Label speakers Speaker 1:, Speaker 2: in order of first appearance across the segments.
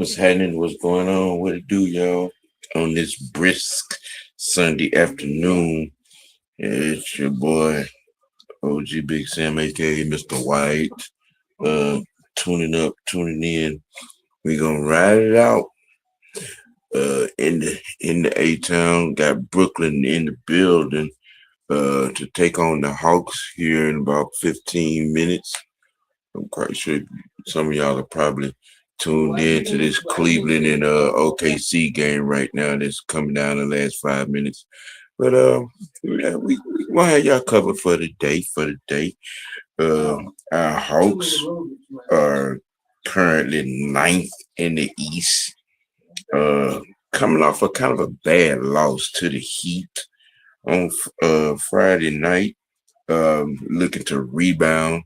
Speaker 1: What's happening? What's going on? What it do, y'all? On this brisk Sunday afternoon, it's your boy OG Big Sam, aka Mr. White. Uh, tuning up, tuning in. We gonna ride it out. In the A town, got Brooklyn in the building. To take on the Hawks here in about 15 minutes. I'm quite sure some of y'all are probably tuned in to this Cleveland and OKC game right now that's coming down the last 5 minutes. But yeah, we gonna have y'all covered for the day. Our Hawks are currently ninth in the East. Uh, Coming off a kind of a bad loss to the Heat on Friday night. Looking to rebound.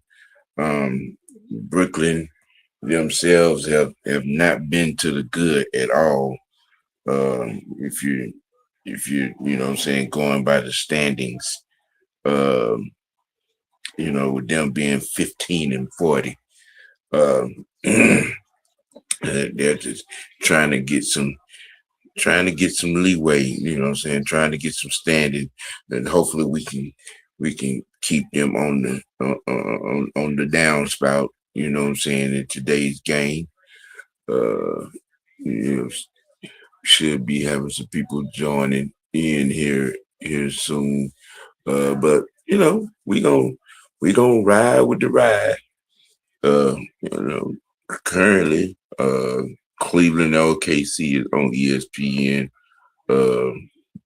Speaker 1: Brooklyn themselves have not been to the good at all. If you know what I'm saying, going by the standings, um, with them being 15 and 40. Um, they're just trying to get some leeway, you know what I'm saying, trying to get some standing, and hopefully we can keep them on the downspout, you know what I'm saying, in today's game. Uh you know, should be having some people joining in here soon. But we gonna ride with the ride. You know, currently Cleveland OKC is on ESPN. Uh,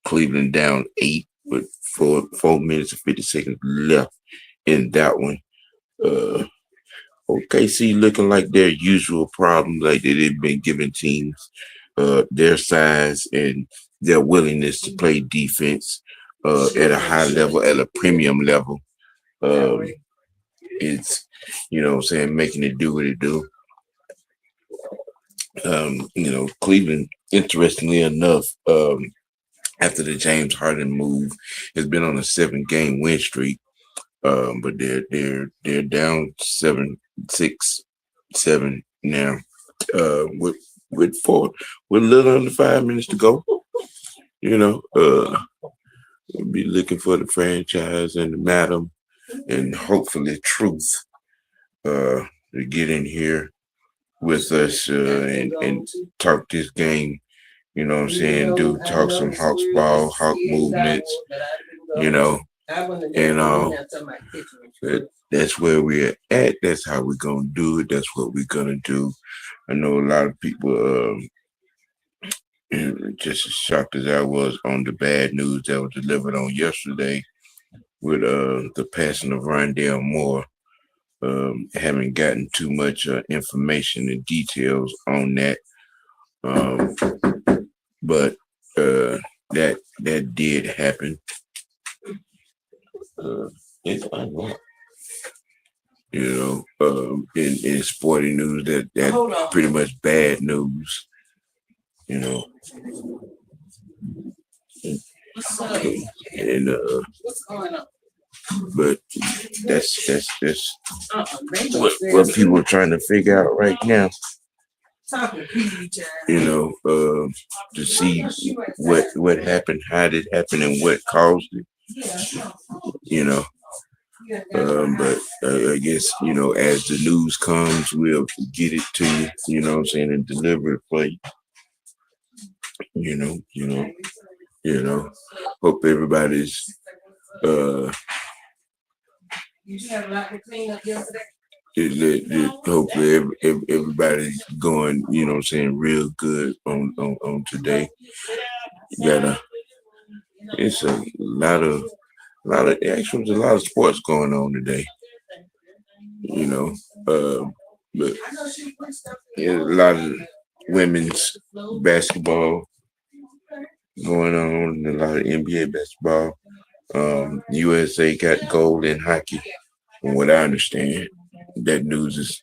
Speaker 1: Cleveland down 8 with 4 minutes and 50 seconds left in that one. Uh, OKC looking like their usual problems, like they've been giving teams their size and their willingness to play defense at a high level, at a premium level. Um, it's what I'm saying, making it do what it do. Cleveland, interestingly enough, after the James Harden move, has been on a 7 game win streak. But they're down 7-6-7 now. With with a little under 5 minutes to go. We'll be looking for the franchise and the madam and hopefully truth to get in here with us and talk this game. You know what I'm saying? Talk some Hawks ball, Hawk movements, you know, and that's where we're at. That's how we're gonna do it. That's what we're gonna do. I know a lot of people just as shocked as I was on the bad news that was delivered on yesterday with the passing of Rondell Moore. Haven't gotten too much information and details on that. Um, but that did happen. It's unlocked. In sporting news, that pretty much bad news. You know, and but that's what people are trying to figure out right now. To see what happened, how did it happen, and what caused it. You know, but I guess as the news comes, we'll get it to you. You know what I'm saying, and deliver it for you. You know, you know, you know. Hope everybody's hopefully everybody's going, what I'm saying, real good on today. You gotta It's a lot of actually there's a lot of sports going on today, you know. But there's a lot of women's basketball going on, and a lot of NBA basketball. USA got gold in hockey, from what I understand. That news is,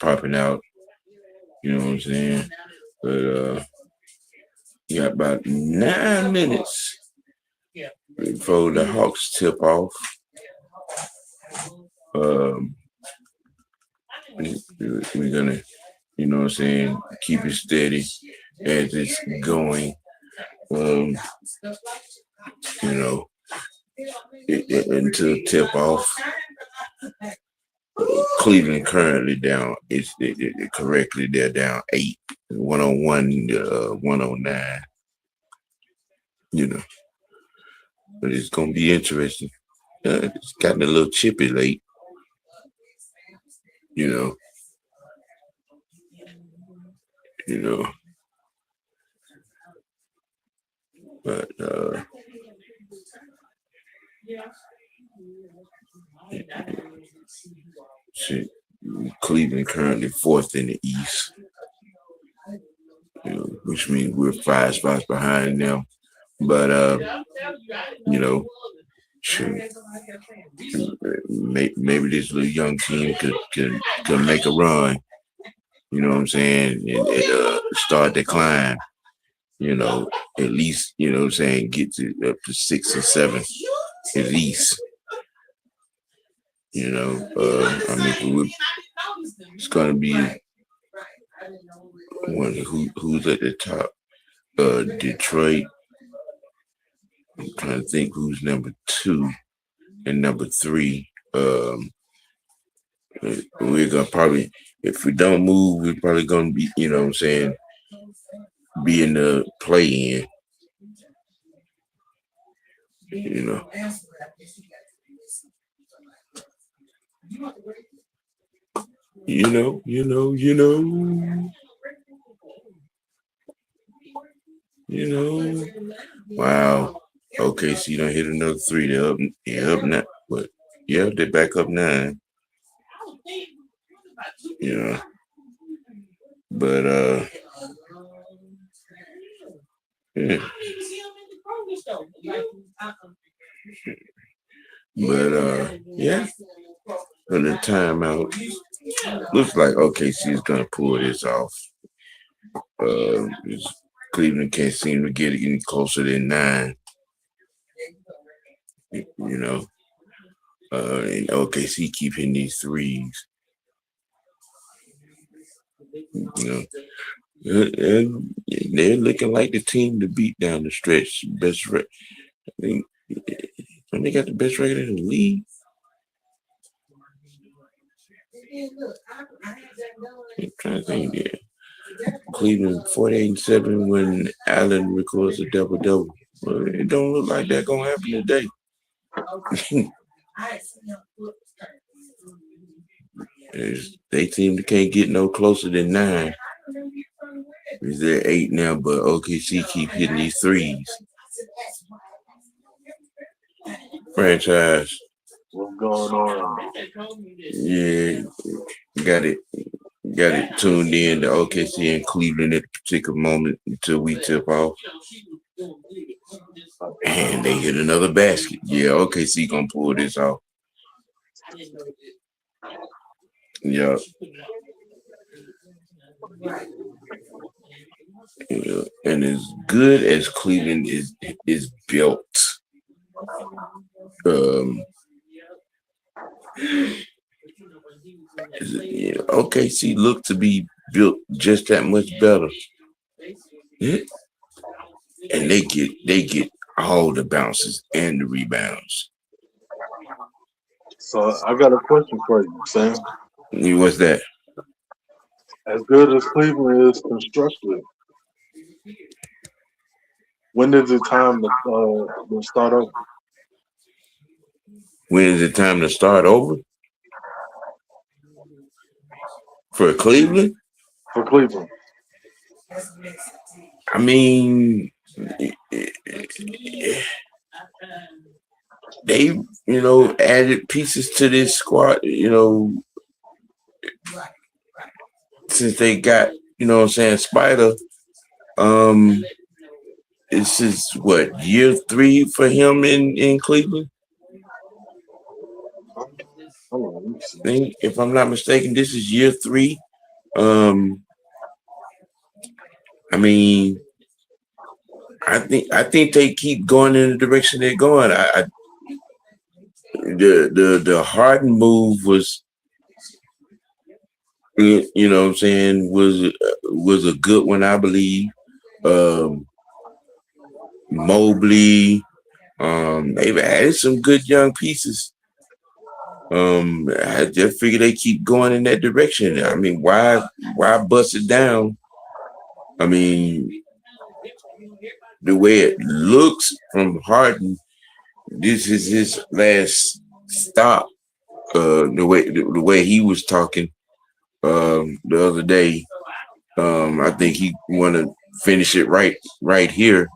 Speaker 1: popping out, you know what I'm saying? But you got about 9 minutes before the Hawks tip off. Um, we're gonna You know what I'm saying? Keep it steady as it's going. Um, you know, until tip off. Cleveland currently down. Correctly. They're down 8, 101, 109. You know, but it's gonna be interesting. It's gotten a little chippy late. You know, you know, but shit, Cleveland currently fourth in the East. Which means we're 5 spots behind them. But you know, shoot, maybe this little young team could make a run. You know what I'm saying? And start the climb. You know, at least what I'm saying, get to up to 6 or 7 at least. I mean, it's gonna be who's at the top. Detroit. I'm trying to think who's number 2 and number 3. We're gonna probably, if we don't move, we're probably gonna be, what I'm saying, be in the play in. You know. Wow. Okay, so you don't hit another 3. They're up now. But yeah, they're back up 9. Yeah. But yeah. But yeah. For the timeout, looks like OKC is gonna pull this off. Cleveland can't seem to get any closer than 9. And OKC keep hitting these threes. And they're looking like the team to beat down the stretch. I think they got the best record in the league. I'm trying to think. Yeah. Cleveland 48-7 when Allen records a double-double. Well, it don't look like that's gonna happen today. They seem to can't get no closer than 9. They're 8 now, but OKC keep hitting these threes. Franchise.
Speaker 2: What's going on?
Speaker 1: Yeah, got it tuned in to OKC and Cleveland at a particular moment until we tip off. And they hit another basket. Yeah, OKC gonna pull this off. Yeah. And as good as Cleveland is built, OKC look to be built just that much better. Yeah. And they get all the bounces and the rebounds.
Speaker 2: So I got a question for you, Sam.
Speaker 1: What's that?
Speaker 2: As good as Cleveland is constructed, when is it time to start over?
Speaker 1: When is it time to start over? For Cleveland?
Speaker 2: For Cleveland.
Speaker 1: I mean, they, added pieces to this squad, since they got, Spider. This is what, year 3 for him in Cleveland? If I'm not mistaken, this is year 3. I mean, I think they keep going in the direction they're going. The Harden move was You know what I'm saying, was a good one, I believe. Um, Mobley, they've added some good young pieces. I just figure they keep going in that direction. I mean, why bust it down? I mean, the way it looks from Harden, this is his last stop. The way he was talking the other day, I think he want to finish it right here.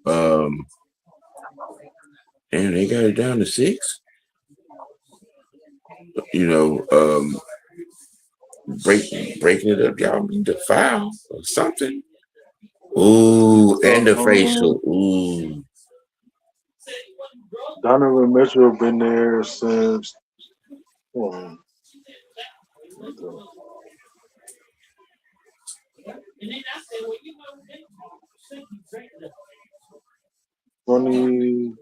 Speaker 1: Um, and they got it down to 6. You know, breaking it up. Y'all need to foul or something. Ooh, and the
Speaker 2: Um,
Speaker 1: facial. Ooh,
Speaker 2: Donovan Mitchell been there since um, 2022.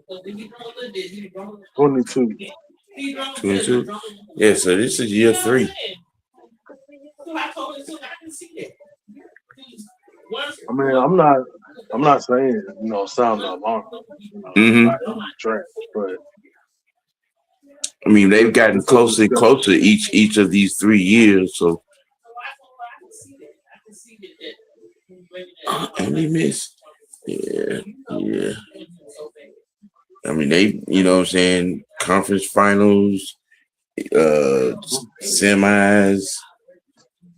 Speaker 1: 22. Yeah, so this is year 3.
Speaker 2: I mean, I'm not saying sound alarm,
Speaker 1: Mm-hmm.
Speaker 2: like trash, but
Speaker 1: I mean, they've gotten
Speaker 2: it's a
Speaker 1: closer and
Speaker 2: discussion.
Speaker 1: closer each of these 3 years. So, and they missed. Yeah, yeah. I mean, they, you know what I'm saying, conference finals, uh, semis,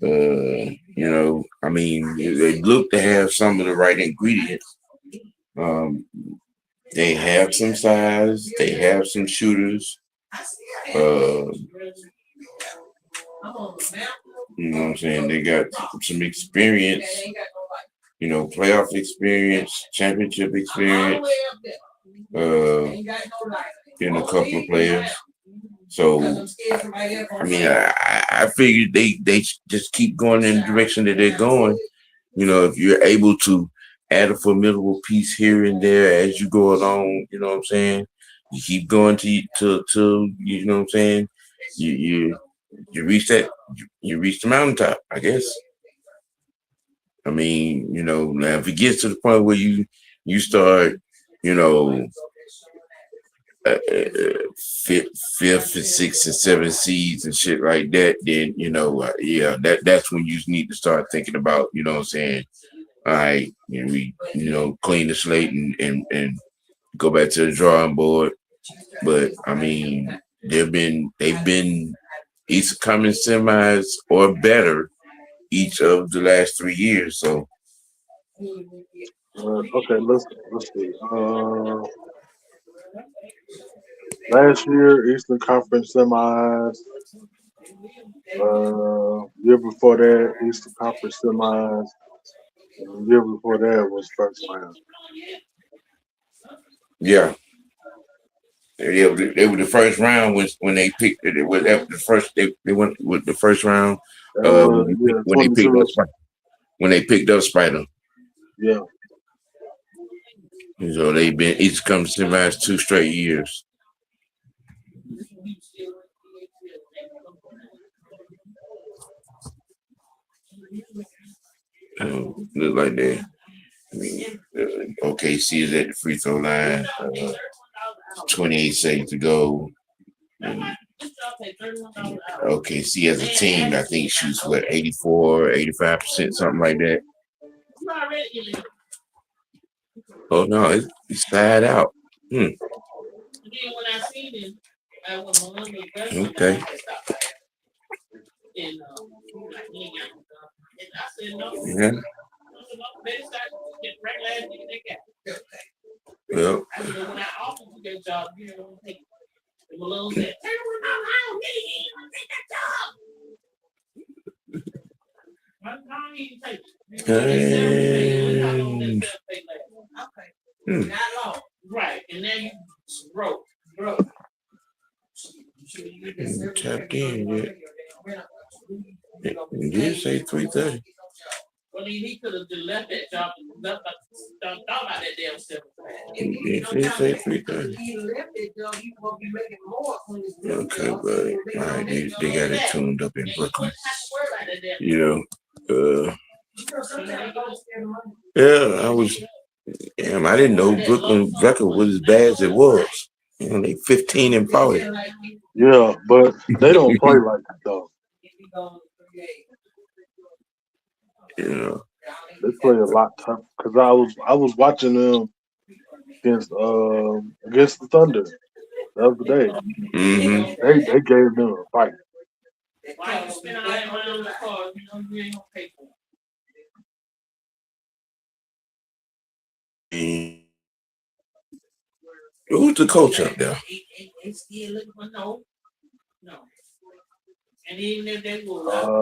Speaker 1: I mean, they look to have some of the right ingredients. Um, they have some size, they have some shooters. Uh, you know what I'm saying? They got some experience, playoff experience, championship experience, uh, in a couple of players. So, I mean, I figured they just keep going in the direction that they're going. If you're able to add a formidable piece here and there as you go along, you know what I'm saying? You keep going to you know what I'm saying? You you reach you reach the mountaintop, I guess. I mean, now if it gets to the point where you start, you know, fifth, fifth and sixth and seventh seeds and shit like that, then yeah, that's when you need to start thinking about, what I'm saying. All right, we clean the slate and go back to the drawing board. But I mean, they've been East coming semis or better each of the last 3 years. So
Speaker 2: Okay, let's see. Last year Eastern Conference semis. Year before that Eastern Conference semis, and the year before that was first round.
Speaker 1: yeah, they were the first round when they picked it. It was the first they went with the first round.
Speaker 2: That was
Speaker 1: When they picked
Speaker 2: 22.
Speaker 1: up when they picked up Spider.
Speaker 2: Yeah,
Speaker 1: So they've been each come semis 2 straight years. Look like that. I mean, OKC is at the free throw line. 28 seconds to go. And OKC as a team, I think shoots what 84, 85%, something like that. Oh no, it's side out. Hmm. Okay. Yeah. Well, and, hmm. Tapped in yet. It did say 3:30. It did say 3:30. Okay, but all right, they got it tuned up in Brooklyn. You know, yeah, I was. Damn, I didn't know Brooklyn record was as bad as it was. You know, they 15-40.
Speaker 2: Yeah, but they don't play like that though.
Speaker 1: You know.
Speaker 2: They play a lot tough. Cause I was watching them against the Thunder the other day.
Speaker 1: Mm-hmm.
Speaker 2: They gave them a fight.
Speaker 1: Who's the coach up there?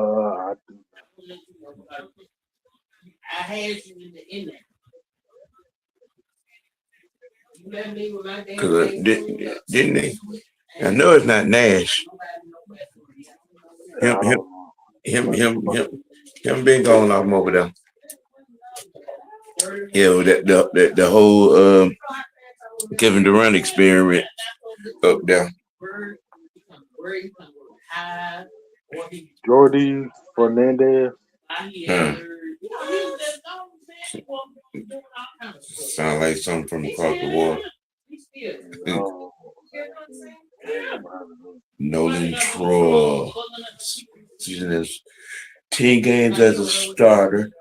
Speaker 2: I
Speaker 1: Because didn't they? I know it's not Nash. Him,
Speaker 2: I
Speaker 1: him,
Speaker 2: don't know.
Speaker 1: him,
Speaker 2: But,
Speaker 1: him, him, him been going off over there. Yeah, well, the whole Kevin Durant experiment up there.
Speaker 2: Jordy Fernandez.
Speaker 1: Huh. Sound like something from across the water.
Speaker 2: Oh, damn, I don't know.
Speaker 1: Nolan Troll. Season is 10 games as a starter.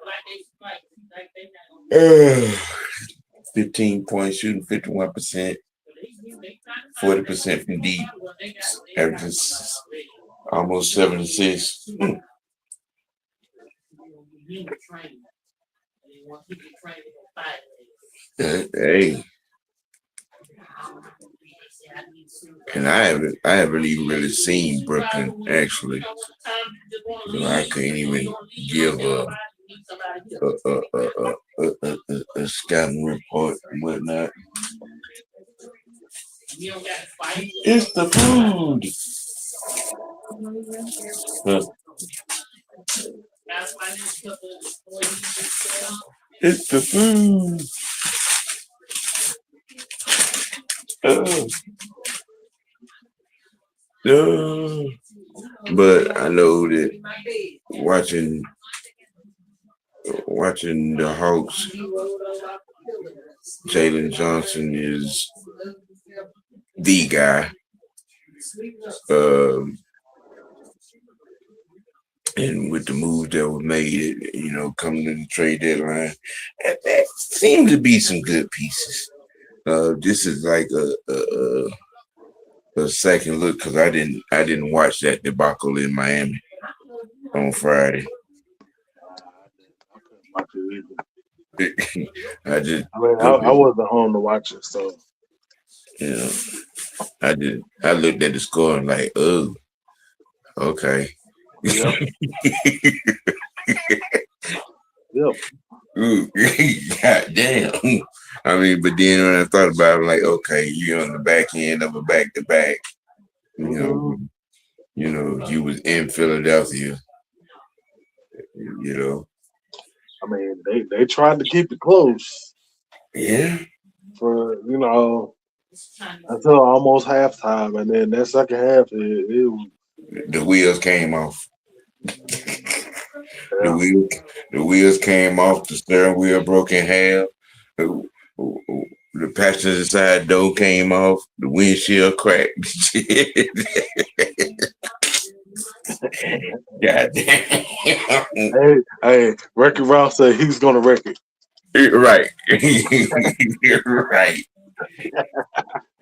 Speaker 1: Uh, 15 points, shooting 51%, 40% from deep, averaging almost 7 assists. Hey, and I haven't even really seen Brooklyn actually. So I couldn't even give a scouting report and whatnot. It's the food. Huh. It's the food. Uh, uh. But I know that watching watching the Hawks, Jalen Johnson is the guy. Um, and with the move that was made, coming to the trade deadline, that seemed to be some good pieces. This is like a second look because I didn't watch that debacle in Miami on Friday.
Speaker 2: I couldn't watch it either.
Speaker 1: I just
Speaker 2: I mean, I
Speaker 1: looked at
Speaker 2: wasn't home to watch it, so
Speaker 1: you know I looked at the score and like, oh, okay.
Speaker 2: yep, yep.
Speaker 1: Ooh, God damn. I mean, but then when I thought about it, I'm like, okay, you're on the back end of a back to back. You
Speaker 2: hmm
Speaker 1: know, you was in Philadelphia. You know,
Speaker 2: I mean, they tried to keep it close
Speaker 1: yeah.
Speaker 2: for until almost halftime, and then that second half, it was
Speaker 1: The wheels came off. The
Speaker 2: yeah.
Speaker 1: wheel, the wheels came off. The steering wheel broke in half. The, the passenger side door came off. The windshield cracked. God damn.
Speaker 2: Hey, Wreck-It Ralph said he's gonna wreck it.
Speaker 1: Right. Right.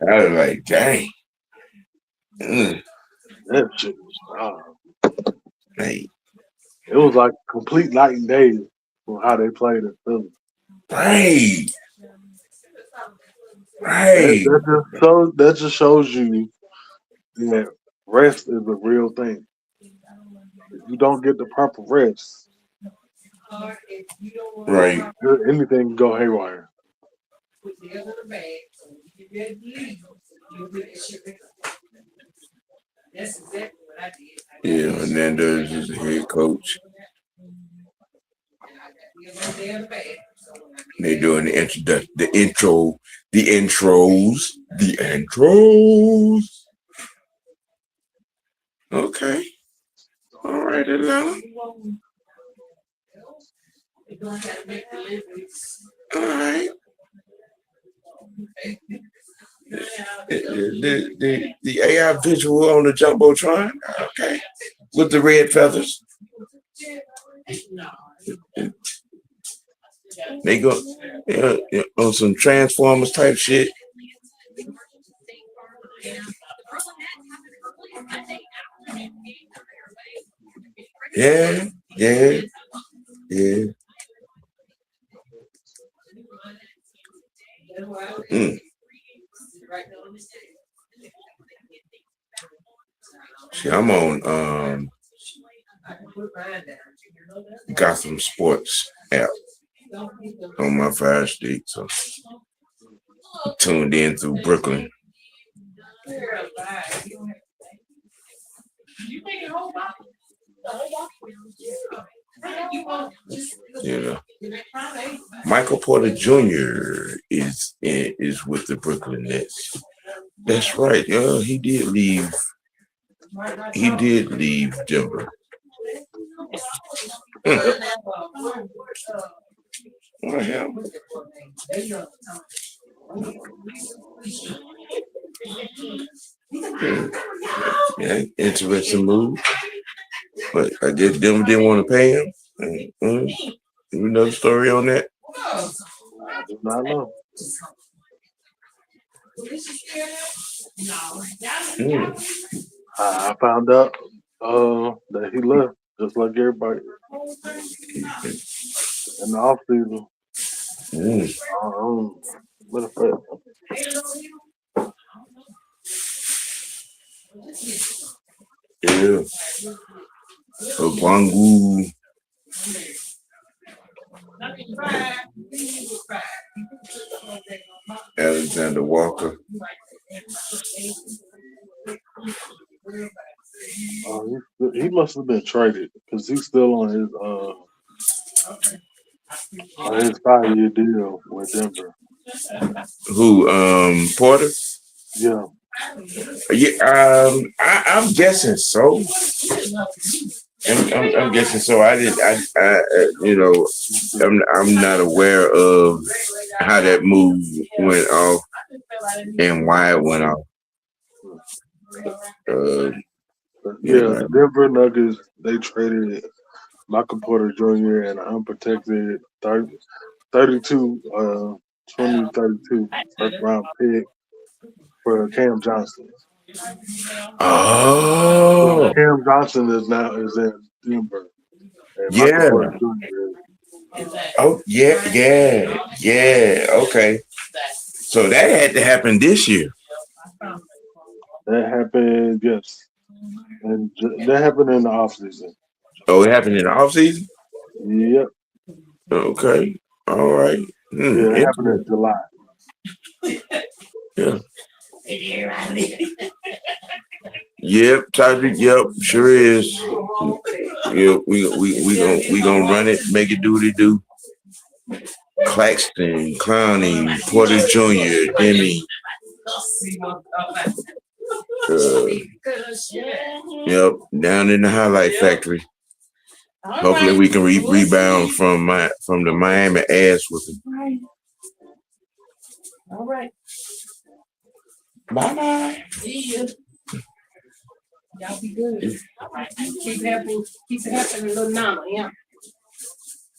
Speaker 1: I was like, dang. Mm.
Speaker 2: That shit was
Speaker 1: Like,
Speaker 2: it was like complete night and day from how they played in Philly.
Speaker 1: right.
Speaker 2: That
Speaker 1: Right.
Speaker 2: that just shows you that rest is a real thing. If you don't get the proper rest,
Speaker 1: Right.
Speaker 2: anything can go haywire.
Speaker 1: Yeah, Hernandez is the head coach. They doing the intros. Okay. All right, Atlanta. All right. The AI visual on the jumbotron. Okay, with the red feathers. They go on some Transformers type shit. Yeah, yeah, yeah. Mm. See, I'm on Gotham Sports app on my Fire Stick, so tuned in through Brooklyn. Yeah, Michael Porter Jr. is with the Brooklyn Nets. That's right. Yeah, he did leave. He did leave Denver.
Speaker 2: Yep.
Speaker 1: What hell? Yeah, interesting move. But I guess Denver didn't want to pay him. Another story on that.
Speaker 2: I do not know.
Speaker 1: Mm.
Speaker 2: I found out that he left just like everybody in the off season.
Speaker 1: Mm.
Speaker 2: Matter of fact,
Speaker 1: Yeah. Bangu. Alexander Walker.
Speaker 2: he must have been traded because he's still on his 5 year deal with Denver.
Speaker 1: Who? Porter.
Speaker 2: Yeah,
Speaker 1: Yeah. I'm guessing so. I'm guessing so. I didn't. You know, I'm not aware of how that move went off and why it went off. Uh,
Speaker 2: but
Speaker 1: you
Speaker 2: yeah.
Speaker 1: know.
Speaker 2: The Denver Nuggets they traded Michael Porter Jr. and an unprotected 32, 2032 first round pick for Cam Johnson. So
Speaker 1: Oh,
Speaker 2: Cam Johnson is in Denver, and Michael
Speaker 1: yeah.
Speaker 2: Porter Jr.
Speaker 1: Oh, yeah, yeah, yeah. Okay. So that had to happen this year.
Speaker 2: That happened, yes, and that happened in the offseason.
Speaker 1: Oh, it happened in the off season.
Speaker 2: Yep,
Speaker 1: Okay. All right.
Speaker 2: yeah, that happened in
Speaker 1: Interesting.
Speaker 2: July.
Speaker 1: Yeah. Yep. Tajik. Yep. Sure is. Yeah. We gonna run it. Make it do what it do. Claxton, Clowney, Porter Jr., Demi. Uh, yep. Down in the highlight factory. Hopefully we can rebound from the Miami ass whooping. All right. Bye bye. Y'all be good. All right. Keep it happening, little mama. Yeah.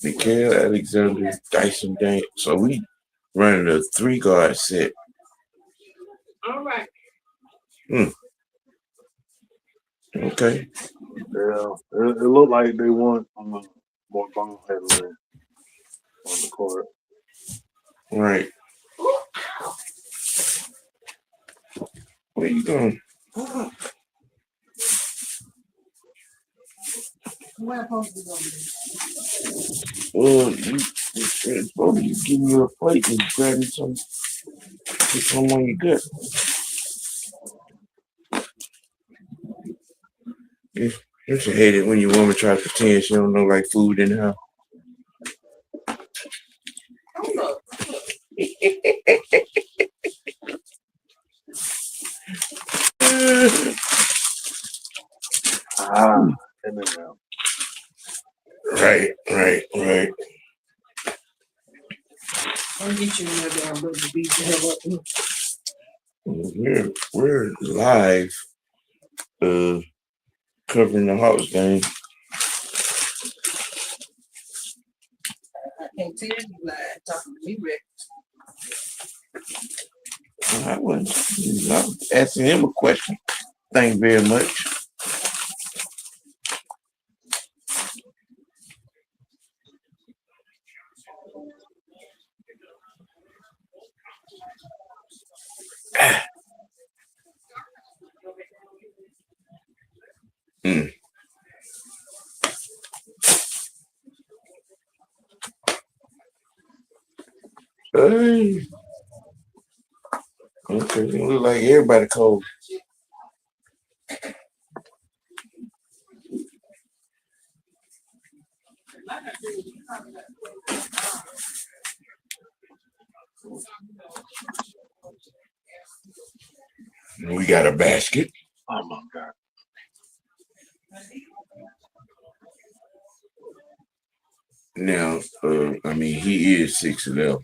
Speaker 1: Mikael Alexander, Dyson Dane. So we running a 3 guard set. All right. Hmm. Okay.
Speaker 2: Yeah, it looked like they want more ball handling on the court.
Speaker 1: All right. Where you going? Where am I supposed to go? Well, it's supposed to give you a plate and grab you some on your gut. You should hate it when your woman tries to pretend she don't know like food in the house.
Speaker 2: Ah, internet.
Speaker 3: damn brother beat the hell up.
Speaker 1: We're live, covering the Hawks game.
Speaker 3: I can't tell you live talking to me, Rick.
Speaker 1: I was asking him a question. Thank you very much. Mm. Hey. Okay, it look like everybody cold. We got a basket.
Speaker 2: Oh my God.
Speaker 1: Now, I mean, he is 6'11".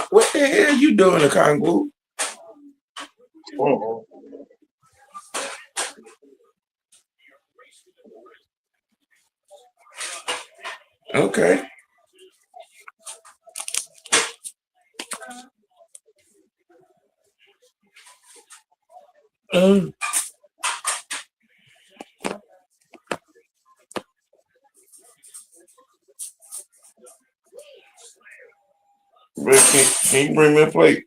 Speaker 1: What the hell you doing, a Congo?
Speaker 2: Oh,
Speaker 1: Okay. Um, Rick, can you bring me a plate?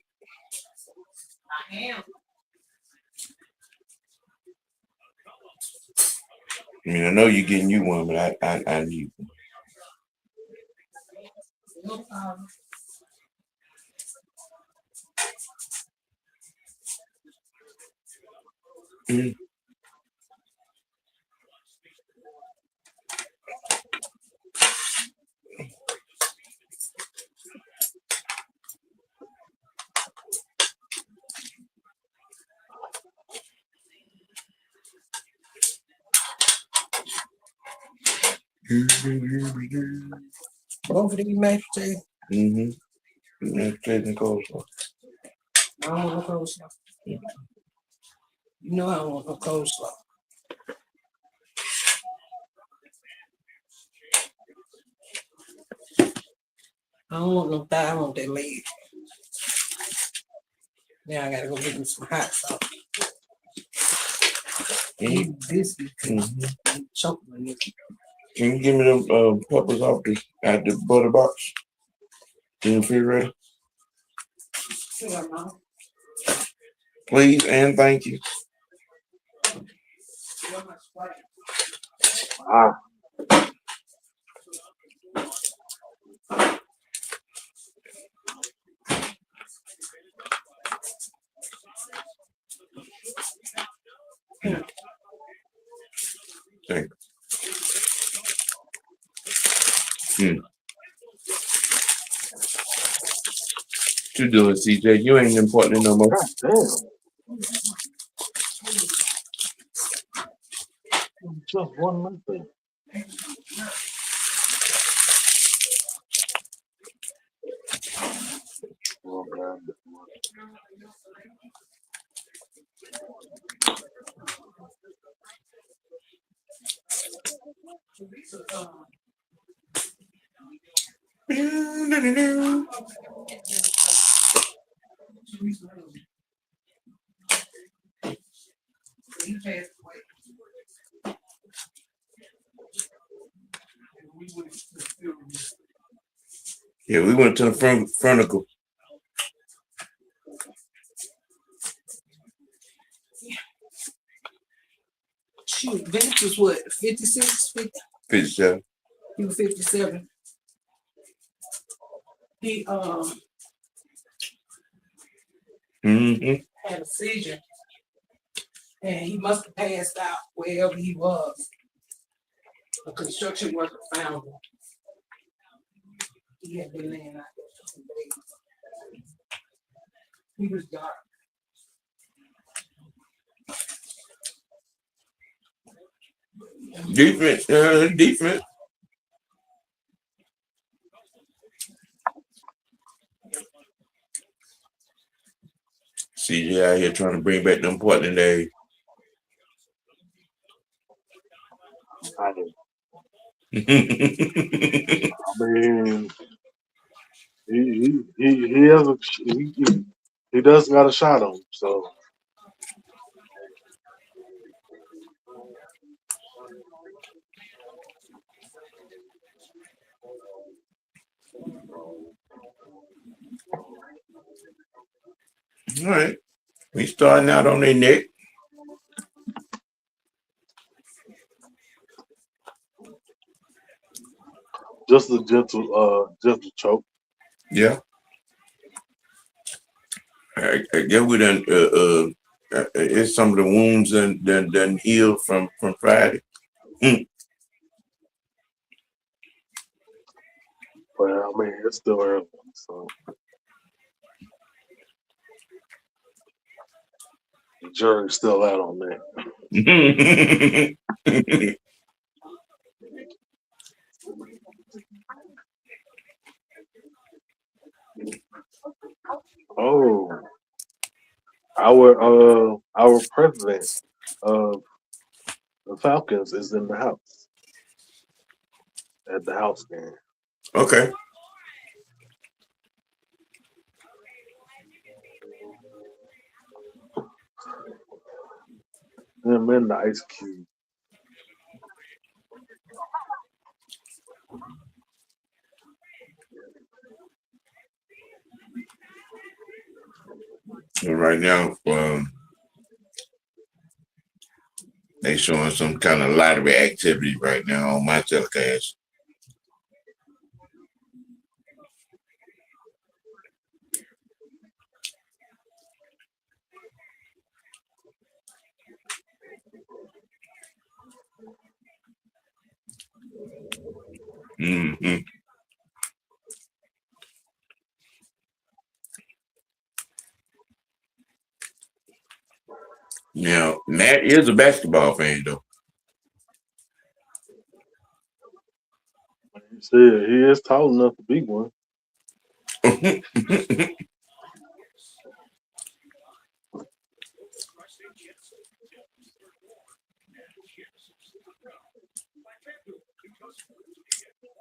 Speaker 3: I am.
Speaker 1: I mean, I know you're getting you one, but I need one.
Speaker 3: No problem.
Speaker 1: Mm.
Speaker 3: Both of these mashed potatoes.
Speaker 1: Mm-hmm. That's technical.
Speaker 3: I don't want no coleslaw. You know I don't want no coleslaw. I don't want no thigh, I want that leg. Now I gotta go get me some hot sauce.
Speaker 1: Mm-hmm.
Speaker 3: This is
Speaker 1: Mm-hmm.
Speaker 3: choking on it.
Speaker 1: Can you give me them peppers out the butter box in the refrigerator?
Speaker 3: Sure, Mom.
Speaker 1: Please and thank you.
Speaker 2: ah,
Speaker 1: Thank you. What you doing, CJ? You ain't important no more.
Speaker 2: God damn. Just one minute thing. Oh, God.
Speaker 1: Yeah, we went to the Furnicle.
Speaker 3: Shoot, Vince was what, 56, 50?
Speaker 1: 57.
Speaker 3: He was 57. He
Speaker 1: Mm-hmm.
Speaker 3: had a seizure and he must have passed out wherever he was. A construction worker found him. He had been laying out there for some days. He was dark.
Speaker 1: Defense, defense. CJ out here trying to bring back them Portland days.
Speaker 2: I mean, he has he does got a shot on him. So
Speaker 1: All right. We starting out on their neck.
Speaker 2: just a gentle choke.
Speaker 1: Yeah. I guess we done it's some of the wounds done healed from Friday.
Speaker 2: But I mean, it's still early. So the jury's still out on that. Oh, our president of the Falcons is in the house at the house game.
Speaker 1: Okay.
Speaker 2: Him and the Ice Cube.
Speaker 1: And right now, they showing some kind of lottery activity right now on my telecast. Mm-hmm. Now, Matt is a basketball fan, though.
Speaker 2: He said he is tall enough to be one.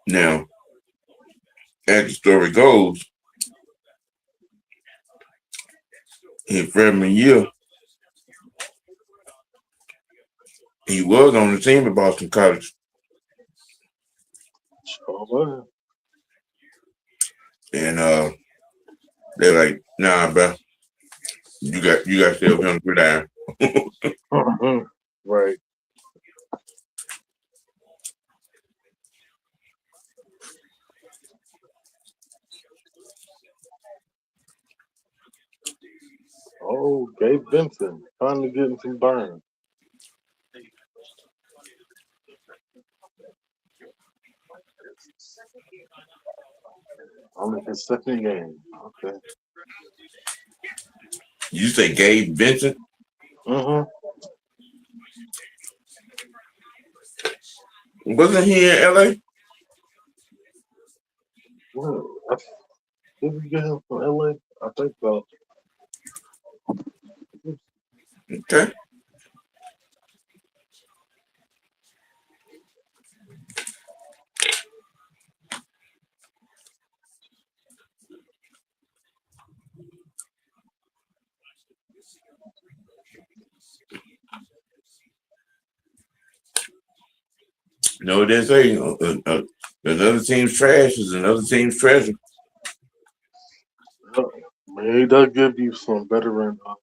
Speaker 1: Now, as the story goes, in freshman year, he was on the team at Boston College.
Speaker 2: Sure was.
Speaker 1: And they're like, nah, bro, you got to stay up here on the gridiron.
Speaker 2: Right. Oh, Gabe Vincent finally getting some burn. Only his second game. Okay.
Speaker 1: You say Gabe Vincent?
Speaker 2: Mm-hmm.
Speaker 1: Wasn't he in LA?
Speaker 2: Well, did we get him from LA? I think so.
Speaker 1: Okay. No, they say another team's trash is another team's treasure.
Speaker 2: Man, he does give you some veteran help.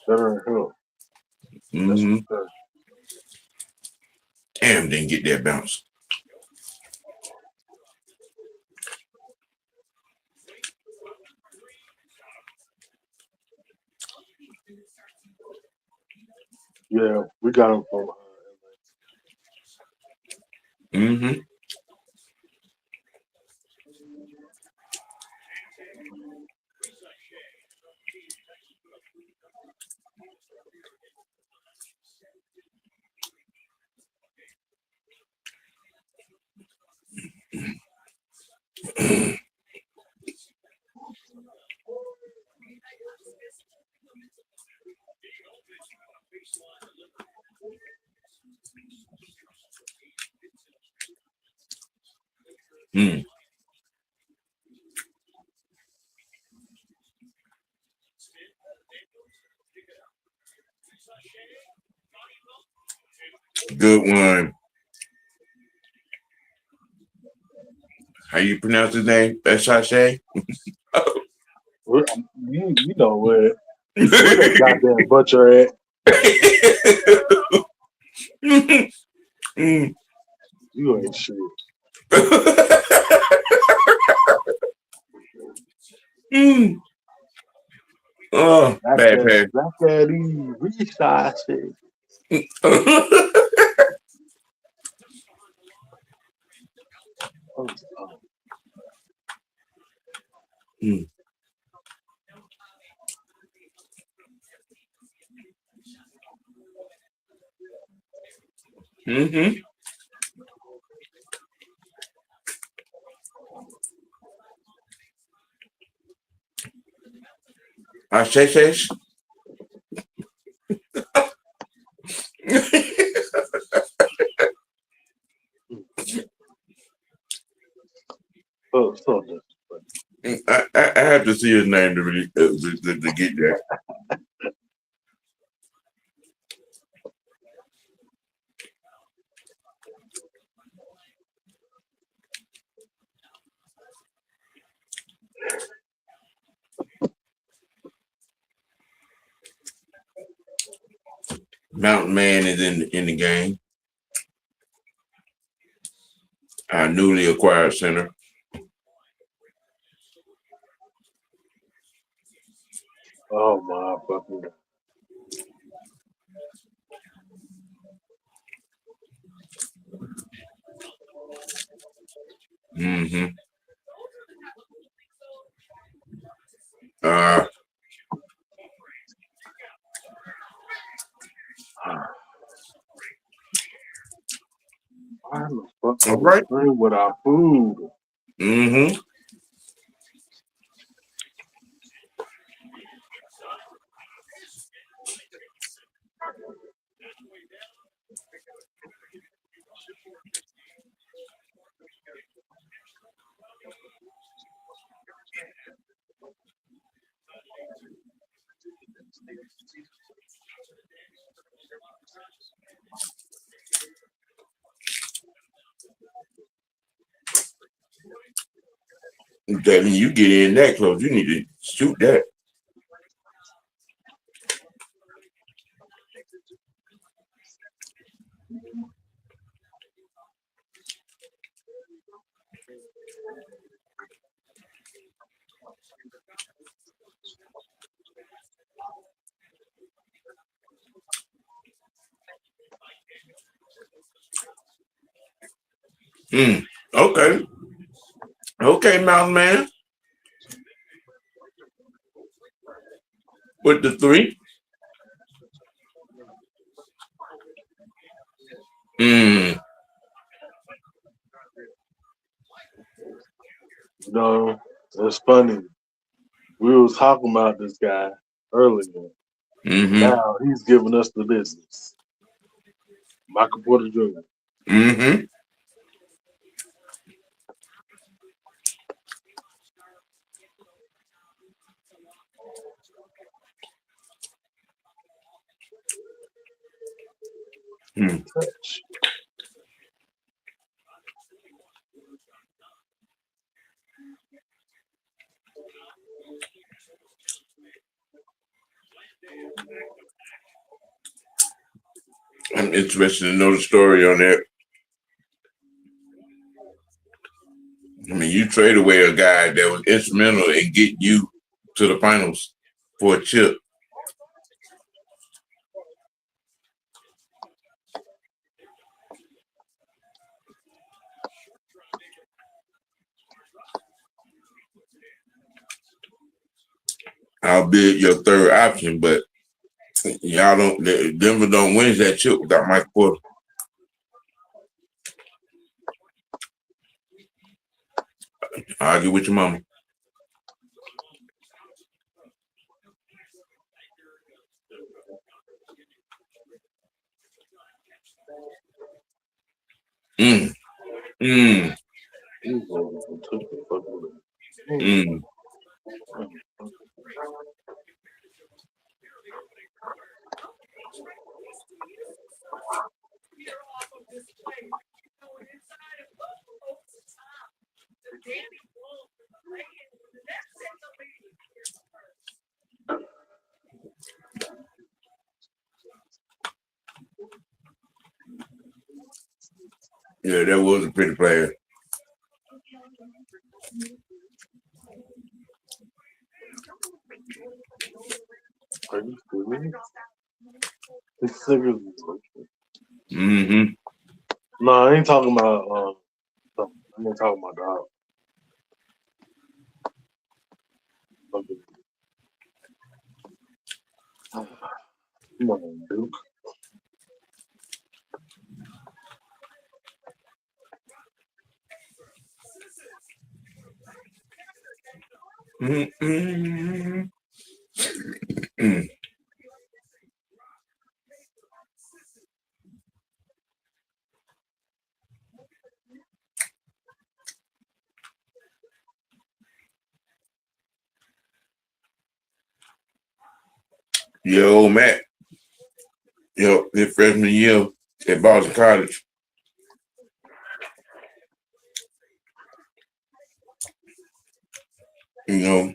Speaker 2: That's
Speaker 1: Mm-hmm.
Speaker 2: for sure.
Speaker 1: Damn, didn't get that bounce.
Speaker 2: Yeah, we got him from
Speaker 1: Mm-hmm. Mm. Good one. How you pronounce his name? Sashay?
Speaker 2: You know where that goddamn butcher at?
Speaker 1: Mm.
Speaker 2: You ain't shit.
Speaker 1: Mm. Oh, bad pass.
Speaker 2: Back at these resize shit. Oh, oh.
Speaker 1: Mm. Mm-hmm. I say.
Speaker 2: So
Speaker 1: I have to see his name to really to get that. Mountain Man is in the game. Our newly acquired center.
Speaker 2: oh my fucking God.
Speaker 1: Mm-hmm. Uh,
Speaker 2: Why the fuck
Speaker 1: all
Speaker 2: are we
Speaker 1: right.
Speaker 2: playing with our food?
Speaker 1: Mm-hmm. That mean you get in that close, you need to shoot that. Mm. Okay. Okay, Mountain Man. With the three. Mm.
Speaker 2: You know, it's funny. We was talking about this guy earlier.
Speaker 1: Mm-hmm.
Speaker 2: Now he's giving us the business. Michael Porter Jr.
Speaker 1: Mm-hmm. Mm.
Speaker 2: Touch.
Speaker 1: I'm interested to know the story on that. I mean, you trade away a guy that was instrumental in getting you to the finals for a chip. I'll be your third option, but y'all don't. Denver don't win that chip without Mike Porter. Argue with your mama. Mm. Mm.
Speaker 2: These boys took the fucking.
Speaker 1: Mm. Yeah, that was a pretty player.
Speaker 2: Are you serious? This nigga.
Speaker 1: Mm-hmm.
Speaker 2: No, I ain't talking about. I ain't talking about dog. Come on, Duke.
Speaker 1: Mm-hmm. Mm. Yeah, old Matt. His freshman year at Boston College. You know,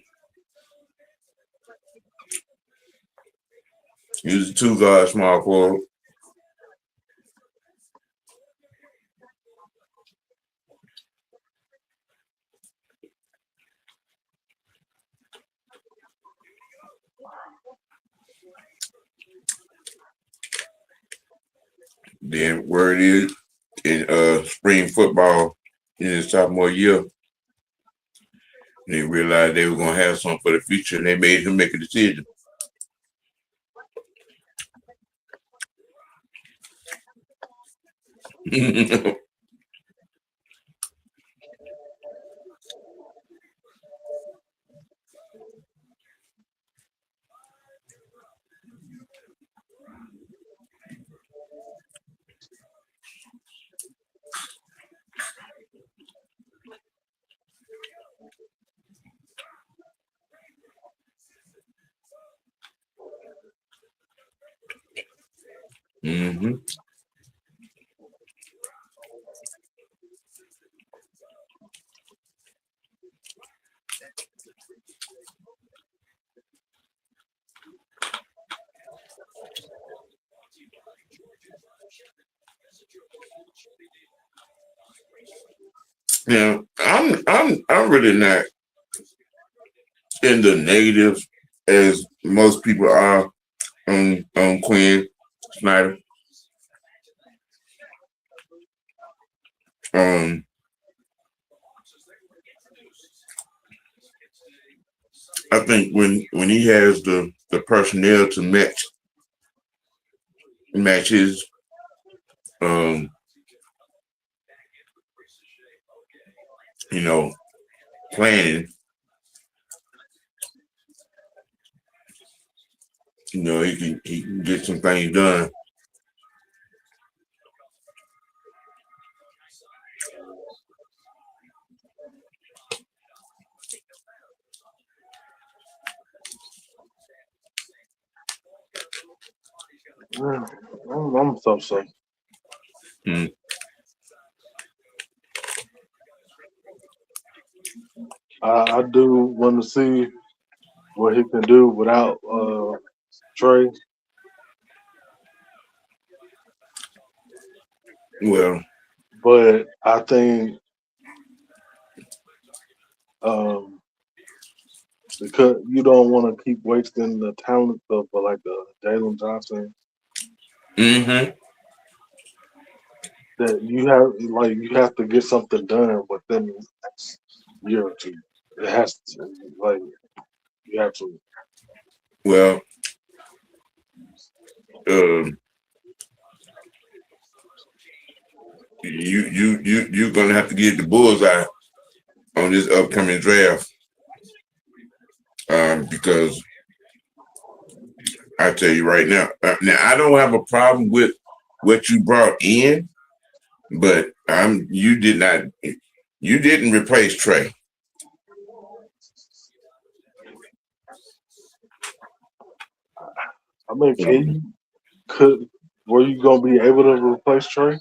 Speaker 1: he was a two guard small forward. Then word is in spring football in his sophomore year, they realized they were gonna have something for the future, and they made him make a decision. Mm-hmm. Now, I'm really not in the negative as most people are on Quinn Snyder. Um, I think when he has the personnel to match his um, you know, planning, he can get some things done.
Speaker 2: I'm so.
Speaker 1: Mm.
Speaker 2: I do want to see what he can do without Trey.
Speaker 1: Well,
Speaker 2: But I think um, because you don't want to keep wasting the talent of like Jalen Johnson,
Speaker 1: mm-hmm.
Speaker 2: that you have to get something done within the next year or two. It has to like you have to.
Speaker 1: Well, um, you're gonna have to get the bullseye on this upcoming draft, because I tell you right now. Now I don't have a problem with what you brought in, but you You didn't replace Trey.
Speaker 2: I mean, were you gonna be able to replace Trey?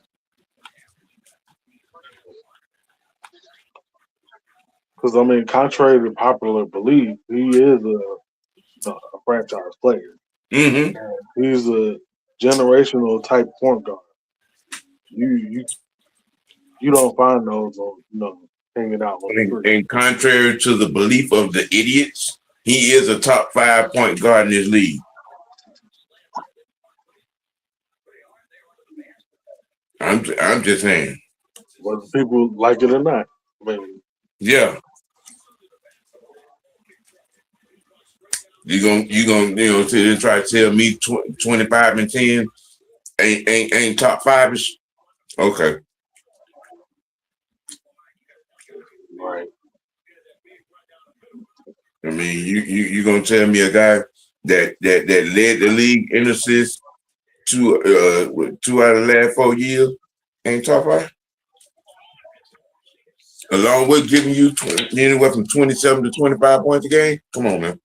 Speaker 2: Because I mean, contrary to popular belief, he is a franchise player.
Speaker 1: Mm-hmm.
Speaker 2: He's a generational type point guard. You you don't find those on hanging out on the street.
Speaker 1: And contrary to the belief of the idiots, he is a top 5 point guard in this league. I'm just saying.
Speaker 2: Whether people like it or not. I mean,
Speaker 1: Yeah. You gonna sit and try to tell me 25 and 10 ain't top 5ish? Okay.
Speaker 2: right.
Speaker 1: I mean, you gonna tell me a guy that led the league in assists 2 out of the last 4 years ain't top 5? Along with giving you anywhere from 27 to 25 points a game? Come on, man.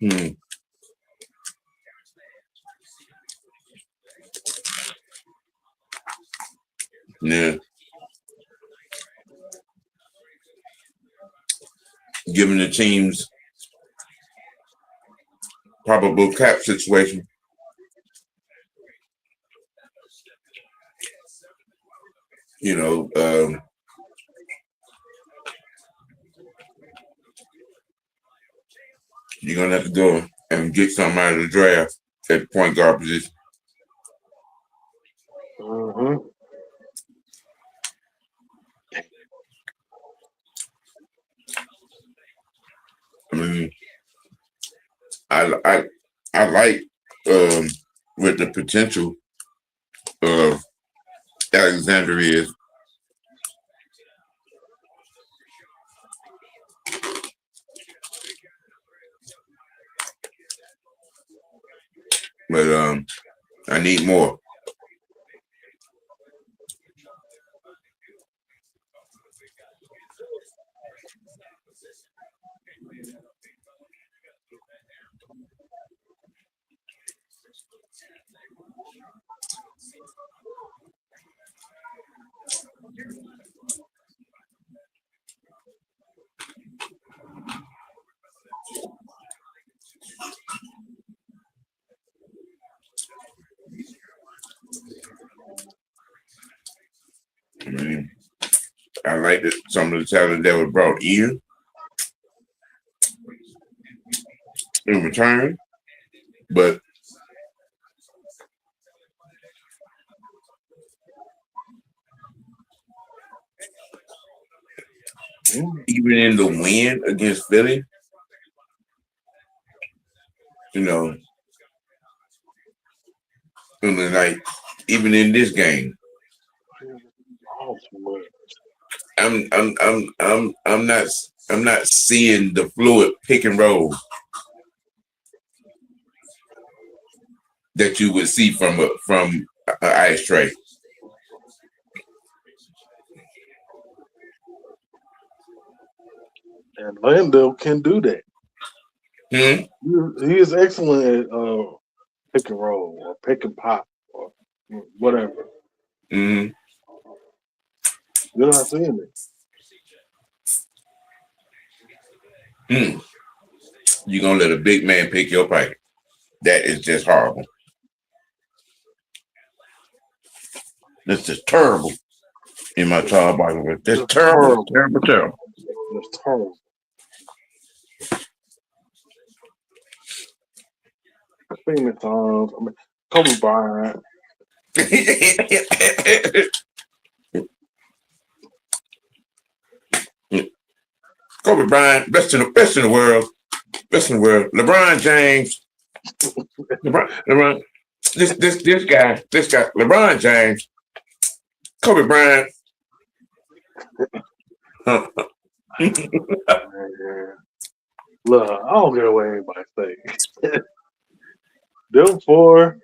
Speaker 1: Hmm. Yeah. Given the team's probable cap situation. You know, you're gonna have to go and get something out of the draft at the point guard position.
Speaker 2: Mm-hmm.
Speaker 1: I mean, I like what the potential of Alexander is. But I need more. I mean, I like some of the talent that was brought in return, but even in the win against Philly, you know, I mean, like even in this game, I'm not seeing the fluid pick and roll that you would see from a ice tray.
Speaker 2: And Lando can do that.
Speaker 1: Hmm?
Speaker 2: He is excellent at pick and roll or pick and pop or whatever.
Speaker 1: Hmm.
Speaker 2: You're not seeing it.
Speaker 1: Hmm. You're gonna let a big man pick your pocket. That is just horrible. That's just terrible in my child Bible. That's
Speaker 2: It's
Speaker 1: terrible,
Speaker 2: horrible.
Speaker 1: terrible, terrible.
Speaker 2: It's horrible. Famous songs. I mean, Kobe Bryant.
Speaker 1: Kobe Bryant, best in the world. Best in the world. LeBron James. LeBron. This guy. LeBron James. Kobe Bryant.
Speaker 2: Man, look, I don't care what anybody say. Them four,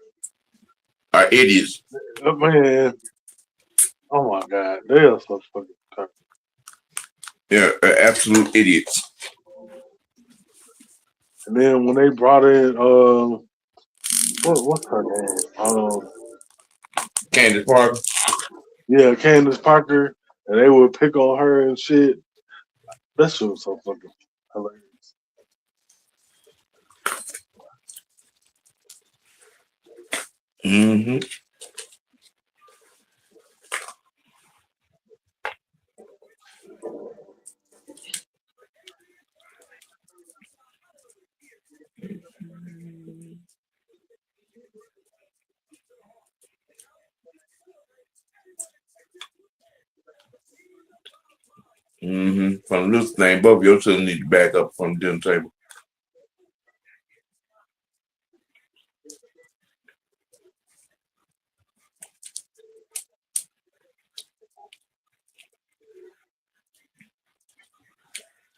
Speaker 1: Are idiots.
Speaker 2: man. Oh my god, they are so fucking tough.
Speaker 1: They're absolute idiots.
Speaker 2: And then when they brought in what's her name?
Speaker 1: Candace Parker.
Speaker 2: Yeah, Candace Parker, and they would pick on her and shit. That shit was so fucking hilarious.
Speaker 1: Mm-hmm. Mm-hmm. From this thing, both of your children need to back up from the dinner table.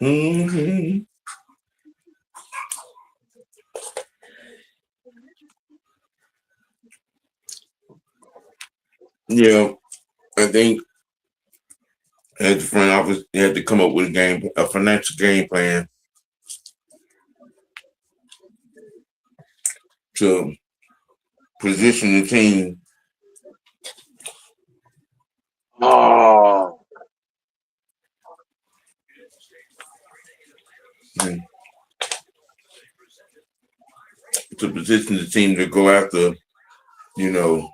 Speaker 1: Mm-hmm. Yeah, I think as the front office, they had to come up with a financial game plan to position the team
Speaker 2: Oh,
Speaker 1: mm, to position the team to go after, you know,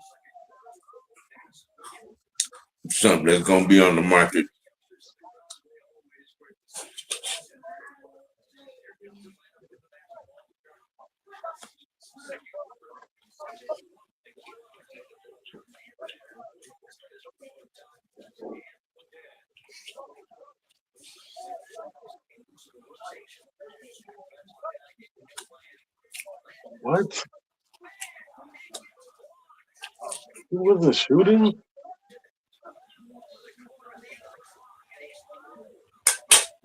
Speaker 1: something that's gonna be on the market.
Speaker 2: what? He wasn't shooting?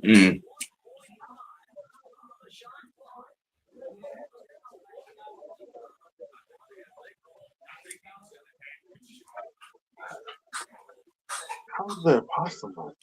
Speaker 1: Mm.
Speaker 2: How is that possible?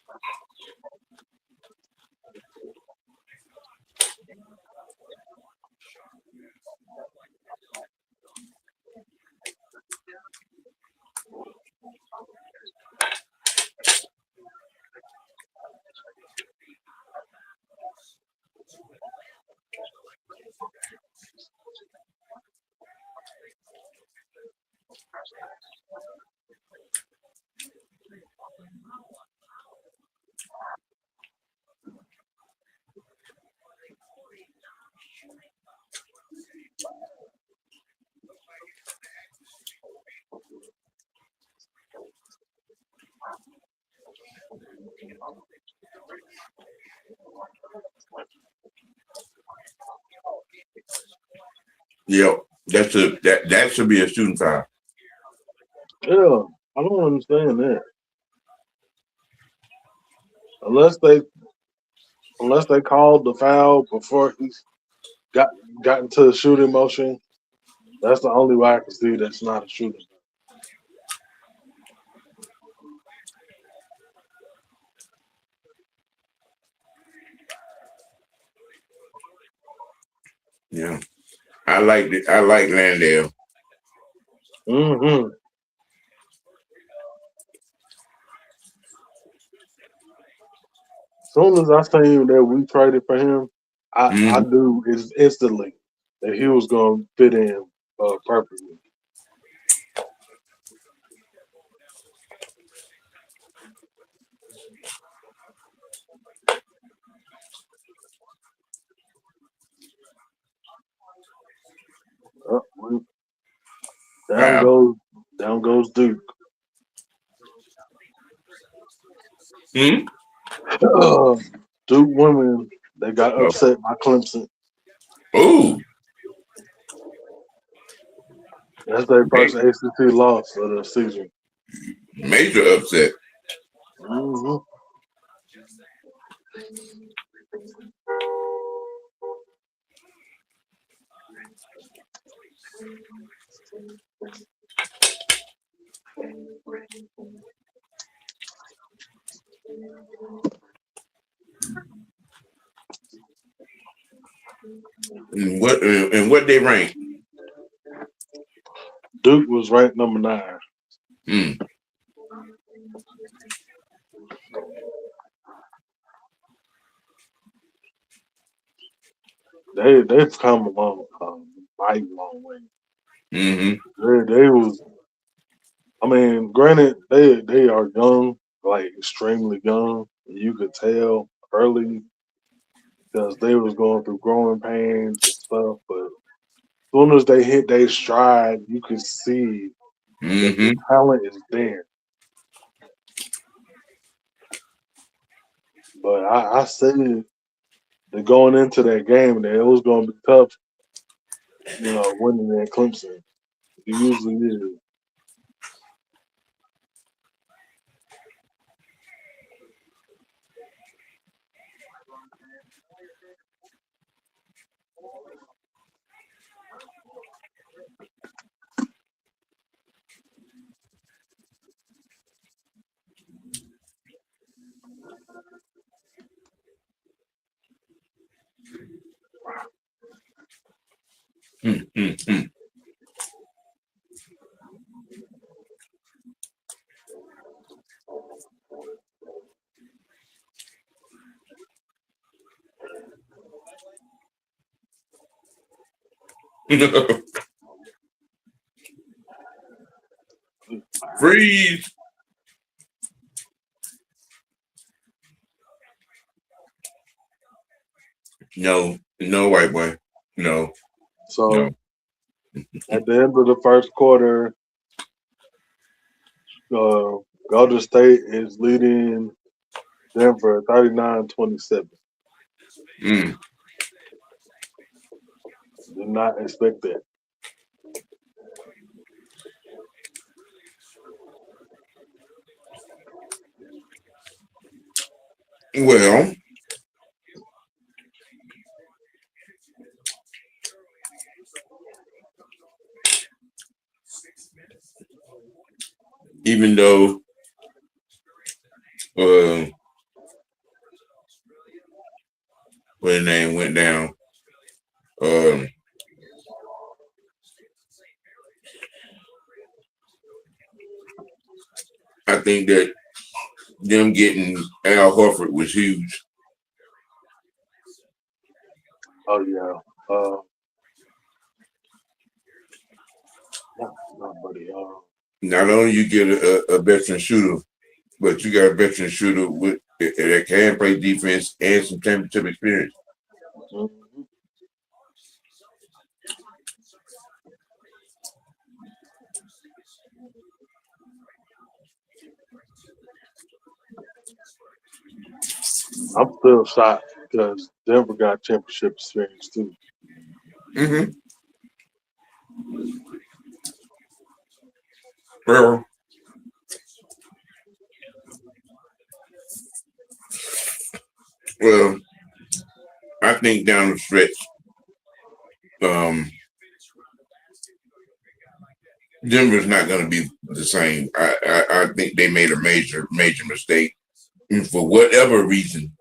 Speaker 1: Yep, that should be a shooting foul.
Speaker 2: Yeah, I don't understand that. Unless they unless they called the foul before he got got into the shooting motion, that's the only way I can see that's not a shooting.
Speaker 1: Yeah, I like it. I like Landale.
Speaker 2: Mm-hmm. Soon as I seen that we traded for him, I
Speaker 1: Mm-hmm.
Speaker 2: knew instantly that he was going to fit in perfectly. Well, down
Speaker 1: Foul.
Speaker 2: goes down goes Duke.
Speaker 1: Hmm.
Speaker 2: Duke women they got
Speaker 1: Oh.
Speaker 2: upset by Clemson.
Speaker 1: Ooh.
Speaker 2: That's their
Speaker 1: Ma-
Speaker 2: first ACC loss of the season.
Speaker 1: Major upset.
Speaker 2: Hmm.
Speaker 1: What and what they rank?
Speaker 2: Duke was ranked number 9.
Speaker 1: Mm.
Speaker 2: They've come a mighty long way.
Speaker 1: Mm-hmm.
Speaker 2: They was. I mean, granted, they are young, like extremely young. You could tell early because they was going through growing pains and stuff. But as soon as they hit their stride, you could see that the
Speaker 1: Mm-hmm.
Speaker 2: talent is there. But I said that going into that game, that it was going to be tough, winning at Clemson. It usually is.
Speaker 1: Mm-hmm. Freeze. No, no white boy. No, no.
Speaker 2: So at the end of the first quarter, Golden State is leading Denver 39-27.
Speaker 1: Mm.
Speaker 2: Did not expect that.
Speaker 1: Well, even though uh, when the name went down, um, I think that them getting Al Horford was huge.
Speaker 2: Oh yeah. Not buddy.
Speaker 1: Not only you get a veteran shooter, but you got a veteran shooter that can play defense and some championship experience.
Speaker 2: Mhm. I'm still shocked because Denver got championship experience too.
Speaker 1: Mm-hmm. Well, well, I think down the stretch, um, Denver's not going to be the same. I think they made a major mistake, and for whatever reason,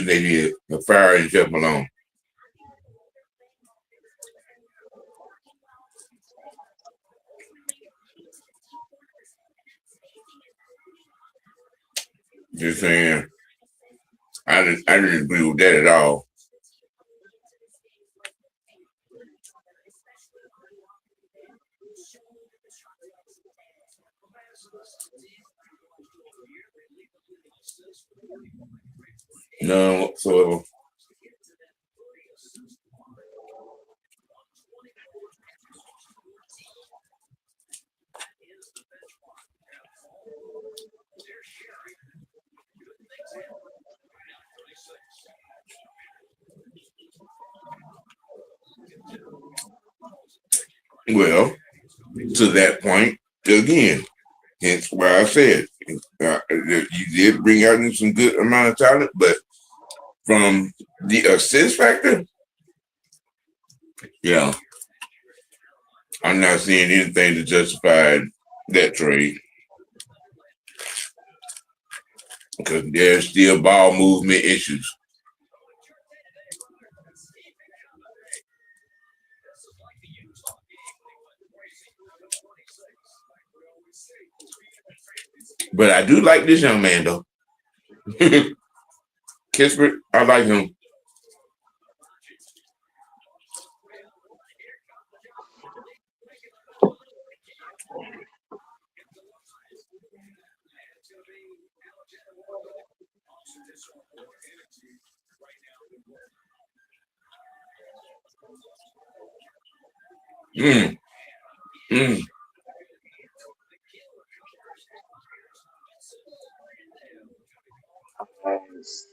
Speaker 1: they did, the firing Jeff Malone. Just saying, I didn't agree with that at all. None whatsoever. Well, to that point, again, hence why I said you did bring out some good amount of talent, but from the assist factor, yeah, I'm not seeing anything to justify that trade because there's still ball movement issues. But I do like this young man though. Kispert, I like him. Mm, mm.
Speaker 2: Nice.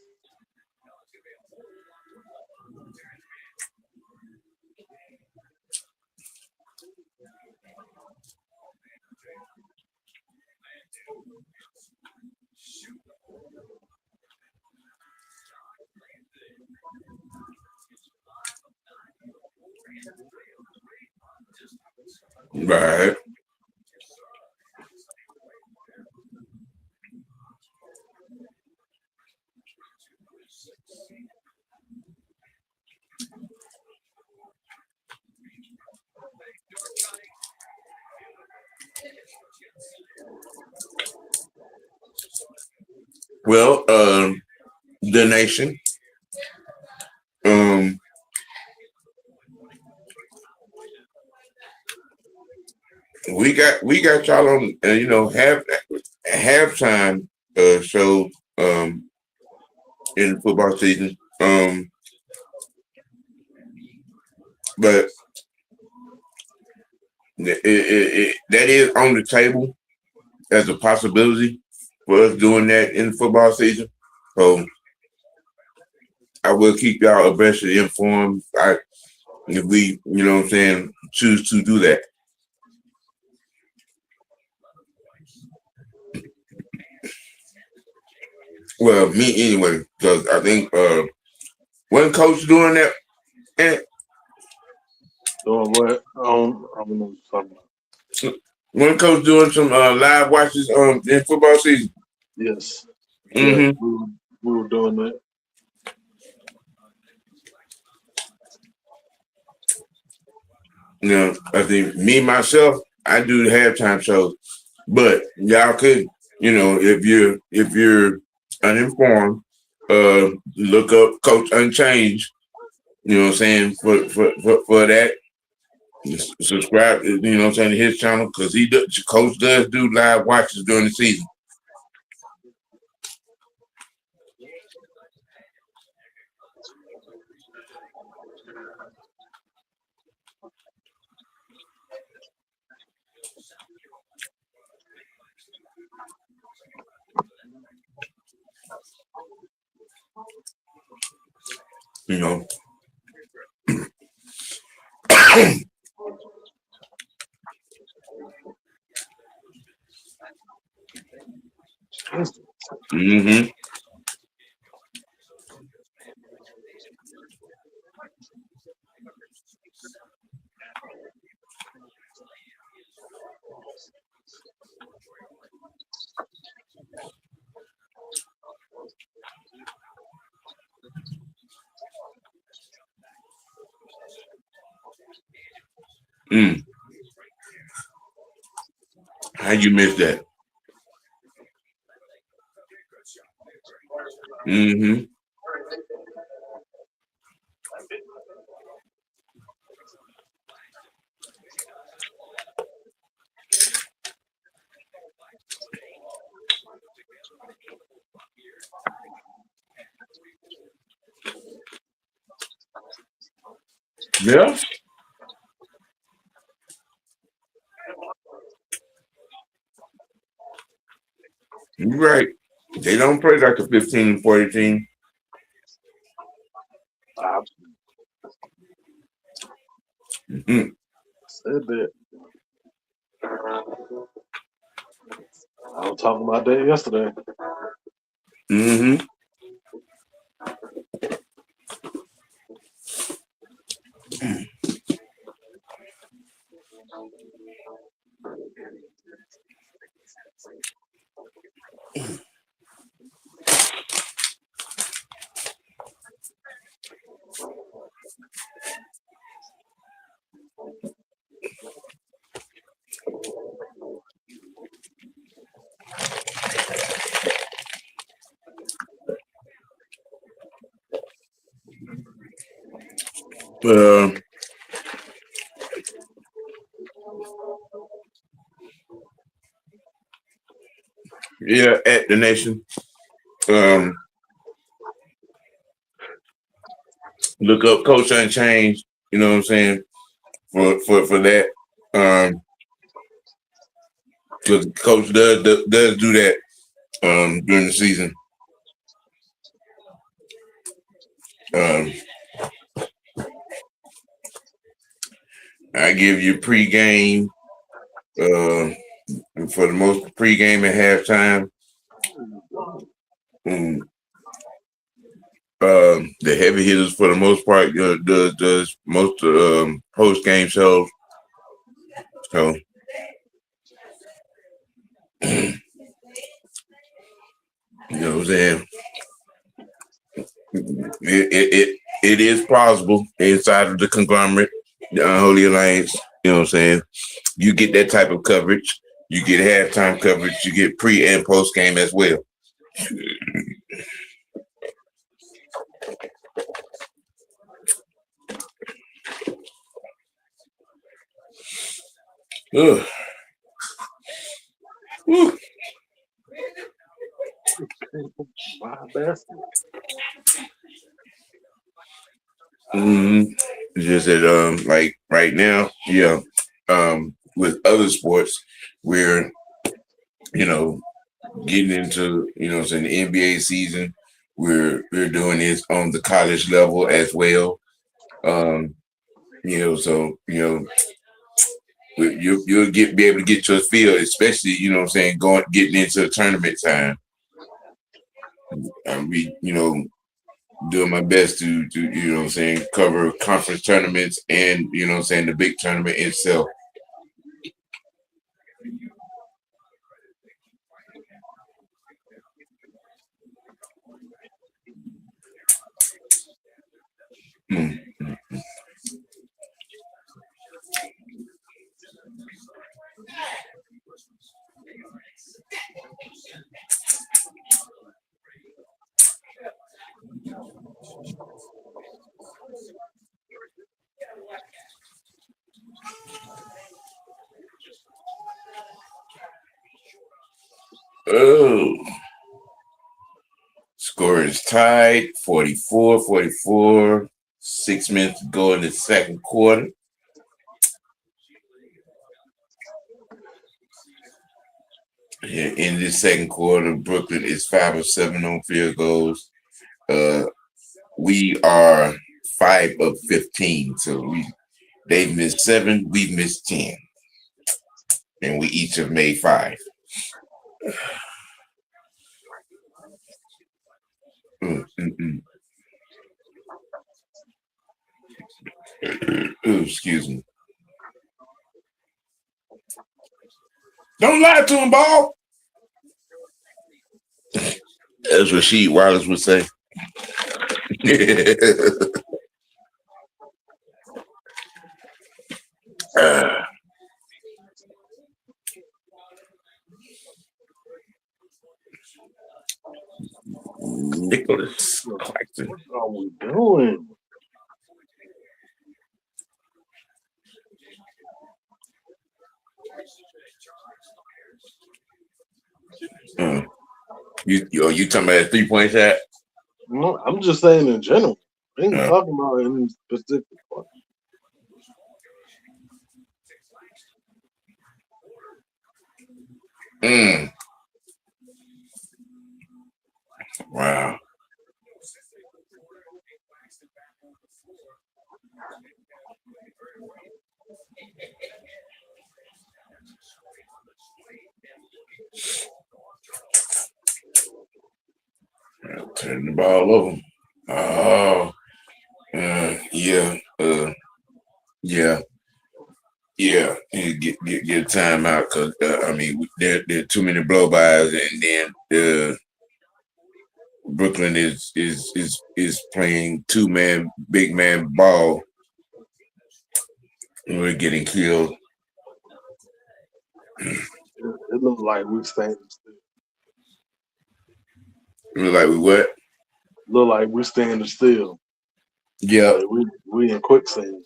Speaker 1: Right. Well, the nation. Um, we got y'all on halftime show in the football season. But that is on the table as a possibility for us doing that in the football season. So I will keep y'all abreast informed. If we, what I'm saying, choose to do that. Well, me anyway, because I think one coach doing that, and
Speaker 2: Doing what? I don't know what you're talking about.
Speaker 1: one coach doing some live watches in football season.
Speaker 2: Yes. Yeah,
Speaker 1: Mm-hmm.
Speaker 2: we were doing that.
Speaker 1: I think me myself, I do the halftime shows, but y'all could, if you're uninformed, look up Coach Unchanged. You know what I'm saying for that. Subscribe, what I'm saying, to his channel because Coach does do live watches during the season. You know. Mm-hmm. Mm. How you miss that? Mm-hmm. Yeah, you're right. They don't play like a 15 and 40 team.
Speaker 2: I
Speaker 1: Mm-hmm.
Speaker 2: said that. I was talking about that yesterday.
Speaker 1: Mm-hmm. Uh, yeah, at the nation. Um, look up Coach Unchanged. You know what I'm saying for that. Because Coach does do that during the season. Um, I give you pregame for the most pregame and halftime. Um, the heavy hitters for the most part does most post game shows. So you know what I'm saying. It is plausible inside of the conglomerate, the Unholy Alliance. You know what I'm saying. You get that type of coverage. You get halftime coverage. You get pre and post game as well. Ugh. Woo.
Speaker 2: My best.
Speaker 1: Mm-hmm. It's just that like right now, yeah, with other sports, we're you know getting into saying the NBA season. We're doing this on the college level as well. Um, so you'll be able to get your feel, especially going getting into tournament time. I'll be doing my best to cover conference tournaments and the big tournament itself. Mm. Oh, score is tied 44-44. 6 minutes to go in the second quarter. In this second quarter, Brooklyn is 5 of 7 on field goals. We are 5 of 15. So they've missed 7, we've missed 10. And we each have made 5. Ooh, excuse me. Don't lie to him, Ball. As Rasheed Wallace would say. Nicholas Claxton.
Speaker 2: What are we doing?
Speaker 1: You talking about a 3-point shot?
Speaker 2: No, I'm just saying in general. I ain't talking about any specific one.
Speaker 1: Wow. Turn the ball over. Oh, yeah. Yeah. Get a timeout because there are too many blow-bys, and then Brooklyn is playing 2-man, big man ball. And we're getting killed.
Speaker 2: It looks like we standing still.
Speaker 1: Look like we what?
Speaker 2: Look like we standing still.
Speaker 1: Yeah.
Speaker 2: Like we in quicksand.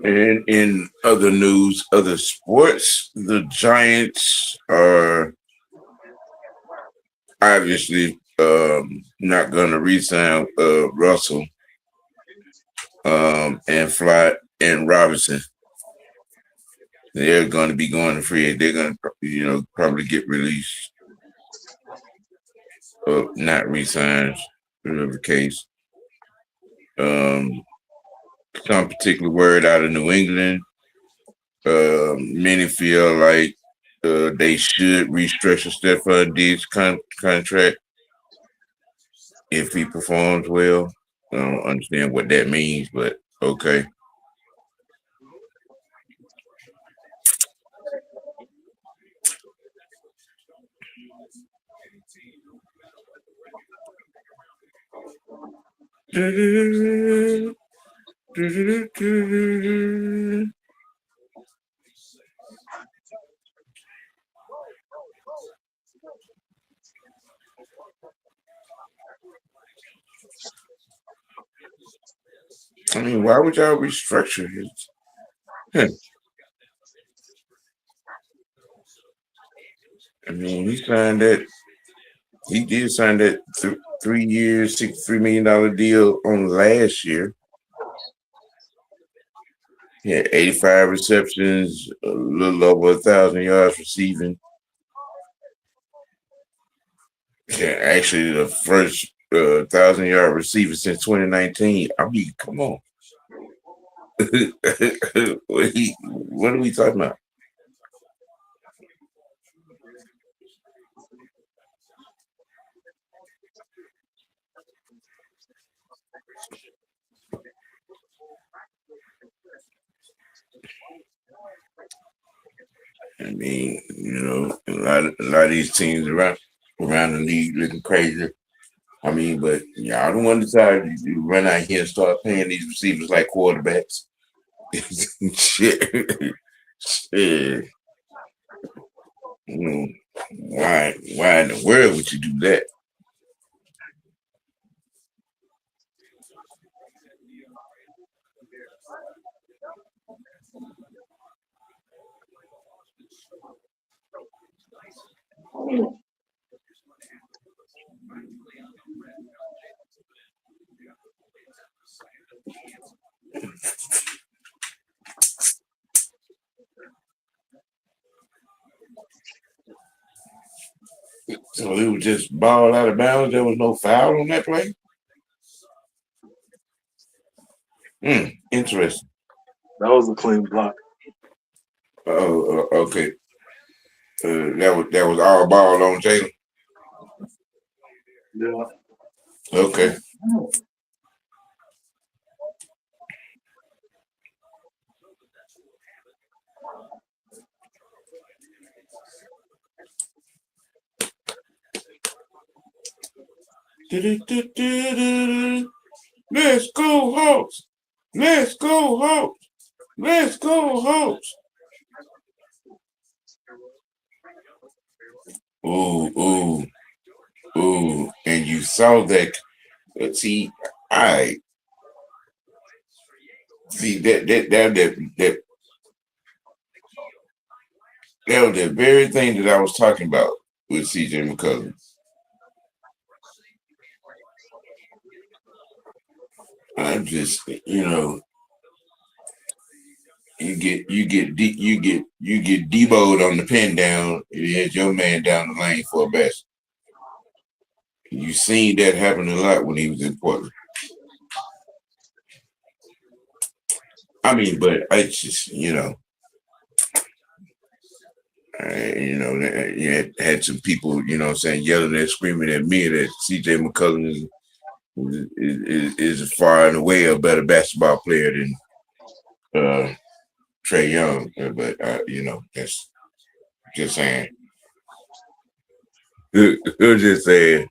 Speaker 1: And in other news, other sports, the Giants are obviously not going to re-sign Russell and Fly and Robinson. They're going to be going to free. They're going to, probably get released or not re-signed, whatever the case. Um, some particular word out of New England. Many feel like they should restructure Stephon Diggs' contract if he performs well. I don't understand what that means, but okay. I mean, why would y'all restructure it? I mean, he signed that. He did sign that 3 years, $63 million deal on last year. He had 85 receptions, a little over 1,000 yards receiving. Yeah, actually, the first 1,000 yard receiver since 2019. I mean, come on. What are we talking about? I mean, a lot of these teams around the league looking crazy. I mean, but y'all don't want to decide to run out here and start paying these receivers like quarterbacks. Shit. Shit. Why in the world would you do that? So it was just ball out of bounds. There was no foul on that play. Interesting.
Speaker 2: That was a clean block.
Speaker 1: Oh, okay. That was all ball on Jalen.
Speaker 2: Yeah.
Speaker 1: Okay. Let's go Hawks! Let's go Hawks! Let's go Hawks! Ooh, ooh, ooh! And you saw that. See, I see that was the very thing that I was talking about with CJ McCollum. I'm just, you get deboed on the pin down. You had your man down the lane for a best. You seen that happen a lot when he was in Portland. I mean, but I just, you had some people, saying, yelling and screaming at me that CJ McCollum is far and away a better basketball player than Trey Young. But that's just saying. I'm just saying.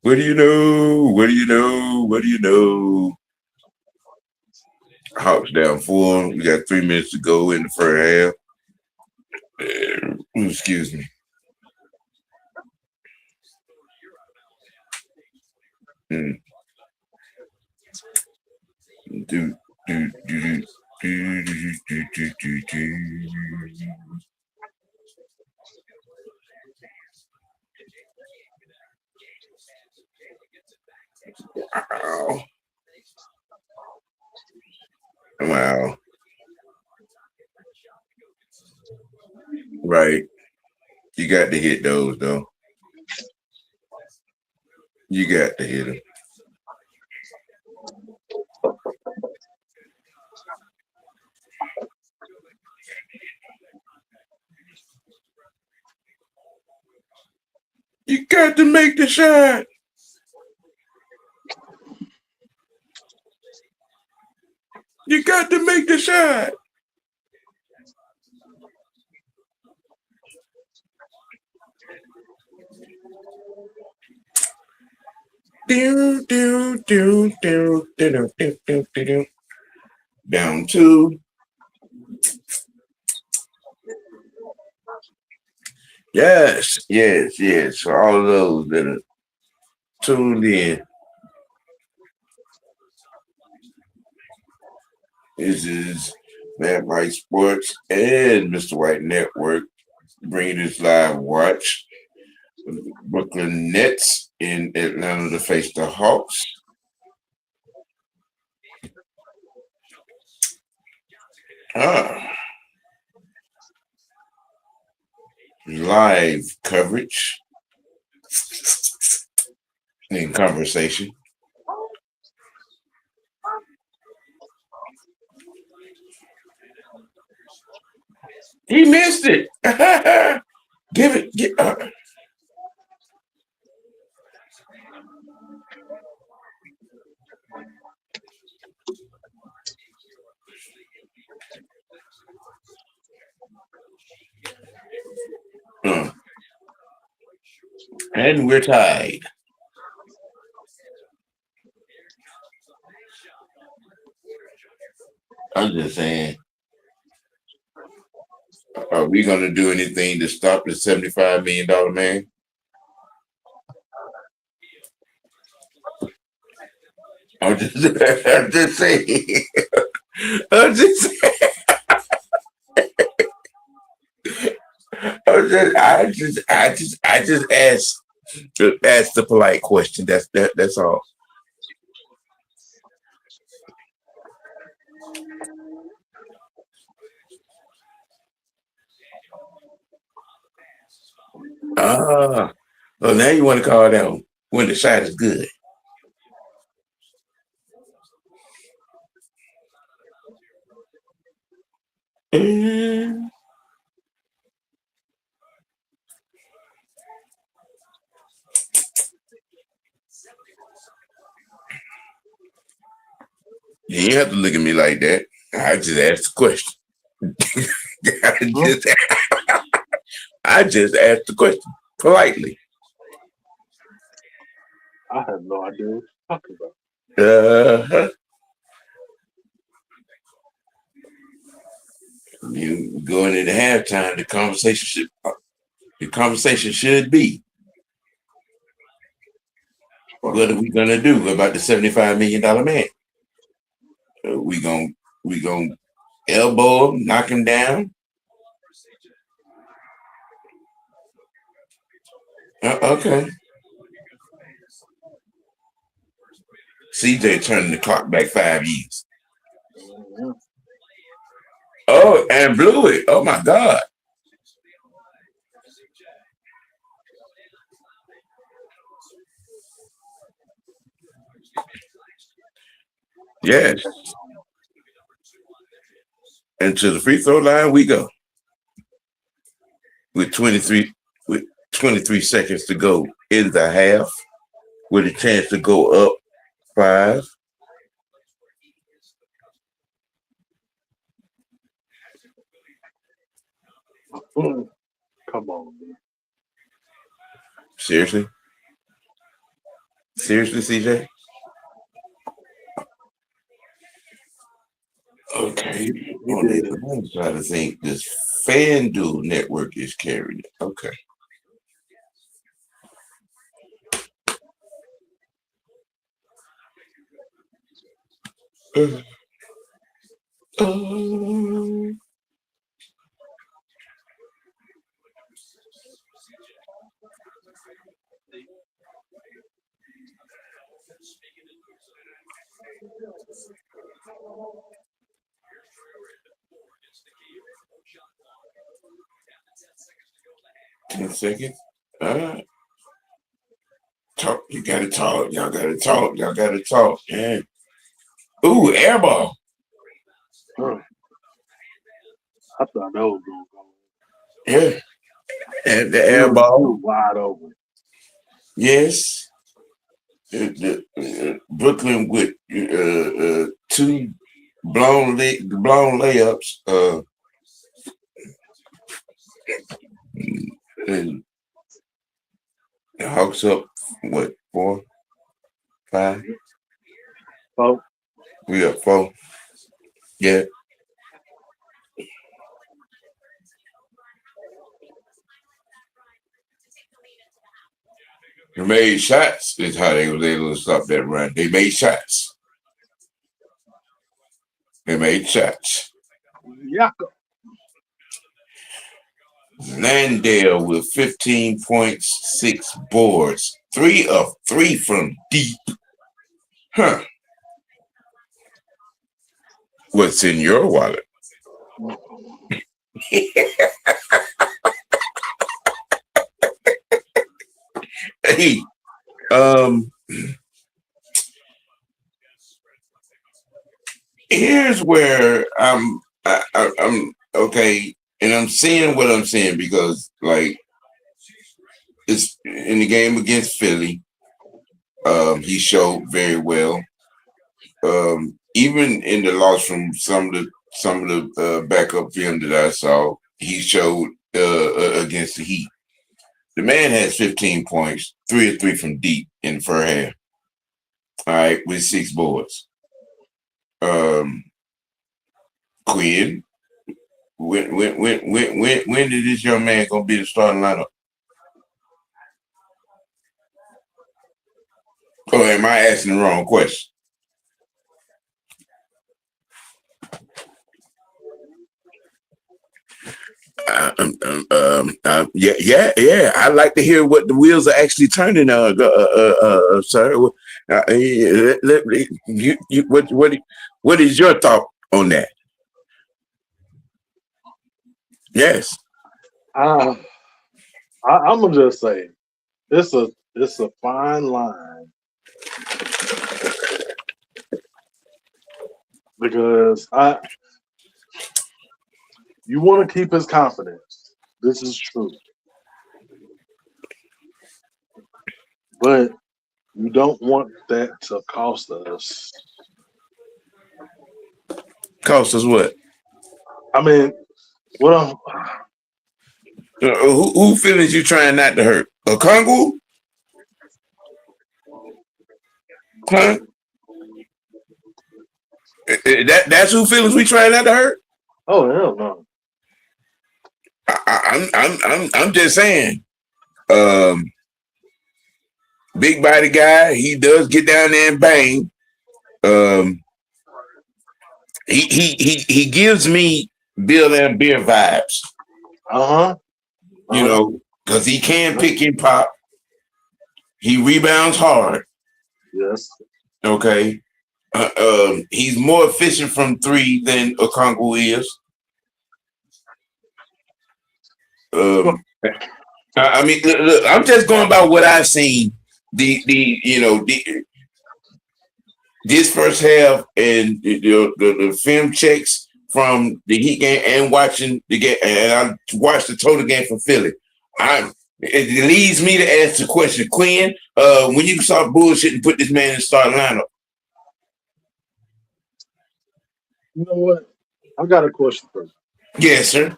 Speaker 1: What do you know? What do you know? What do you know? Hawks down 4. We got 3 minutes to go in the first half. Excuse me. Mm. Do, do, do, do, do. Wow. Wow. Right. You got to hit those, though. You got to hit them. You got to make the shot. You got to make the shot. Down 2. Yes. For all of those that are tuned in, this is Mad Mike Sports and Mr. White Network bringing this live watch. Brooklyn Nets in Atlanta to face the Hawks. Live coverage and conversation. He missed it. Give it. And we're tied. I'm just saying, are we going to do anything to stop the $75 million man? I'm just saying. I'm just saying. I just asked the polite question. That's all. Well, now you want to call that when the shot is good. Mm. You ain't have to look at me like that. I just asked the question. I just asked the question politely.
Speaker 2: I have no idea what you're talking about.
Speaker 1: You going into halftime, the conversation should be, what are we gonna do about the $75 million man? We gonna elbow him, knock him down. Okay. CJ turning the clock back 5 years.
Speaker 2: Mm-hmm.
Speaker 1: Oh, and blew it. Oh my God. Yes. And to the free throw line we go. With 23. 23 seconds to go in the half with a chance to go up 5.
Speaker 2: Come on, man.
Speaker 1: Seriously? Seriously, CJ? Okay.
Speaker 2: He
Speaker 1: On the
Speaker 2: did.
Speaker 1: other side of things, this FanDuel network is carrying it. Okay. Um, 10 seconds. All right. Talk. You gotta talk. Y'all gotta talk. Y'all gotta talk. Yeah. Ooh, air ball.
Speaker 2: Huh. I thought that was going to go.
Speaker 1: Yeah. And the
Speaker 2: He
Speaker 1: air
Speaker 2: was
Speaker 1: ball.
Speaker 2: wide open.
Speaker 1: Yes. Brooklyn with two blown layups. And the Hawks up what 4, 5?
Speaker 2: Oh,
Speaker 1: We up 4. Yeah. They made shots. Is how they was able to stop that run. They made shots. They made shots.
Speaker 2: yeah.
Speaker 1: Landale with 15 points, 6 boards, 3 of 3 from deep. Huh. What's in your wallet? Hey, here's where I'm okay, and I'm seeing what I'm seeing because like it's in the game against Philly. He showed very well. Even in the loss from some of the backup film that I saw, he showed against the Heat. The man has 15 points, 3 of 3 from deep in the first half. All right, with 6 boards. Quinn, when did this young man gonna be the starting lineup? Oh, am I asking the wrong question? Yeah. I'd like to hear what the wheels are actually turning. Sir. What is your thought on that? Yes.
Speaker 2: I'm gonna just say it's a fine line because you want to keep his confidence. This is true, but you don't want that to cost us.
Speaker 1: Cost us what?
Speaker 2: I mean, what I'm
Speaker 1: Who feelings you trying not to hurt? A Kongu? Huh? That's who feelings we trying not to hurt.
Speaker 2: oh hell no.
Speaker 1: I'm just saying. Big body guy. He does get down there and bang. He gives me Bill and Beer vibes. You know, because he can pick and pop. He rebounds hard.
Speaker 2: Yes.
Speaker 1: Okay. He's more efficient from 3 than Okongwu is. I mean, look, I'm just going by what I've seen. This first half and the film checks from the Heat game and watching the game, and I watched the total game from Philly. It leads me to ask the question, Quinn. When you start bullshit and put this man in the starting lineup.
Speaker 2: You know what? I got a question for you.
Speaker 1: Yes, sir.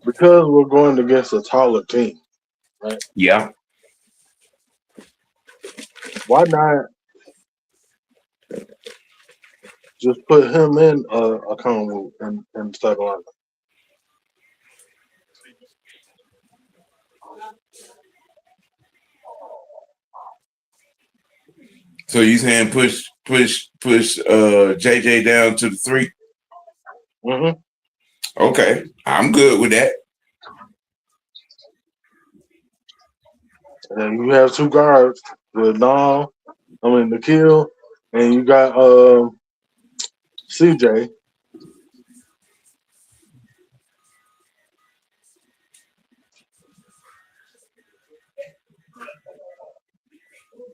Speaker 2: Because we're going against a taller team, right?
Speaker 1: Yeah.
Speaker 2: Why not just put him in a combo and start line?
Speaker 1: So you saying push JJ down to the 3?
Speaker 2: Mm-hmm.
Speaker 1: Okay, I'm good with that.
Speaker 2: And then you have two guards with Nikhil, and you got CJ.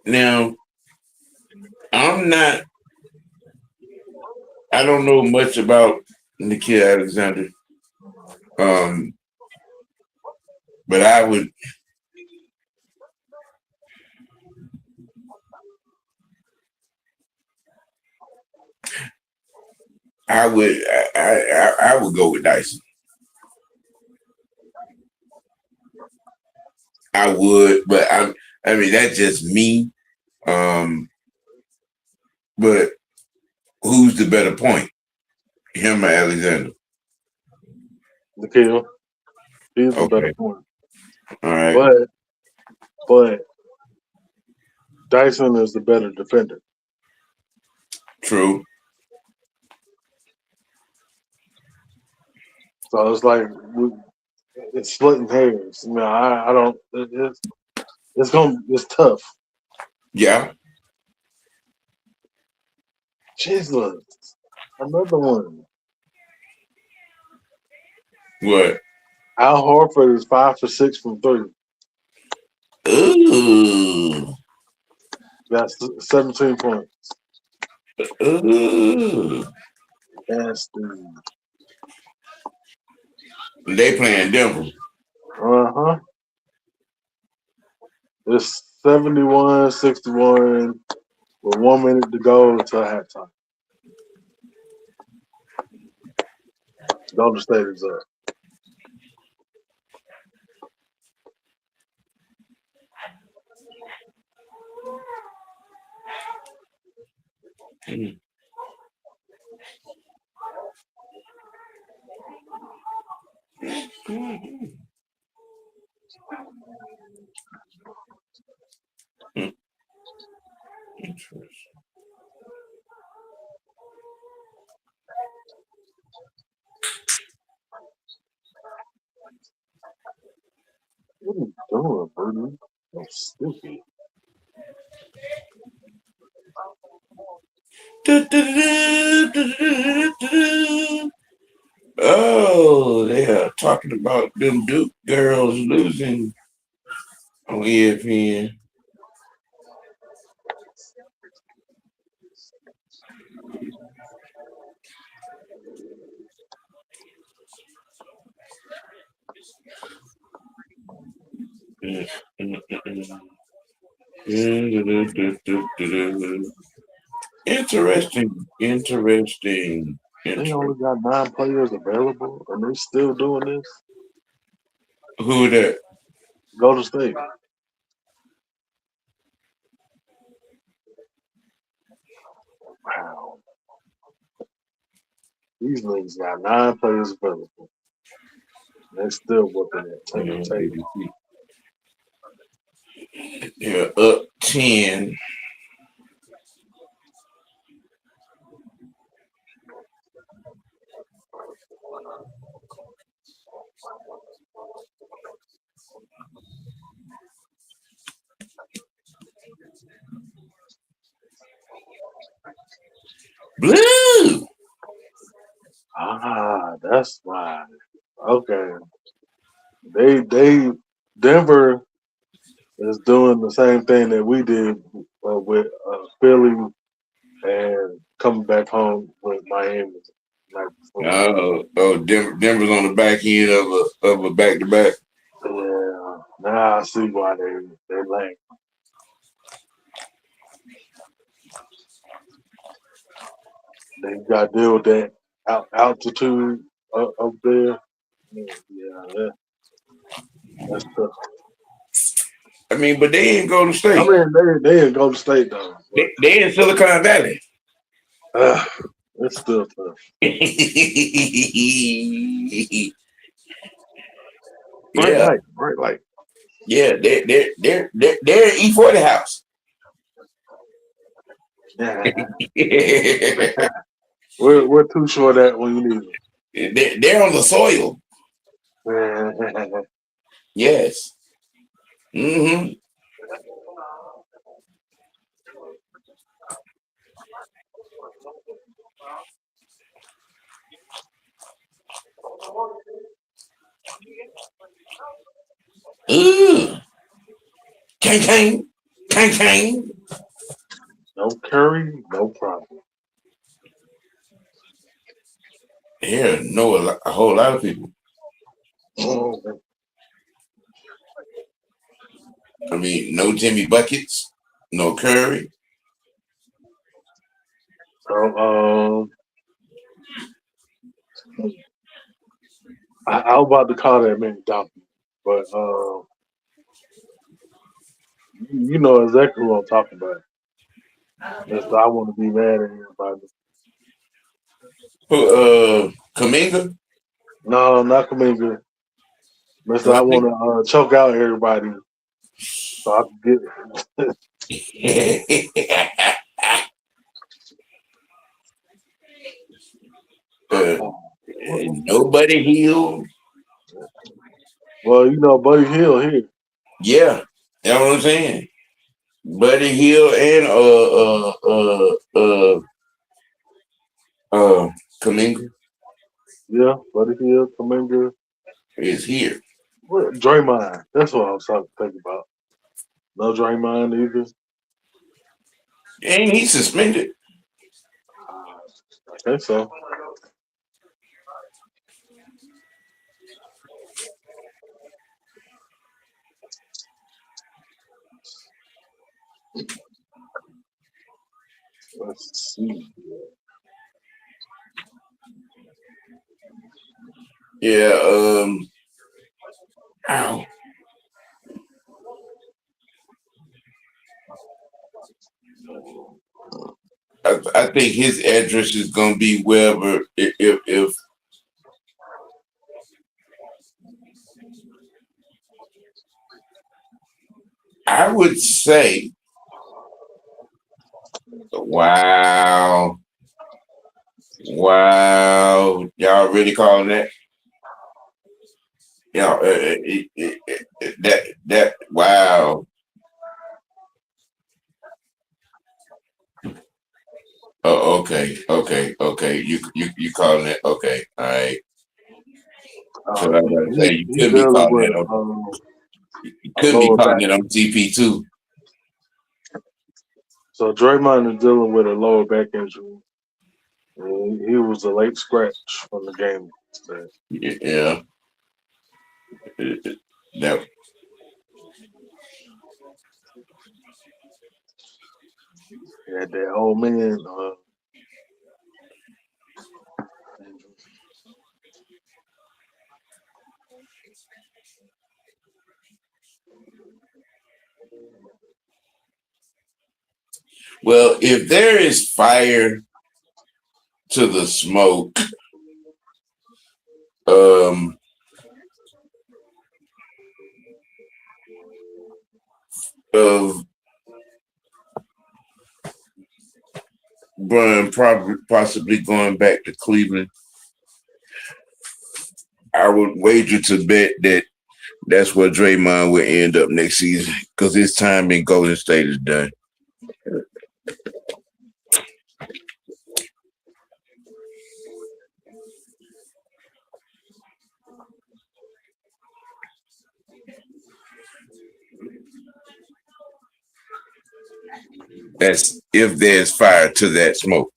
Speaker 1: Now I'm not. I don't know much about Nikhil Alexander. Um, but I would. I would. I would go with Dyson. I would, but I mean that's just me. Um, but who's the better point, him or Alexander?
Speaker 2: Nikhil, he's the better
Speaker 1: Okay,
Speaker 2: point.
Speaker 1: all right,
Speaker 2: But Dyson is the better defender.
Speaker 1: true.
Speaker 2: So it's like it's splitting hairs. You know, I don't. It's tough.
Speaker 1: Yeah.
Speaker 2: Jesus, another one.
Speaker 1: What?
Speaker 2: Al Horford is 5 for 6 from 3.
Speaker 1: Ooh.
Speaker 2: That's 17 points.
Speaker 1: Ooh.
Speaker 2: That's the
Speaker 1: They playing Denver.
Speaker 2: uh-huh. It's 71-61 with 1 minute to go until halftime. Golden State is up.
Speaker 1: Mm. Mm. Interesting.
Speaker 2: What are you doing, Bernie? So stupid.
Speaker 1: Oh, they are talking about them Duke girls losing on ESPN. Mm, mm, Interesting, interesting,
Speaker 2: They
Speaker 1: interesting.
Speaker 2: only got 9 players available, and they still doing this.
Speaker 1: Who that?
Speaker 2: Golden State. Wow. These niggas got 9 players available. They're still whooping it. Taylor Tatum.
Speaker 1: BBC. Yeah, up 10. Blue.
Speaker 2: That's why. Okay. They Denver is doing the same thing that we did with Philly and coming back home with Miami night before.
Speaker 1: Denver's on the back end of a back to back.
Speaker 2: Yeah. Now I see why they lame. They got to deal with that altitude up there. Yeah, that's tough.
Speaker 1: I mean, but they ain't Golden
Speaker 2: I
Speaker 1: State.
Speaker 2: mean, they in Golden State though, but
Speaker 1: They in Silicon Valley.
Speaker 2: uh, it's still tough. Bright
Speaker 1: Yeah,
Speaker 2: light, bright light.
Speaker 1: yeah. They're E40 house.
Speaker 2: Yeah, we're too short at when you need
Speaker 1: They're on the soil.
Speaker 2: them.
Speaker 1: Yes. Mm-hmm. Ooh. Kang kang. Kang kang.
Speaker 2: No curry, no problem.
Speaker 1: Yeah, know a whole lot of people.
Speaker 2: So
Speaker 1: I mean, no Jimmy Buckets, no Curry.
Speaker 2: um, I was about to call that man donkey, but you know exactly who I'm talking about. Mister, I want to be mad at everybody.
Speaker 1: Kaminga.
Speaker 2: No, not Kaminga. Mister,
Speaker 1: Cause
Speaker 2: I
Speaker 1: I
Speaker 2: want to choke out everybody so I can get.
Speaker 1: think uh, nobody healed.
Speaker 2: Well, you know, Buddy Hill here.
Speaker 1: Yeah, that's what I'm saying. Buddy Hill and Kaminga
Speaker 2: Yeah, Buddy Hill, Kaminga.
Speaker 1: is here.
Speaker 2: What? Draymond. That's what I was talking thinking about. No Draymond either.
Speaker 1: Ain't he suspended?
Speaker 2: I think so. Let's see.
Speaker 1: Yeah. Ow. I think his address is gonna be wherever if I would say, wow, wow, y'all really calling that? You know, that wow. Oh, okay. You calling it? Okay, all right. So I was about to say you
Speaker 2: He
Speaker 1: could be
Speaker 2: dealing
Speaker 1: calling
Speaker 2: with
Speaker 1: it on. You
Speaker 2: a
Speaker 1: could be
Speaker 2: lower
Speaker 1: calling
Speaker 2: back.
Speaker 1: it on TP too.
Speaker 2: So Draymond is dealing with a lower back injury. And he was a late scratch from the game today.
Speaker 1: Yeah, that.
Speaker 2: He had that old man injury.
Speaker 1: Well, if there is fire to the smoke, um, of Brian probably possibly going back to Cleveland, I would wager to bet that that's where Draymond will end up next season because his time in Golden State is done. That's if there's fire to that smoke.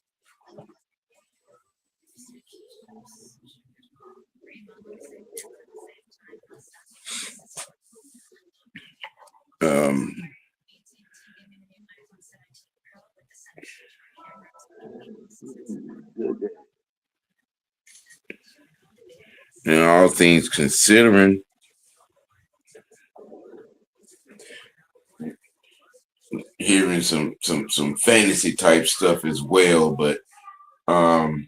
Speaker 2: Good game.
Speaker 1: And all things considering, hearing some fantasy type stuff as well, but um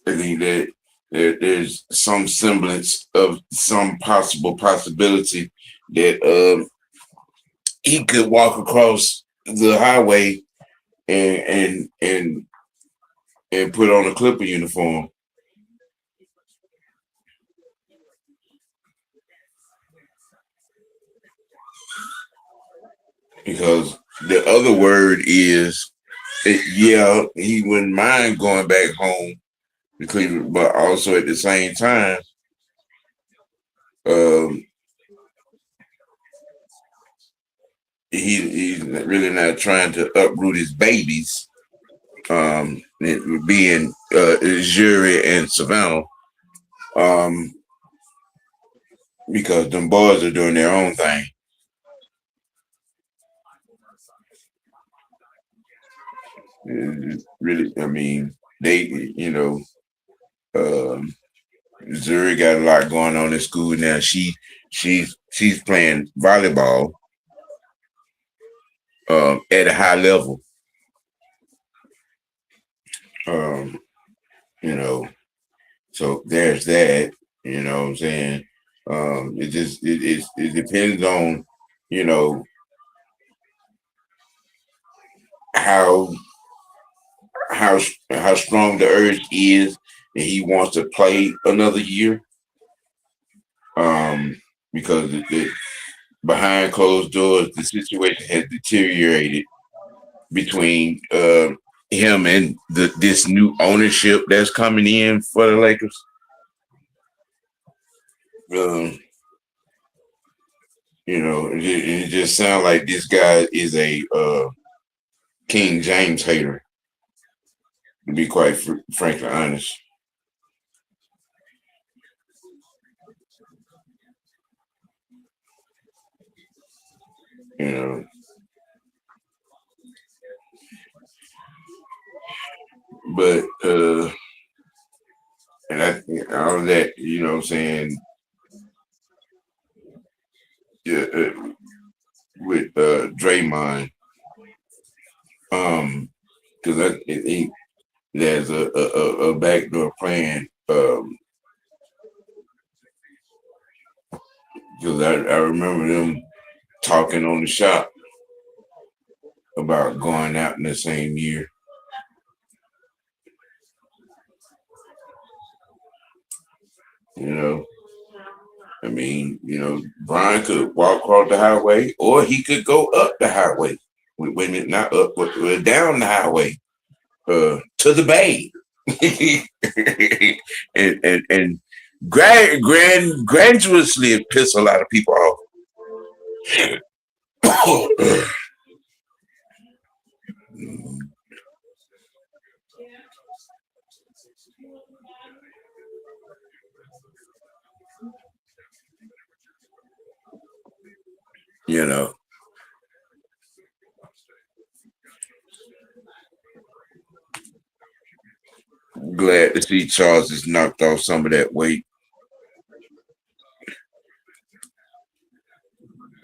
Speaker 1: I think that there's some semblance of some possible possibility that he could walk across the highway and and put on a Clipper uniform because the other word is yeah, he wouldn't mind going back home to Cleveland, but also at the same time, um, he's really not trying to uproot his babies, it being Jury and Savannah, um, because them boys are doing their own thing. Really, I mean, they, um, Zuri got a lot going on in school now. She's playing volleyball at a high level. Um, you know, so there's that. You know what I'm saying? It depends on you know how how strong the urge is, and he wants to play another year. Um, because behind closed doors, the situation has deteriorated between him and this new ownership that's coming in for the Lakers. Um, it just sounds like this guy is a King James hater, to be quite frankly honest. You know, but and all of that, what I'm saying, yeah, with Draymond, because there's a backdoor plan. Because I remember them talking on the shop about going out in the same year. You know, I mean, Brian could walk across the highway, or he could go up the highway. When it not up, but down the highway, to the bay, and graduously piss a lot of people off. you know, glad to see Charles has knocked off some of that weight.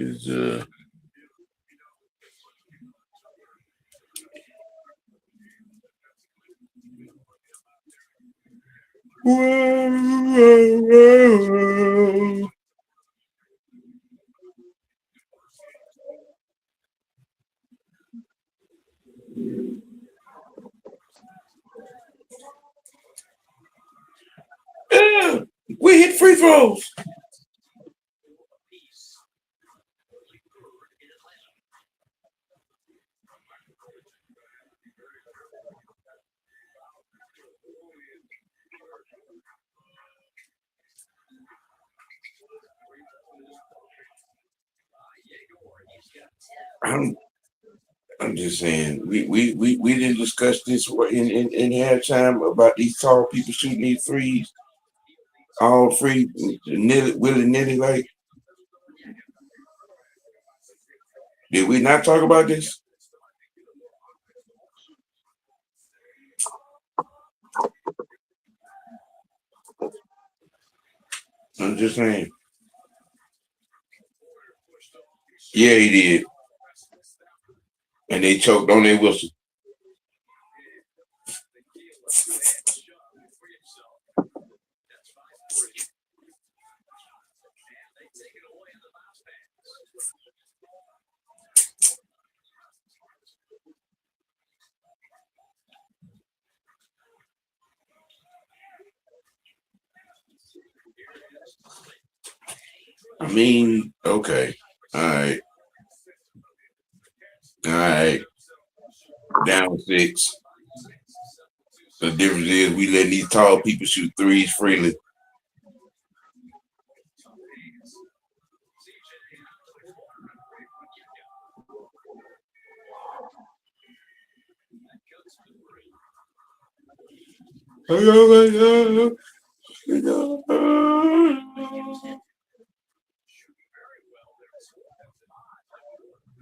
Speaker 1: Is yeah, we hit free throws. I'm I'm just saying we didn't discuss this in halftime about these tall people shooting these threes all free willy nilly like Did we not talk about this? I'm just saying. Yeah, he did. And they choked on their whistle. I mean, okay. All right. All right. Down 6. The difference is we letting these tall people shoot threes freely.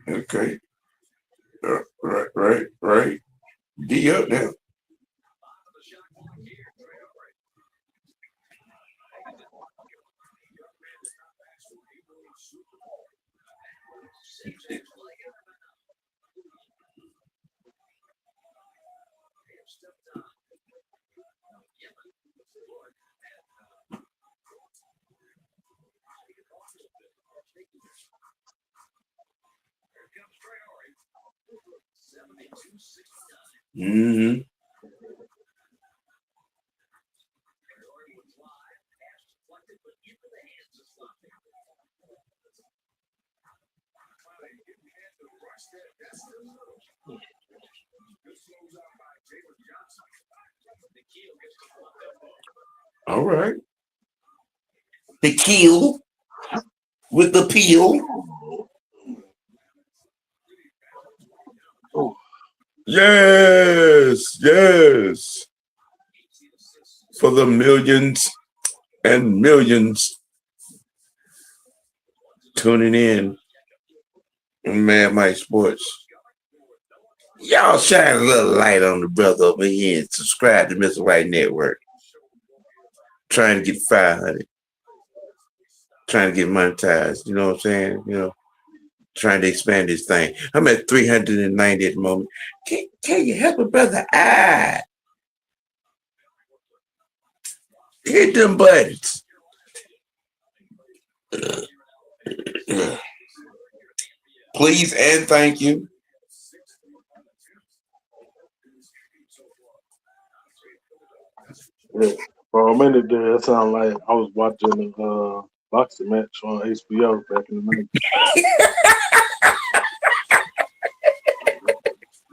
Speaker 1: Okay. Right. D up now. Mm-hmm. All right. The kill with the peel.
Speaker 2: Oh,
Speaker 1: Yes. For the millions and millions tuning in on Mad Mike Sports. Y'all shine a little light on the brother over here and subscribe to Mr. White Network. Trying to get 500. Trying to get monetized. You know what I'm saying? Trying to expand this thing. I'm at 390 at the moment. Can you help a brother? Hit them buttons. Please and thank you.
Speaker 2: yeah. For a minute there, it sounded like I was watching a boxing match on HBO back in the night.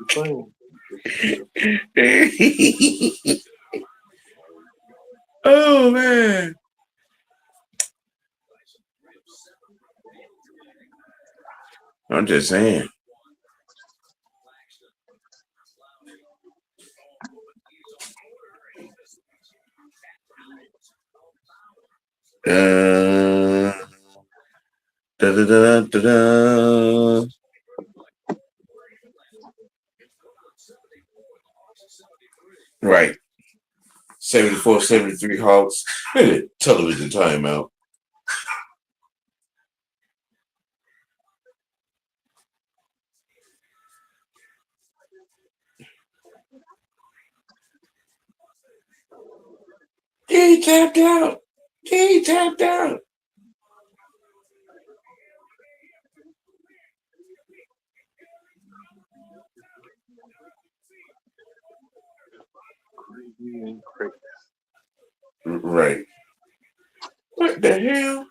Speaker 2: Just saying.
Speaker 1: Oh man. I'm just saying. Da, da, da, da, da. Right. 74, 73 Hawks. Television timeout. He tapped out.
Speaker 2: Crazy and crazy.
Speaker 1: Right. What the hell?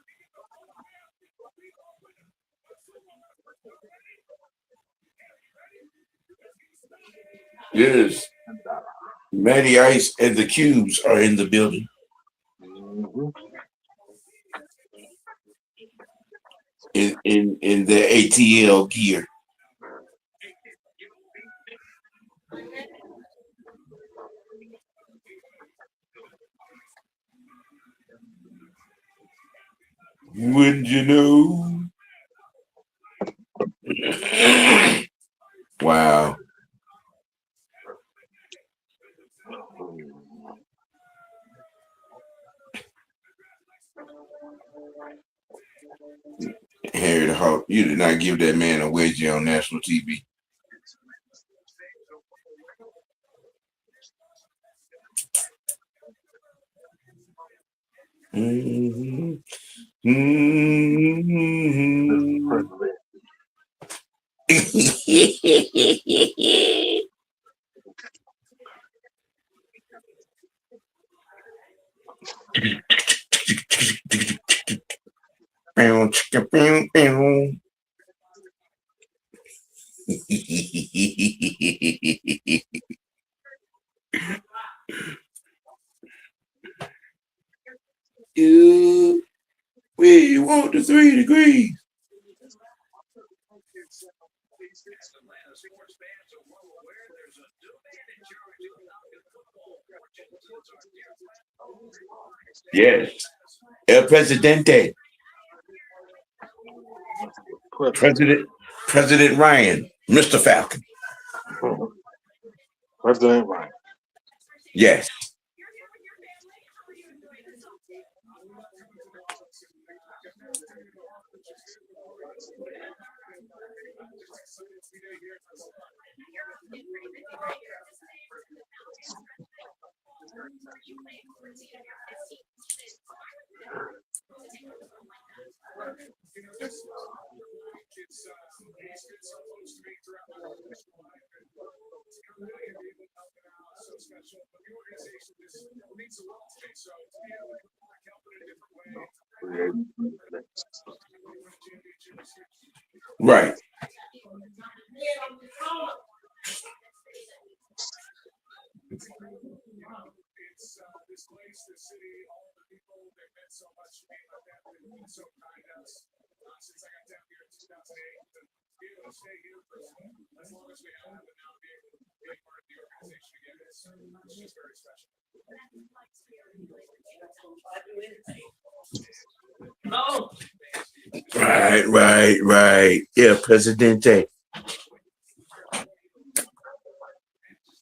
Speaker 1: Yes. Matty Ice and the Cubes are in the building.
Speaker 2: Mm-hmm.
Speaker 1: In their ATL gear. Wouldn't you know? Wow. Harry the Hawk, you did not give that man a wedgie on national TV. Mm-hmm.
Speaker 2: Mr.
Speaker 1: Mm-hmm.
Speaker 2: President.
Speaker 1: You, we want the 3 degrees. Yes. El Presidente.
Speaker 2: President.
Speaker 1: President Ryan. Mr. Falcon.
Speaker 2: President Ryan.
Speaker 1: Yes. Right. Right. Yeah, Presidente.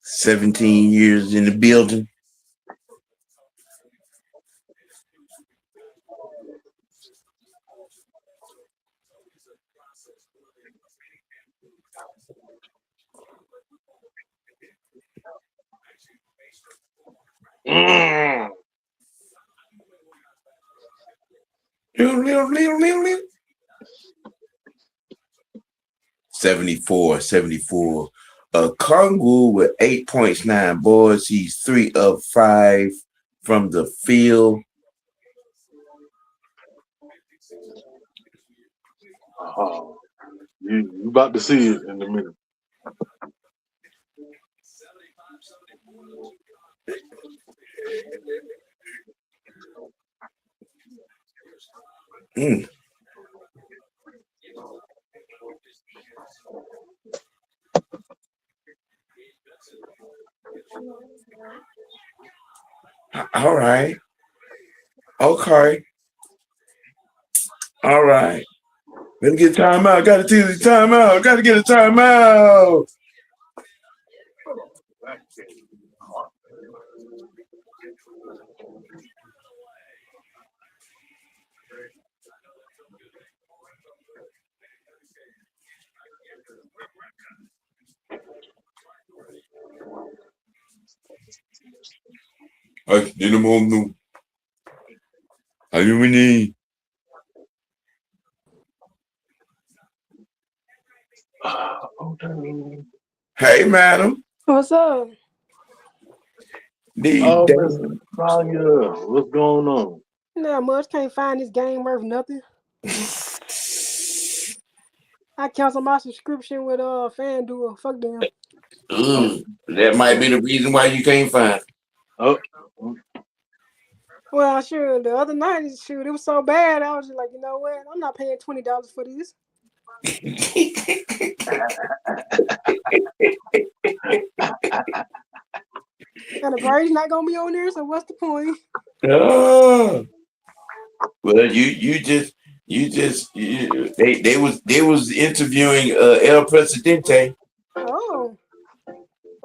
Speaker 1: 17 years in the building.
Speaker 2: Mm.
Speaker 1: 74. Kongu with 8 points, 9 boards. He's 3 of 5 from the field.
Speaker 2: You about to see it in a minute.
Speaker 1: Mm. All right. Okay. All right. Let me get a timeout. Got to do the timeout. Got to get a timeout. Ay, di na mo nung. Alumini. Hey, madam.
Speaker 4: What's up?
Speaker 2: Oh, Miss Tanya, what's going on?
Speaker 4: Not much. Can't find this game worth nothing. I cancel my subscription with FanDuel. Fuck them.
Speaker 1: That might be the reason why you can't find.
Speaker 2: Oh,
Speaker 4: Well, sure. The other night, shoot, it was so bad. I was just like, you know what? I'm not paying $20 for this. And the Braves not gonna be on there. So what's the point?
Speaker 1: Oh. Well, you They was interviewing El Presidente.
Speaker 4: Oh,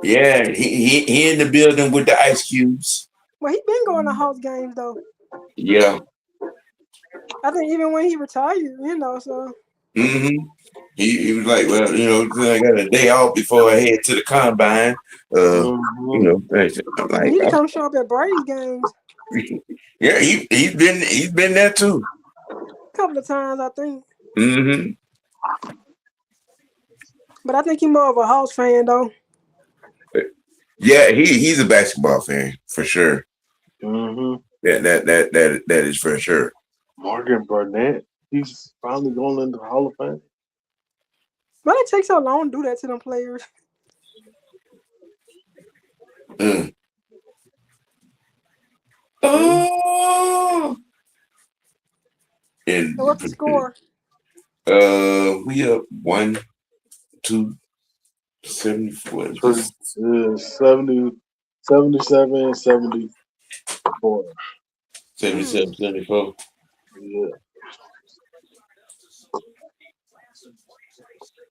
Speaker 1: Yeah, he in the building with the ice cubes.
Speaker 4: well, he been going to Hawks games though.
Speaker 1: Yeah.
Speaker 4: I think even when he retired, you know. So
Speaker 1: Mm-hmm. He was like, well, I got a day off before I head to the combine.
Speaker 2: Mm-hmm.
Speaker 1: I'm
Speaker 4: he
Speaker 1: like,
Speaker 4: need to come show up at Brady's games
Speaker 1: yeah, he's been there too.
Speaker 4: a couple of times, I think.
Speaker 1: Mm-hmm.
Speaker 4: But I think he's more of a Hawks fan though.
Speaker 1: Yeah, he's a basketball fan for sure.
Speaker 2: Mm-hmm.
Speaker 1: That is for sure.
Speaker 2: Morgan Burnett, he's finally going into the Hall of Fame.
Speaker 4: Why it take so long to do that to them players?
Speaker 1: Mm. Oh, and
Speaker 4: So what's the score?
Speaker 1: we up 1-2 74.
Speaker 2: So it's 70, 77, 74.
Speaker 1: 77, 74.
Speaker 2: Yeah.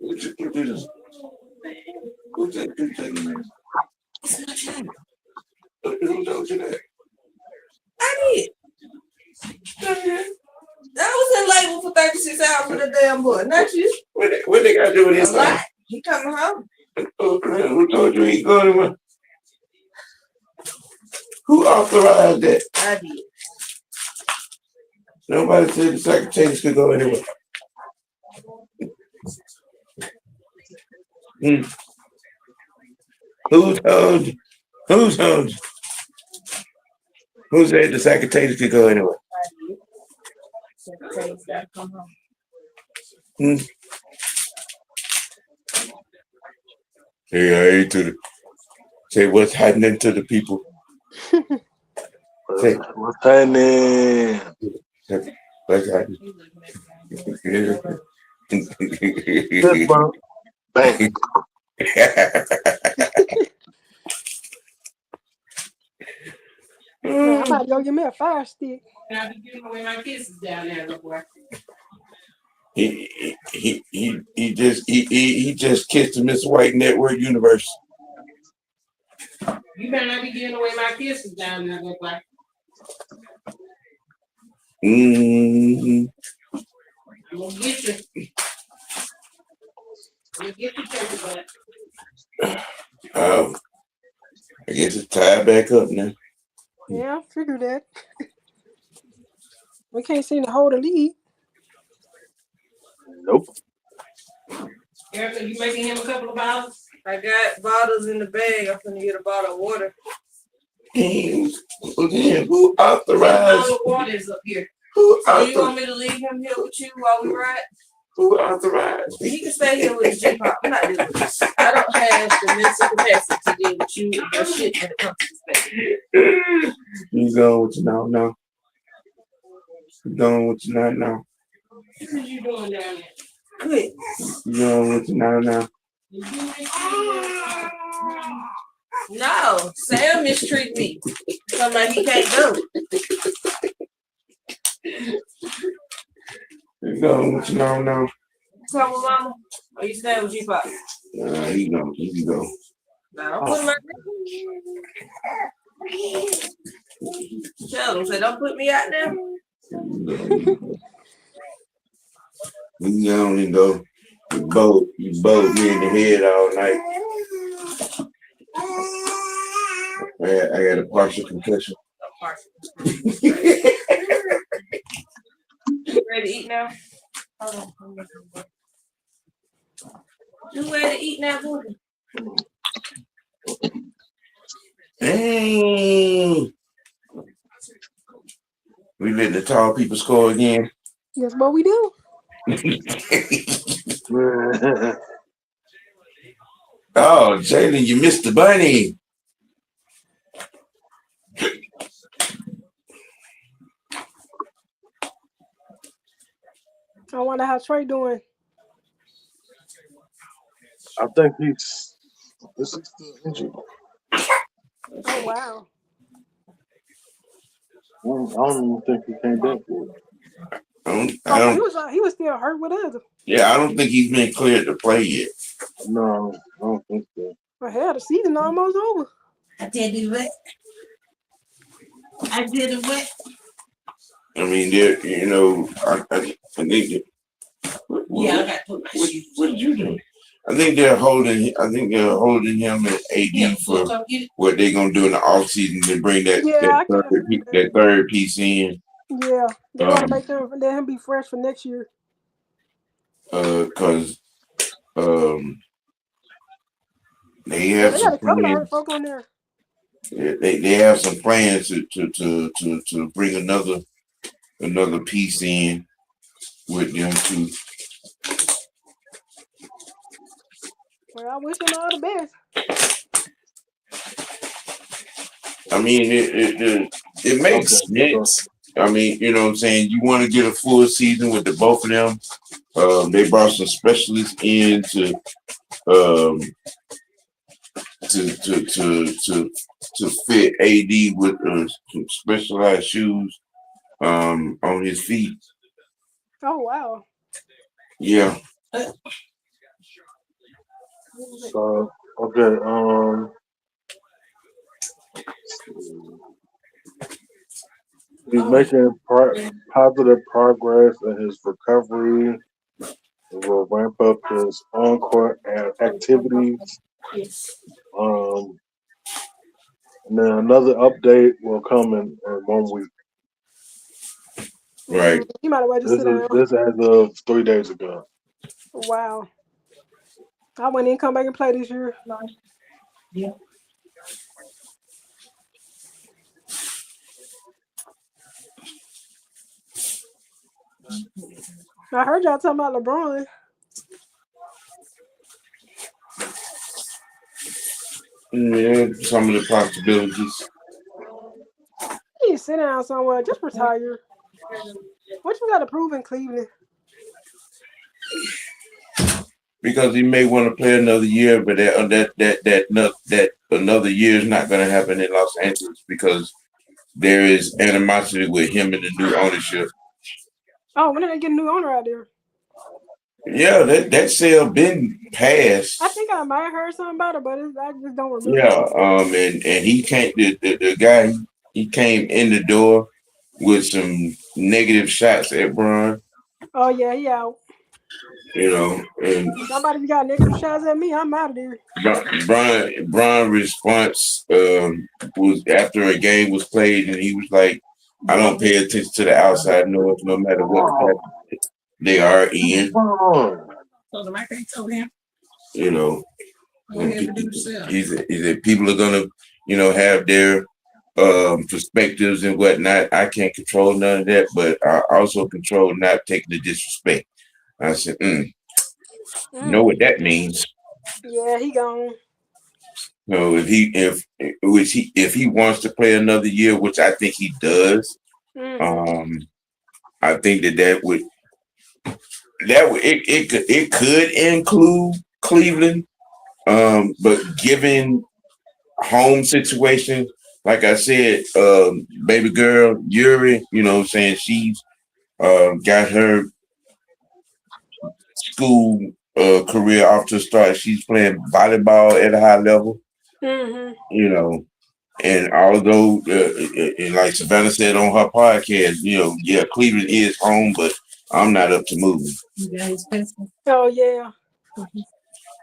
Speaker 1: Who's that? Who told you that?
Speaker 3: I did. I was in label for 36 hours with a damn boy, not you.
Speaker 1: What they got to do with
Speaker 3: A
Speaker 1: this?
Speaker 3: lot. He coming home.
Speaker 1: Who told you he going to? Who authorized that?
Speaker 3: I did.
Speaker 1: Nobody said the secretaries could go anywhere. Who told you? Who told you? Who said the secretaries could go anywhere?
Speaker 3: I did. Secretary's got to come home.
Speaker 1: Hey, I hate to say what's happening to the people. Say,
Speaker 2: What's happening?
Speaker 1: what's happening?
Speaker 2: Fist bump. Bang.
Speaker 4: Man, I might go get me a fire stick.
Speaker 3: I be giving away my kisses down there, little boy.
Speaker 1: He just kissed the Miss White Network universe.
Speaker 3: You better not be giving away my kisses down there, little boy.
Speaker 1: Mm-hmm.
Speaker 3: I'm gonna get you. I'm gonna get you, paper back.
Speaker 1: I guess it's tied back up now.
Speaker 4: Yeah, I figured that. We can't seem to hold a lead.
Speaker 2: Nope.
Speaker 3: Erica, you making him a couple of bottles? I got bottles in the bag. I'm gonna get a bottle of water.
Speaker 1: Who authorized?
Speaker 3: Bottle of water is up here.
Speaker 1: Who
Speaker 3: So you
Speaker 1: authorized?
Speaker 3: want me to leave him here with you while we ride?
Speaker 1: Who authorized?
Speaker 3: He can stay here with his J-pop. I'm not dealing with this. I don't have the mental capacity to deal with you and your shit when it comes to this baby.
Speaker 1: You going with you now? You going with you now?
Speaker 3: What are you doing down there? Quit.
Speaker 1: You going with you now?
Speaker 3: No, Sam mistreat me. Something like he can't go.
Speaker 1: You going with you now?
Speaker 3: Come with mama. Or you staying with G-pop?
Speaker 1: He go.
Speaker 3: No, don't put my Tell him, say don't put me out there.
Speaker 1: You only go. You both me in the head all night. I got a partial concussion.
Speaker 3: You ready to eat now? Hold on. You ready to eat now, Boogie?
Speaker 1: Dang. We letting the tall people score again.
Speaker 4: That's what we do.
Speaker 1: Oh, Jalen, you missed the bunny.
Speaker 4: I wonder how Trey doing.
Speaker 2: I think he's still injured.
Speaker 4: Oh wow.
Speaker 2: I don't even think he came back for it.
Speaker 1: I
Speaker 4: Oh,
Speaker 1: don't.
Speaker 4: he was still hurt with us.
Speaker 1: Yeah, I don't think he's been cleared to play yet.
Speaker 2: No, I don't think so.
Speaker 4: Well, hell, the season almost over.
Speaker 3: I did it what? I did it what?
Speaker 1: I mean, there. You know, I think that.
Speaker 3: Yeah, I got to put my shoes
Speaker 1: What did you do? I think they're holding. I think they're holding him at AD for
Speaker 3: come get it.
Speaker 1: what they're gonna do in the off season to bring
Speaker 4: Yeah, I kind of heard
Speaker 1: that
Speaker 4: that.
Speaker 1: third piece in.
Speaker 4: Yeah, they want to make him let him be fresh for next year.
Speaker 1: Cause they
Speaker 4: Yeah,
Speaker 1: have
Speaker 4: they got
Speaker 1: some
Speaker 4: a couple of
Speaker 1: plans.
Speaker 4: hurt folk on there.
Speaker 1: They have some plans to bring another piece in with them too.
Speaker 4: Well, I wish them all the best.
Speaker 1: I mean, it makes
Speaker 2: Okay, so
Speaker 1: sense. I mean, you know what I'm saying? You want to get a full season with the both of them. They brought some specialists in um, to fit AD with some specialized shoes on his feet.
Speaker 4: Oh wow.
Speaker 1: Yeah.
Speaker 2: so okay. He's making positive progress in his recovery. He will ramp up his on-court activities. Um, and then another update will come in 1 week.
Speaker 1: Right.
Speaker 4: You might as well just
Speaker 2: This
Speaker 4: sit
Speaker 2: is
Speaker 4: down.
Speaker 2: this as of 3 days ago.
Speaker 4: Wow. I wouldn't even come back and play this year.
Speaker 3: Yeah.
Speaker 4: I heard y'all talking about LeBron.
Speaker 1: Yeah, some of the possibilities.
Speaker 4: You need to sit down somewhere. Just retire. What you got to prove in Cleveland?
Speaker 1: Because he may want to play another year, but that another year is not going to happen in Los Angeles because there is animosity with him and the new ownership.
Speaker 4: Oh, when did they get a new owner out there?
Speaker 1: Yeah, that sale been passed.
Speaker 4: I think I might have heard something about it, but I just don't remember.
Speaker 1: Yeah, and he came the guy he came in the door with some negative shots at Bron.
Speaker 4: Oh yeah, he out.
Speaker 1: You know, and
Speaker 4: Somebody got negative shots at me. I'm out of there.
Speaker 1: Bron response was after a game was played, and he was like, "I don't pay attention to the outside noise, no matter what capacity they are in."
Speaker 3: So the mic ain't told him.
Speaker 1: You know,
Speaker 3: Go ahead and do the sale.
Speaker 1: he said people are gonna, have their perspectives and whatnot. I can't control none of that, but I also control not taking the disrespect. I said, know what that means.
Speaker 4: Yeah, he gone.
Speaker 1: So if he wants to play another year, which I think he does, I think it could include Cleveland, but given home situation, like I said, baby girl Yuri, you know what I'm saying, she's got her school career off to start. She's playing volleyball at a high level, you know. And although, and like Savannah said on her podcast, Cleveland is home, but I'm not up to moving.
Speaker 4: Oh yeah.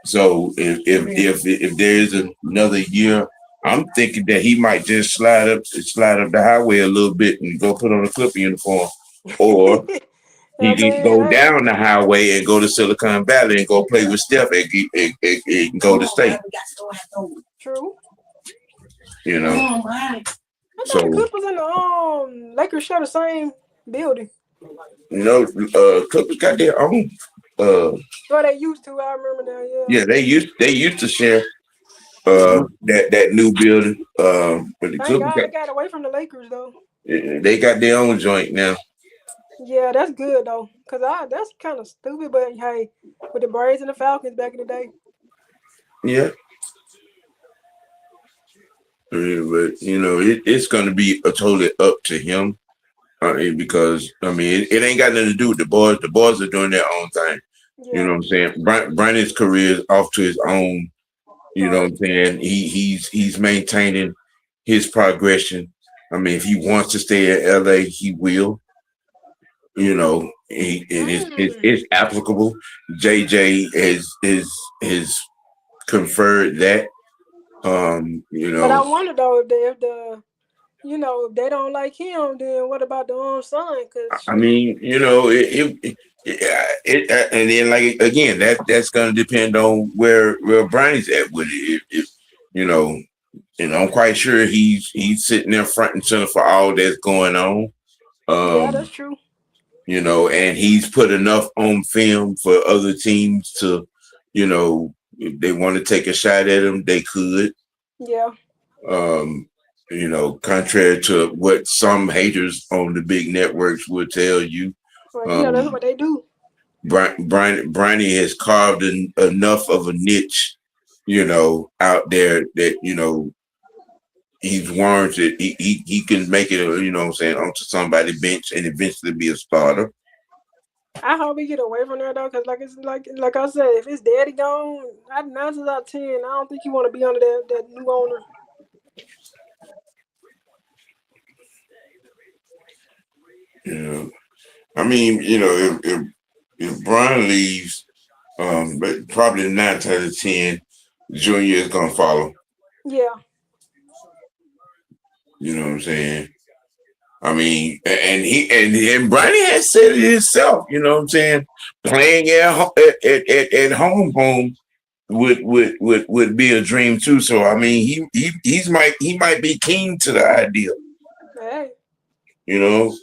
Speaker 1: So if there's another year, I'm thinking that he might just slide up the highway a little bit and go put on a Clipper uniform, or he can go down the highway and go to Silicon Valley and go play with Steph and go to state.
Speaker 4: True.
Speaker 1: You know.
Speaker 4: I thought the Clippers and the Lakers share the same building.
Speaker 1: Clippers got their own.
Speaker 4: Well, they used to. I remember now.
Speaker 1: Yeah, they used to share that new building. But the
Speaker 4: Thank
Speaker 1: Clippers
Speaker 4: God they got away from the Lakers though.
Speaker 1: They got their own joint now.
Speaker 4: Yeah, that's good though, cause that's kind of stupid. But hey, with the Braves and the Falcons back in the day.
Speaker 1: Yeah. But it's going to be totally up to him. Because I mean, it ain't got nothing to do with the boys. The boys are doing their own thing. You know
Speaker 4: Yeah,
Speaker 1: what I'm saying? Bronny's career is off to his own. You know
Speaker 4: right.
Speaker 1: what I'm saying? He's maintaining his progression. I mean, if he wants to stay in LA, he will. You know,
Speaker 4: Mm.
Speaker 1: it's applicable. JJ has conferred that. You
Speaker 4: But I
Speaker 1: know,
Speaker 4: wonder though if they don't like him, then what about the son? Cause
Speaker 1: I
Speaker 4: shoot,
Speaker 1: mean, you know, and then like again, that's gonna depend on where Brian's at with it. If you know, and I'm quite sure he's sitting there front and center for all that's going on.
Speaker 4: yeah, that's
Speaker 1: Um,
Speaker 4: true.
Speaker 1: you know, and he's put enough on film for other teams to, you know, if they want to take a shot at him, they could.
Speaker 4: Yeah,
Speaker 1: Um, you know, contrary to what some haters on the big networks would tell you.
Speaker 4: well, that's
Speaker 1: Um,
Speaker 4: what they do.
Speaker 1: Briney has carved enough of a niche, you know, out there that, you know, he's warranted. He can make it, you know what I'm saying, onto somebody's bench and eventually be a starter.
Speaker 4: I hope we get away from there though, cause like I said, if his daddy gone, 9 times out of 10, I don't think he want to be under that new owner.
Speaker 1: You know, I mean, you know, if Brian leaves, but probably 9 times out of 10, Junior is gonna follow.
Speaker 4: Yeah,
Speaker 1: You know what I'm saying? I mean, and Bronny has said it himself. You know what I'm saying? Playing at home would be a dream too. So I mean, he might be keen to the idea.
Speaker 4: hey,
Speaker 1: You know,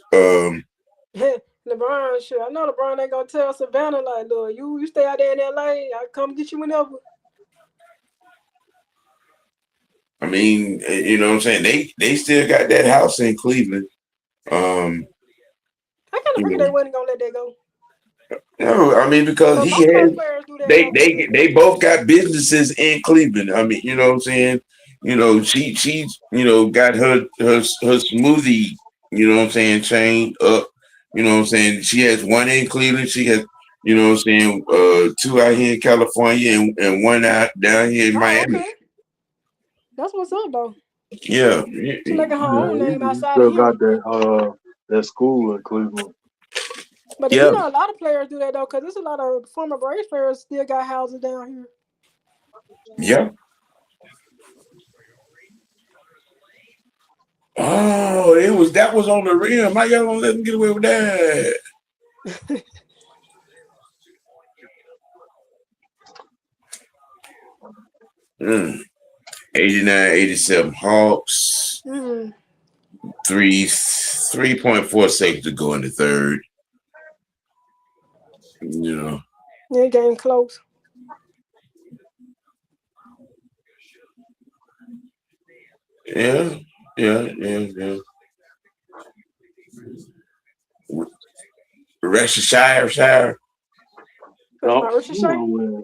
Speaker 4: LeBron, sure. I know LeBron ain't gonna tell Savannah like, look, you stay out there in LA, I come get you whenever.
Speaker 1: I mean, you know what I'm saying? They still got that house in Cleveland. Um,
Speaker 4: I kind of
Speaker 1: you
Speaker 4: figured they
Speaker 1: know,
Speaker 4: wasn't gonna let that go,
Speaker 1: no, I mean because
Speaker 4: but
Speaker 1: he
Speaker 4: most pro
Speaker 1: has
Speaker 4: players do that
Speaker 1: they
Speaker 4: though.
Speaker 1: they they both got businesses in Cleveland. I mean, you know what I'm saying? You know, she's you know got her smoothie, you know what I'm saying, chain up. You know what I'm saying? She has one in Cleveland. She has, you know what I'm saying, two out here in California and one out down here in
Speaker 4: Oh,
Speaker 1: Miami.
Speaker 4: okay, that's what's up though.
Speaker 1: Yeah.
Speaker 4: She making her
Speaker 2: Yeah,
Speaker 4: own name
Speaker 2: he
Speaker 4: outside of
Speaker 2: still got
Speaker 4: him.
Speaker 2: that school in Cleveland.
Speaker 4: But
Speaker 1: Yeah.
Speaker 4: a lot of players do that though, because there's a lot of former Braves players still got houses down here.
Speaker 1: Yeah. Oh, that was on the rim. How y'all gonna let them get away with that? Mm. 89, 87 Hawks.
Speaker 4: Mm.
Speaker 1: 3.4 seconds to go in the third. You know.
Speaker 4: Yeah, game close.
Speaker 1: Yeah. Yeah. Shire.
Speaker 4: Talking
Speaker 2: Yup,
Speaker 4: about Richard
Speaker 2: you
Speaker 4: Shay.
Speaker 2: know when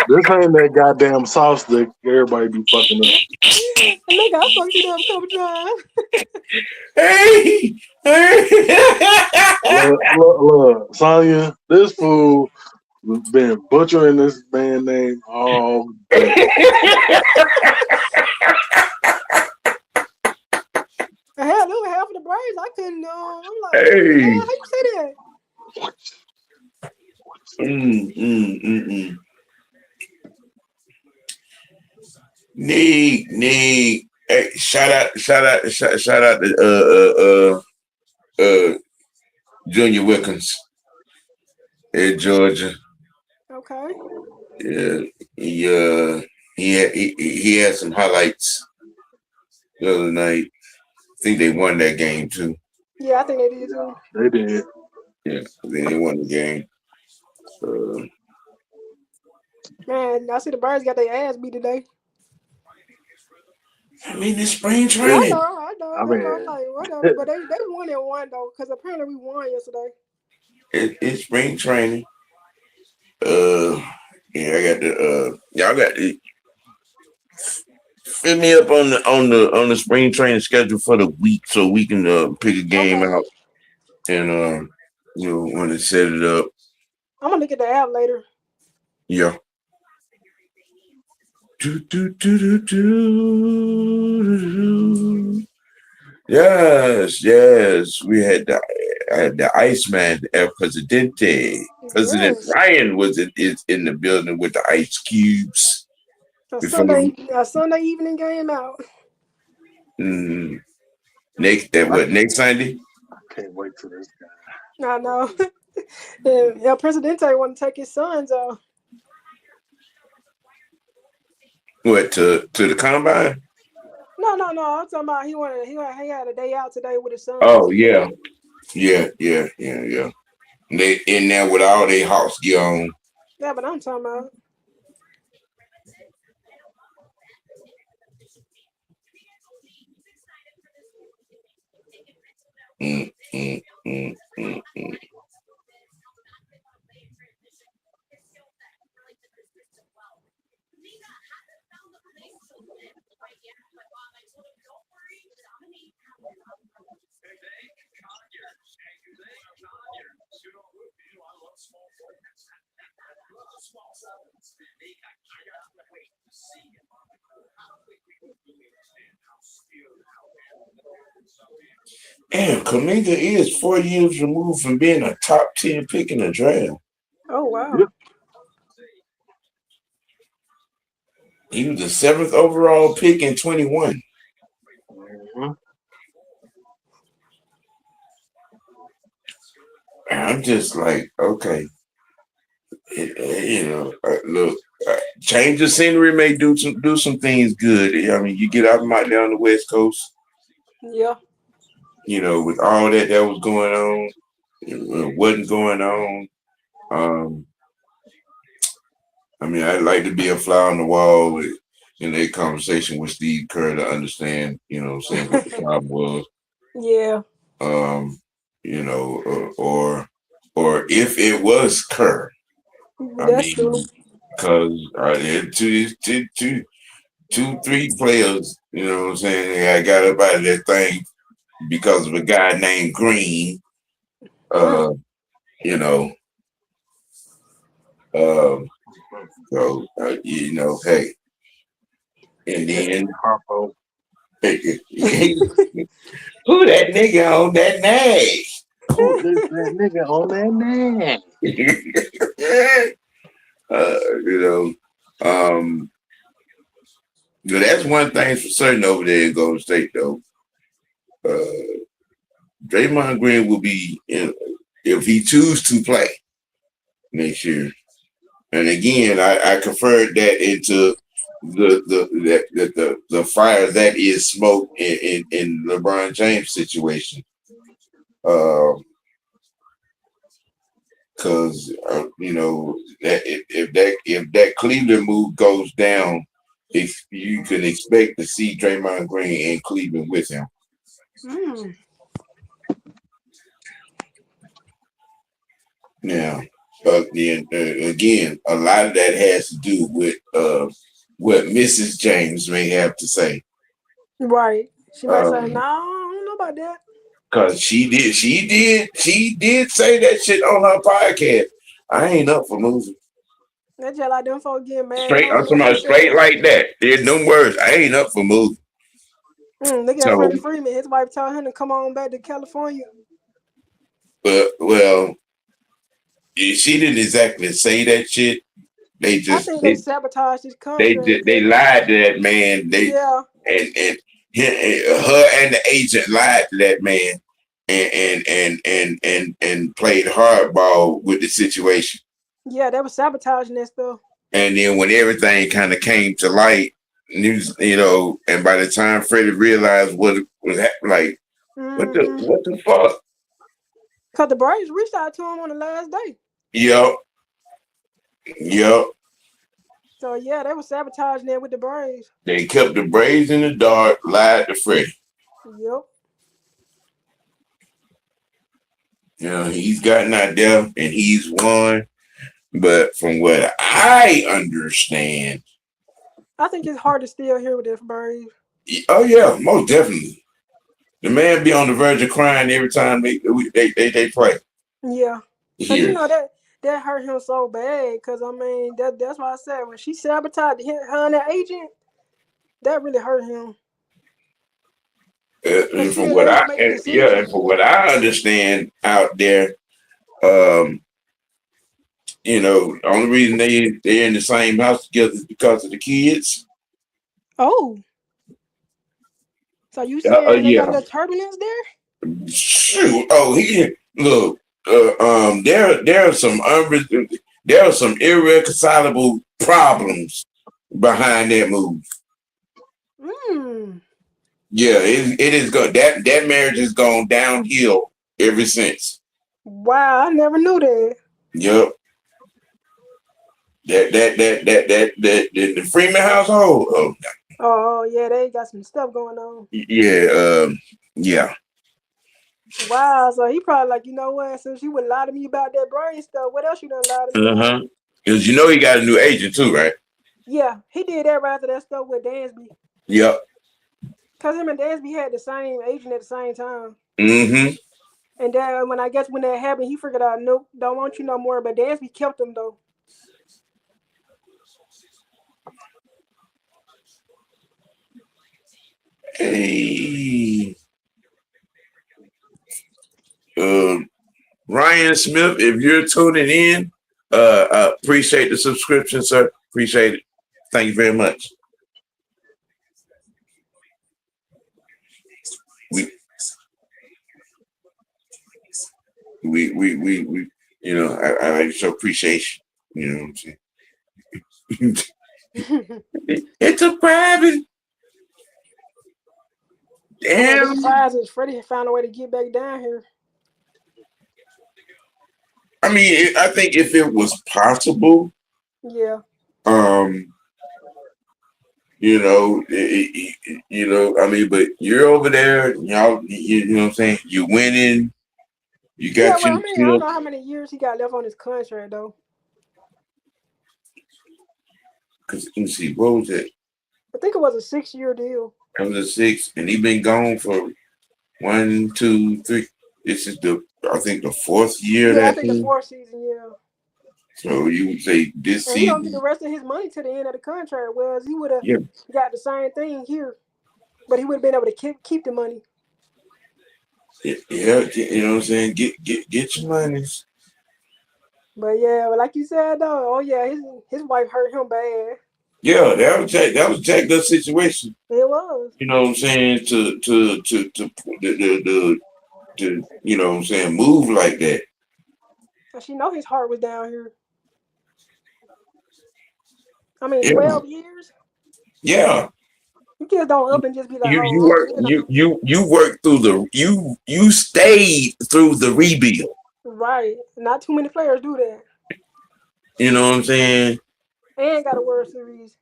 Speaker 2: this ain't that goddamn sauce that everybody be fucking up.
Speaker 4: Nigga, I fucked it up a couple times.
Speaker 1: Hey!
Speaker 2: Look, Sonya, this fool been butchering this man name all day.
Speaker 4: Hell, it was half of the Braves. I couldn't. I'm like, what the hell?
Speaker 1: Hey!
Speaker 4: How you say that?
Speaker 1: Mm. Need. Hey, shout out to Junior Wilkins at Georgia.
Speaker 4: Okay.
Speaker 1: Yeah, he had some highlights the other night. I think they won that game too.
Speaker 4: Yeah, I think they did too.
Speaker 2: They did.
Speaker 1: Yeah, they won the game.
Speaker 4: Man, I see the Braves got their ass beat today.
Speaker 1: I mean, it's spring
Speaker 4: Yeah, I
Speaker 1: training.
Speaker 4: know, I know.
Speaker 2: I
Speaker 4: That's why I'm
Speaker 2: mean,
Speaker 4: like, whatever. But they won at one though, because apparently we won yesterday.
Speaker 1: It's spring training. Uh, yeah, I got the y'all got fill me up on the spring training schedule for the week so we can pick a game
Speaker 4: Okay.
Speaker 1: out and want to set it up.
Speaker 4: I'm gonna look at the app later.
Speaker 1: Yeah. Do, do, do, do, do. Yes. We had the Iceman, El Presidente. President
Speaker 4: Yes.
Speaker 1: Ryan is in the building with the ice cubes.
Speaker 4: A
Speaker 1: Before
Speaker 4: Sunday evening game out.
Speaker 1: mm, next Sunday?
Speaker 2: I can't wait till this guy.
Speaker 4: I know. And El Presidente want to take his sons off.
Speaker 1: What to the combine?
Speaker 4: No. I'm talking about he had a day out today with his sons.
Speaker 1: Oh yeah. Yeah. They in there with all their house gear on.
Speaker 4: Yeah, but I'm talking about.
Speaker 1: Mm, mm, mm, mm, mm. Damn, Kaminga is 4 years removed from being a top 10 pick in the draft.
Speaker 4: Oh wow.
Speaker 2: Yep.
Speaker 1: He was the 7th overall pick in 21.
Speaker 2: Mm-hmm.
Speaker 1: I'm just like, okay, look, change of scenery may do some things good. I mean, you get out there on the West Coast,
Speaker 4: Yeah.
Speaker 1: with all that was going on, wasn't going on. I mean, I'd like to be a fly on the wall in a conversation with Steve Kerr to understand, what the problem was.
Speaker 4: Yeah.
Speaker 1: Or if it was Kerr.
Speaker 4: That's true.
Speaker 1: Because there two, three players, I got up out of that thing because of a guy named Green. You know, so hey, and then
Speaker 2: Harpo.
Speaker 1: who that nigga on that name?
Speaker 2: Who is that nigga on that name?
Speaker 1: That's one thing for certain over there in Golden State, though. Draymond Green will be, if he chooses to play next year. And again, I conferred that into the fire that is smoke in LeBron James situation. Because that if that Cleveland move goes down, if you can expect to see Draymond Green in Cleveland with him. Now, again, a lot of that has to do with what Mrs. James may have to say.
Speaker 4: Right. She might say, "No, I don't know about that."
Speaker 1: Cause she did say that shit on her podcast. I ain't up for moving.
Speaker 4: That's just like them folks getting mad.
Speaker 1: Straight, I'm talking about straight like that. There's no words. I ain't up for moving.
Speaker 4: Look at Freddie Freeman. His wife told him to come on back to California.
Speaker 1: Well, she didn't exactly say that shit. They just
Speaker 4: I think they sabotaged his contract.
Speaker 1: They lied to that man. And her and the agent lied to that man and played hardball with the situation.
Speaker 4: Yeah, they were sabotaging that stuff.
Speaker 1: And then when everything kind of came to light, news, and by the time Freddie realized what was happening, like, what the fuck?
Speaker 4: Because the Braves reached out to him on the last day.
Speaker 1: Yep.
Speaker 4: So, yeah, they were sabotaging that with the Braves.
Speaker 1: They kept the Braves in the dark, lied to Freddie.
Speaker 4: Yep.
Speaker 1: He's gotten out there and he's won. But from what I understand,
Speaker 4: I think it's hard to still hear with this Brave.
Speaker 1: Oh yeah, most definitely. The man be on the verge of crying every time they play.
Speaker 4: Yeah, cause you
Speaker 1: Here.
Speaker 4: know that hurt him so bad. Cause I mean that's why I said when she sabotaged her and that agent, that really hurt him. Cause
Speaker 1: And
Speaker 4: she
Speaker 1: from
Speaker 4: didn't
Speaker 1: what
Speaker 4: let
Speaker 1: I
Speaker 4: him make the
Speaker 1: yeah,
Speaker 4: decision.
Speaker 1: and from what I understand out there, um, the only reason they're in the same house together is because of the kids.
Speaker 4: Oh, so you saying they got a
Speaker 1: Yeah.
Speaker 4: little turbulence there?
Speaker 1: Shoot. Oh, he look. There are some there are some irreconcilable problems behind that move.
Speaker 4: Hmm.
Speaker 1: Yeah, it is good. That marriage has gone downhill ever since.
Speaker 4: Wow, I never knew that.
Speaker 1: Yep. The Freeman household. Oh,
Speaker 4: Oh yeah, they got some stuff going on.
Speaker 1: yeah. Yeah.
Speaker 4: Wow, so he probably like, you know what? Since you would lie to me about that brain stuff, what else you done lie to me
Speaker 1: Uh
Speaker 4: about?
Speaker 1: huh. Because he got a new agent too, right?
Speaker 4: Yeah, he did that right after that stuff with Dansby.
Speaker 1: Yep.
Speaker 4: Cause him and Dansby had the same agent at the same time.
Speaker 1: Mm-hmm.
Speaker 4: And then when I guess when that happened, he figured out, nope, don't want you no more. But Dansby kept him though.
Speaker 1: Hey. Um. Ryan Smith, if you're tuning in, appreciate the subscription, sir. Appreciate it. Thank you very much. We we I like to show appreciation. You know what I'm saying? It's a private.
Speaker 4: I'm gonna be
Speaker 1: Damn.
Speaker 4: surprised if Freddie had found a way to get back down here.
Speaker 1: I mean, I think if it was possible,
Speaker 4: Yeah.
Speaker 1: um, I mean, but you're over there, you know what I'm saying? You're winning. You
Speaker 4: Yeah,
Speaker 1: got
Speaker 4: well,
Speaker 1: your
Speaker 4: I mean, I don't
Speaker 1: chip.
Speaker 4: know how many years he got left on his contract though.
Speaker 1: Cause let me see, what was it?
Speaker 4: I think it was a 6-year deal.
Speaker 1: That was a six, and he been gone for 1, 2, 3. This is I think the fourth year
Speaker 4: Yeah, I
Speaker 1: that
Speaker 4: think the
Speaker 1: thing.
Speaker 4: fourth season, yeah.
Speaker 1: So you would say this
Speaker 4: And he gonna get the
Speaker 1: season,
Speaker 4: rest of his money to the end of the contract. Whereas he would have
Speaker 1: yeah,
Speaker 4: got the same thing here, but he would have been able to keep the money.
Speaker 1: yeah, you know what I'm saying? Get your monies.
Speaker 4: But yeah, but like you said though, oh yeah, his wife hurt him bad.
Speaker 1: Yeah, that was a jacked up situation.
Speaker 4: It was.
Speaker 1: You know what I'm saying? To you know what I'm saying, move like that.
Speaker 4: And she know his heart was down here. I mean,
Speaker 1: Yeah,
Speaker 4: 12 years.
Speaker 1: yeah.
Speaker 4: You just don't up and just be like,
Speaker 1: You
Speaker 4: oh, I'm
Speaker 1: work
Speaker 4: leaving.
Speaker 1: you work through you stayed through the rebuild.
Speaker 4: Right. Not too many players do that.
Speaker 1: You know what I'm saying?
Speaker 4: And got a World Series.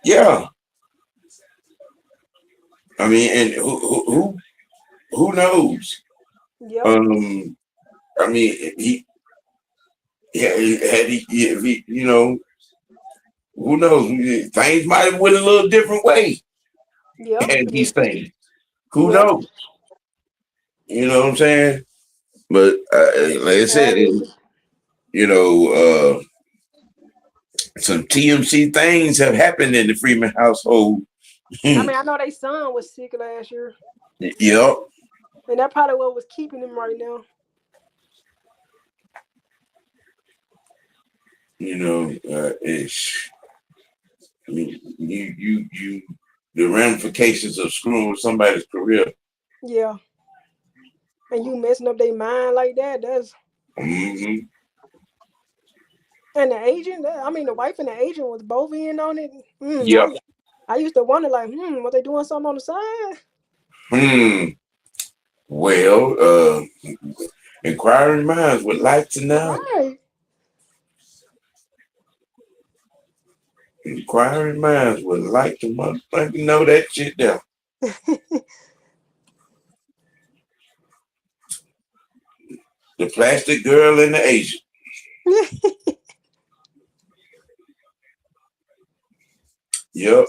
Speaker 1: Yeah. I mean, and who knows?
Speaker 4: Yep.
Speaker 1: Um, I mean, yeah, had he, if he, who knows? Things might have went a little different way
Speaker 4: Yep.
Speaker 1: had he stayed. Who
Speaker 4: Yep.
Speaker 1: knows? You know what I'm saying? But like I said,
Speaker 4: Hey.
Speaker 1: you know, some TMC things have happened in the Freeman household.
Speaker 4: I mean, I know their son was sick last year.
Speaker 1: Yep.
Speaker 4: And that probably what was keeping him right now.
Speaker 1: It's. I mean, the ramifications of screwing with somebody's career.
Speaker 4: Yeah. And you messing up their mind like that, that's
Speaker 1: Mm-hmm.
Speaker 4: and the agent, I mean the wife and the agent was both in on it.
Speaker 1: Yep.
Speaker 4: I used to wonder like, what they doing something on the side?
Speaker 1: Hmm. Well, inquiring minds would like to know.
Speaker 4: Right.
Speaker 1: Inquiring minds would like to motherfucking know that shit there. The plastic girl and the agent. Yep.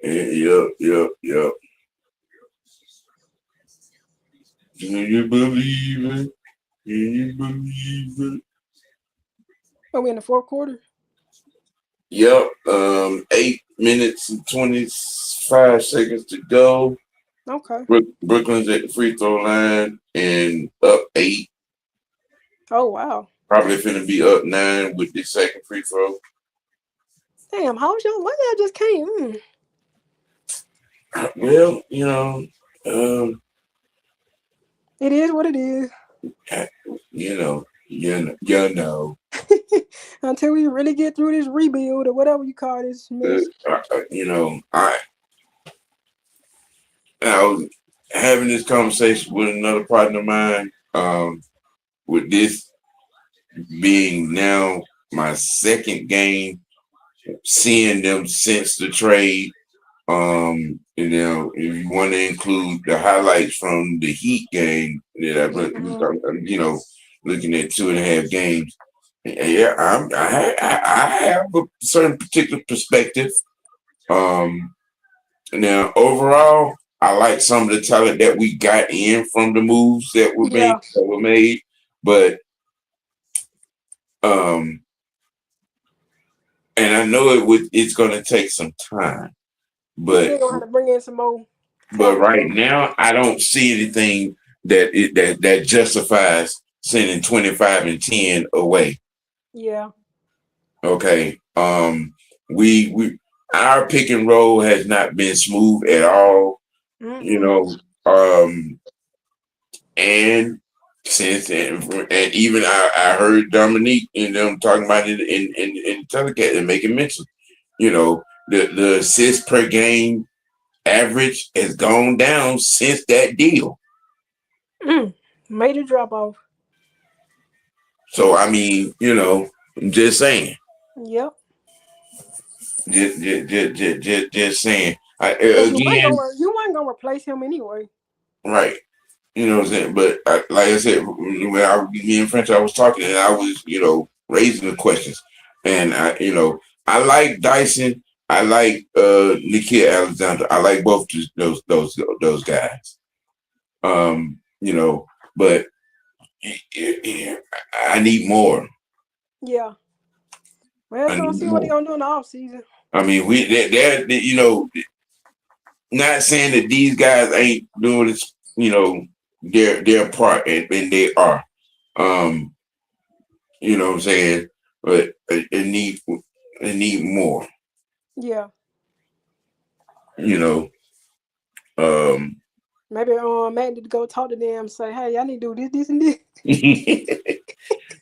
Speaker 1: Yep. Yep. Yep. Can you believe it? Can you believe it?
Speaker 4: Are we in the fourth quarter?
Speaker 1: Yep. 8 minutes and 25 seconds to go.
Speaker 4: Okay.
Speaker 1: Brooklyn's at the free throw line and up 8.
Speaker 4: Oh wow.
Speaker 1: Probably finna be up 9 with the second free throw.
Speaker 4: Damn, how's y'all? Why y'all just came?
Speaker 1: Well,
Speaker 4: It is what it is.
Speaker 1: you know.
Speaker 4: Until we really get through this rebuild or whatever you call this mess.
Speaker 1: I was having this conversation with another partner of mine. With this being now my second game, seeing them since the trade. If you want to include the highlights from the Heat game that looking at 2.5 games. Yeah, I have a certain particular perspective. Now overall, I like some of the talent that we got in from the moves that were made, but and I know it's going to take some time, but
Speaker 4: They're gonna have to bring in some more.
Speaker 1: But right now, I don't see anything that justifies sending 25 and 10 away.
Speaker 4: Yeah.
Speaker 1: Okay. We our pick and roll has not been smooth at all. And even I heard Dominique and them talking about it in telecast and making mention. The assists per game average has gone down since that deal.
Speaker 4: Major drop off.
Speaker 1: So I mean, I'm just saying.
Speaker 4: Yep.
Speaker 1: Just saying.
Speaker 4: You weren't gonna replace him anyway.
Speaker 1: Right. You know what I'm saying? But like I said, when me and French, I was talking and I was, raising the questions. And I like Dyson. I like Nikhil Alexander. I like both those guys. But I need more.
Speaker 4: Yeah. Well, we're gonna see what they're gonna do in the off season.
Speaker 1: I mean, they're not saying that these guys ain't doing this, their part, and they are. You know what I'm saying? But they need more.
Speaker 4: Yeah. Maybe Matt need to go talk to them and say, hey, I need to do this, and this.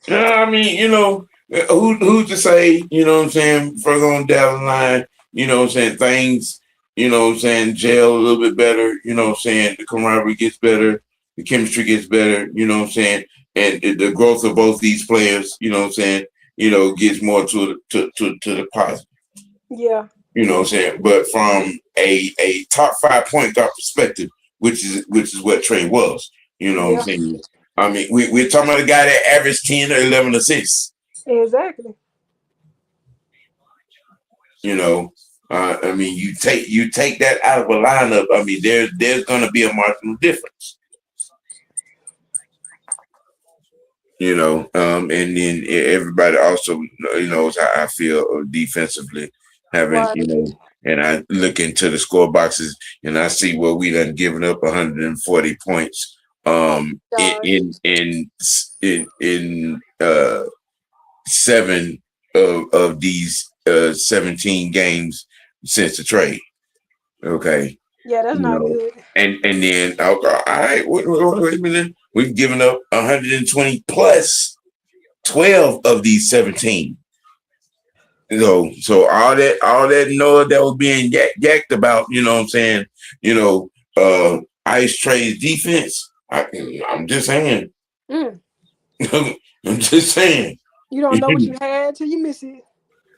Speaker 1: I mean, who's to say, what I'm saying, further on down the line, what I'm saying, things, what I'm saying, gel a little bit better, what I'm saying, the camaraderie gets better, the chemistry gets better, what I'm saying, and the growth of both these players, what I'm saying, gets more to the positive.
Speaker 4: Yeah.
Speaker 1: You know what I'm saying? But from a top 5 point guard perspective, which is what Trey was, what I'm saying? I mean, we're talking about a guy that averaged 10 or 11 assists.
Speaker 4: Exactly.
Speaker 1: I mean, you take that out of a lineup. I mean, there's going to be a marginal difference. And then everybody also knows how I feel defensively, having and I look into the score boxes and I see where we done given up 140 points in 7 of these 17 games since the trade. Okay.
Speaker 4: Yeah, that's not good.
Speaker 1: And then all right, wait a minute. We've given up 120 plus 12 of these 17. So all that noise that was being yacked about, what I'm saying, Ice Trey's defense. I'm just saying. I'm just saying.
Speaker 4: You don't know what you had till you miss it.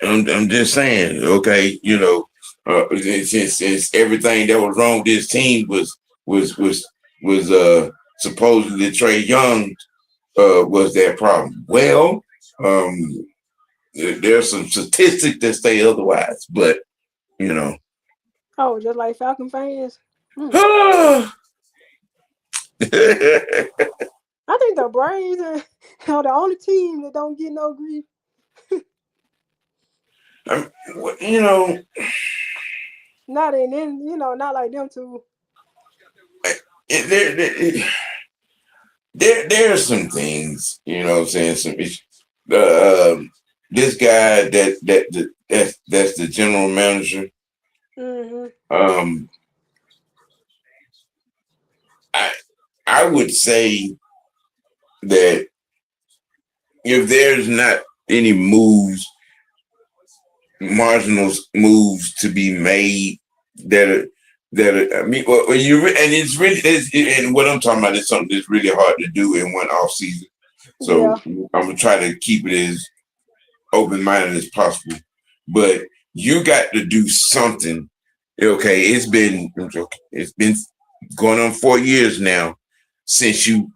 Speaker 1: I'm just saying. Okay, since everything that was wrong with this team was supposedly Trey Young was that problem. Well, there's some statistics that say otherwise, but you know.
Speaker 4: Oh, just like Falcon fans. I think the Braves are the only team that don't get no grief.
Speaker 1: You know,
Speaker 4: Not in, not like them two.
Speaker 1: There are some things, you know what I'm saying? Some this guy that's the general manager.
Speaker 4: Mm-hmm.
Speaker 1: I I would say that if there's not any marginal moves to be made I mean, well, and and what I'm talking about is something that's really hard to do in one off season. So
Speaker 4: Yeah.
Speaker 1: I'm gonna try to keep it as open minded as possible. But you got to do something. Okay, it's been going on 4 years now since you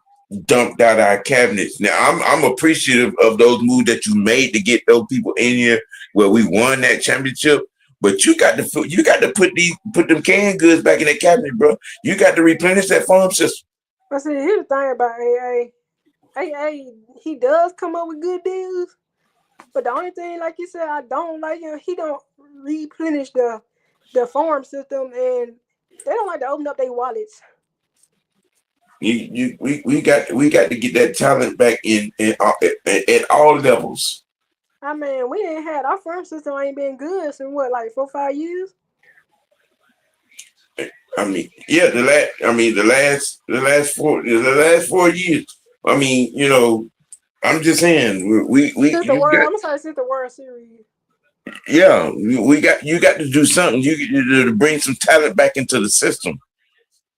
Speaker 1: dumped out our cabinets. Now I'm appreciative of those moves that you made to get those people in here where we won that championship. But you got to put them canned goods back in that cabinet, bro. You got to replenish that farm system.
Speaker 4: But see, here's the thing about AA. AA, he does come up with good deals. But the only thing, like you said, I don't like him. He don't replenish the farm system, and they don't like to open up their wallets.
Speaker 1: We got to get that talent back at all levels.
Speaker 4: I mean, we ain't had our farm system ain't been good since what, like 4-5 years.
Speaker 1: I mean, yeah, the last 4 years. I mean, you know, I'm just saying
Speaker 4: Since the World, I'm sorry, since the World Series.
Speaker 1: Yeah, you got to do something. You to bring some talent back into the system.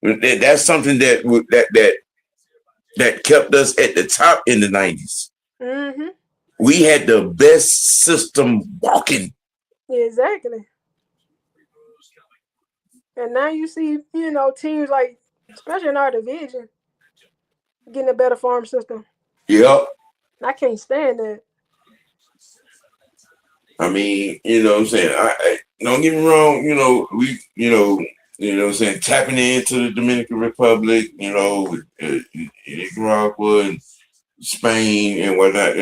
Speaker 1: That's something that kept us at the top in the '90s.
Speaker 4: Mm-hmm.
Speaker 1: We had the best system walking.
Speaker 4: Exactly. And now you see, teams like, especially in our division, getting a better farm system.
Speaker 1: Yep.
Speaker 4: I can't stand that.
Speaker 1: I mean, you know what I'm saying? I don't get me wrong, what I'm saying, tapping into the Dominican Republic, Nicaragua and Spain and whatnot.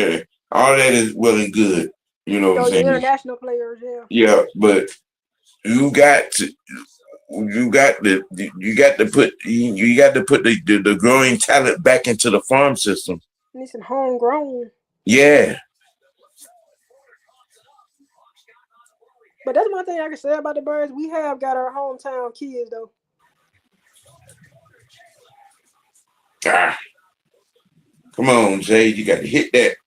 Speaker 1: All that is well and good. You know what I'm
Speaker 4: The
Speaker 1: saying?
Speaker 4: international players, yeah.
Speaker 1: Yeah, but you got to put the growing talent back into the farm system.
Speaker 4: Need some homegrown.
Speaker 1: Yeah.
Speaker 4: But that's one thing I can say about the Birds. We have got our hometown kids though.
Speaker 1: Come on, Jay. You got to hit that.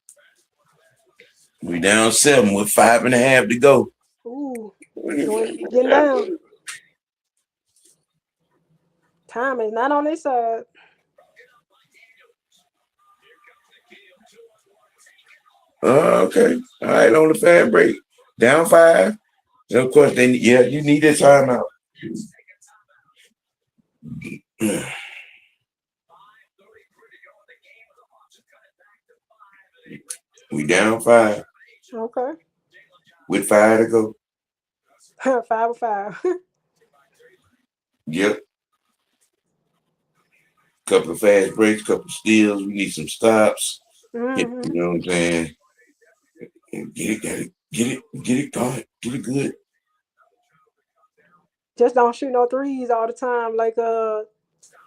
Speaker 1: We down 7 with 5.5 to go.
Speaker 4: Ooh, getting down. Time is not on their side.
Speaker 1: Okay. All right, on the fast break. Down 5. And of course, you need that timeout. We down 5.
Speaker 4: Okay.
Speaker 1: With 5 to go.
Speaker 4: 5-5.
Speaker 1: Yep. Couple of fast breaks, couple of steals. We need some stops.
Speaker 4: Mm-hmm.
Speaker 1: You know what I'm saying? Get it going. Get it good.
Speaker 4: Just don't shoot no threes all the time like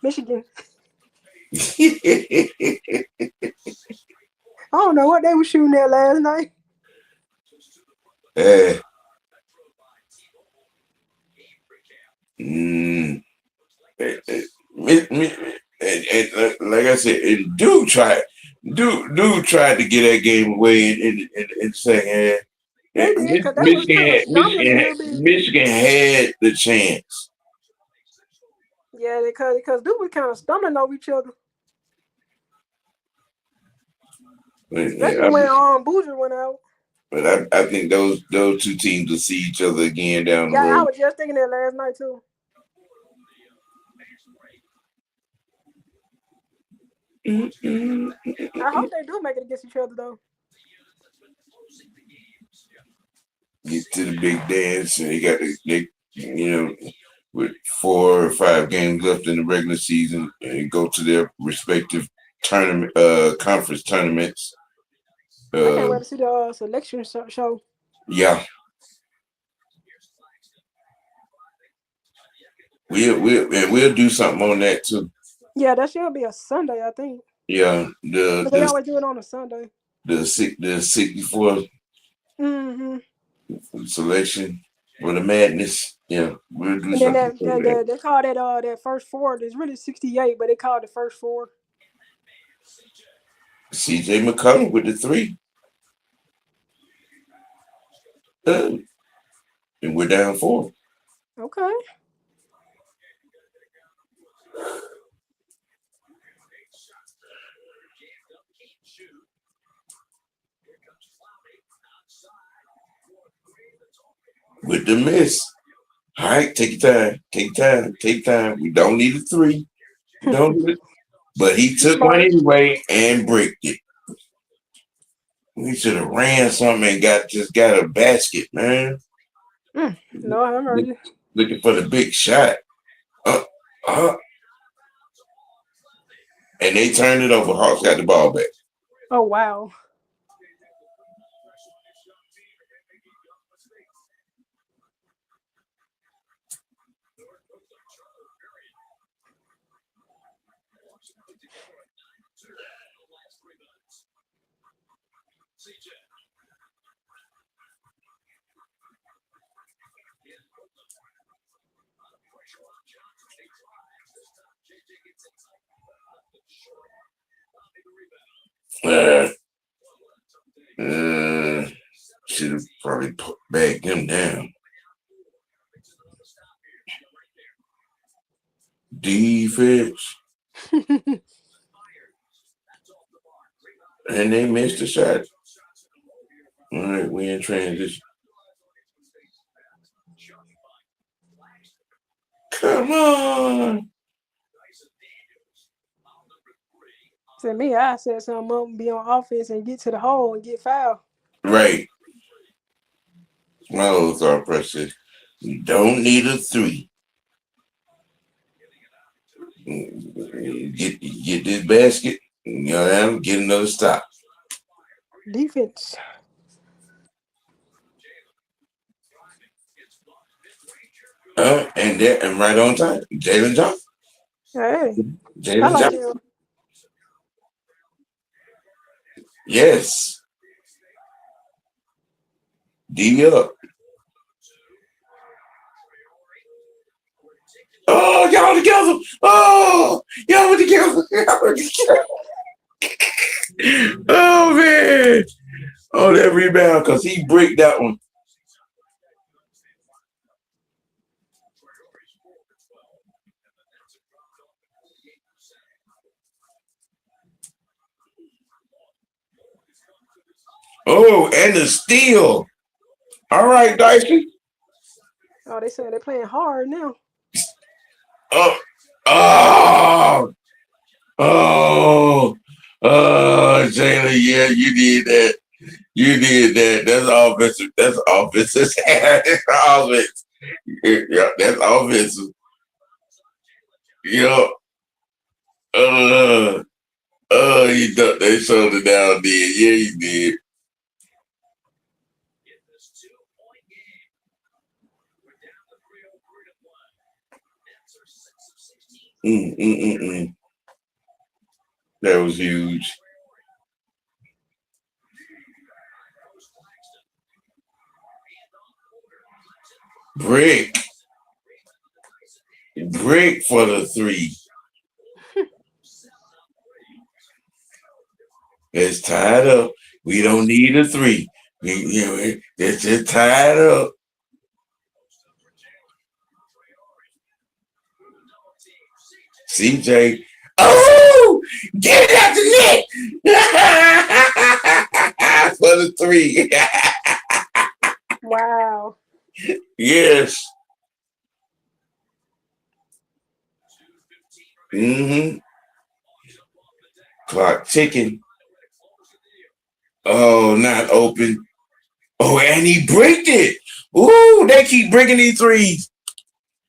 Speaker 4: Michigan. I don't know what they were shooting at last night.
Speaker 1: Like I said, Duke tried to get that game away in the second half.
Speaker 4: They did, because they was kind of stumbling a little bit.
Speaker 1: Michigan had the chance.
Speaker 4: Yeah, because Duke was kind of stumbling over each other. Especially when Boozer went out.
Speaker 1: But I think those two teams will see each other again down the road.
Speaker 4: Yeah, I was just thinking that last night too. I hope they do make it against each other though.
Speaker 1: get to the big dance, and with 4 or 5 games left in the regular season, and go to their respective tournament, conference tournaments.
Speaker 4: I can't
Speaker 1: Uh,
Speaker 4: wait to see the selection show.
Speaker 1: yeah, we'll do something on that too.
Speaker 4: Yeah, that should be a Sunday, I think.
Speaker 1: Yeah,
Speaker 4: But they always do it on a Sunday.
Speaker 1: the 64
Speaker 4: Mm-hmm.
Speaker 1: selection for the madness. Yeah, we'll do
Speaker 4: And then
Speaker 1: something for that.
Speaker 4: they call that first four. It's really 68, but they call it the first four.
Speaker 1: CJ McCollum with the 3. And we're down 4.
Speaker 4: Okay.
Speaker 1: With the miss. All right, take your time. Take time. Take time. We don't need a 3. We don't need it. But he took one
Speaker 4: Smart.
Speaker 1: anyway and bricked it. We should have ran something and got a basket, man.
Speaker 4: No, I haven't heard it.
Speaker 1: Looking for the big shot. And they turned it over. Hawks got the ball back.
Speaker 4: Oh, wow.
Speaker 1: Should have probably bagged him down. Defense. And they missed the shot. All right, we in transition. Come on.
Speaker 4: To me, I said something up and be on offense and get to the hole and get fouled.
Speaker 1: Right. My old thought process. You don't need a 3. Get this basket. Get another stop.
Speaker 4: Defense.
Speaker 1: And right on time, Jalen Johnson.
Speaker 4: Hey, I
Speaker 1: Jalen
Speaker 4: like
Speaker 1: Johnson.
Speaker 4: him.
Speaker 1: Yes. D up. Oh, y'all together. Oh, y'all together. Oh, man. Oh, that rebound, because he bricked that one. Oh, and the steal. All right, Dyson.
Speaker 4: Oh, they saying they're playing hard now.
Speaker 1: Oh, oh, Jayla, yeah, you did that. You did that. That's offensive. That's offensive. That's offense. Yeah, that's offensive. Yeah. You ducked that shoulder down, did. Yeah, you did. That was huge. Brick for the 3. It's tied up. We don't need a 3. It's just tied up. CJ. Oh, get it out the net for the 3.
Speaker 4: Wow.
Speaker 1: Yes. Clock ticking. Oh, not open. Oh, and he bricked it. Ooh, they keep breaking these threes.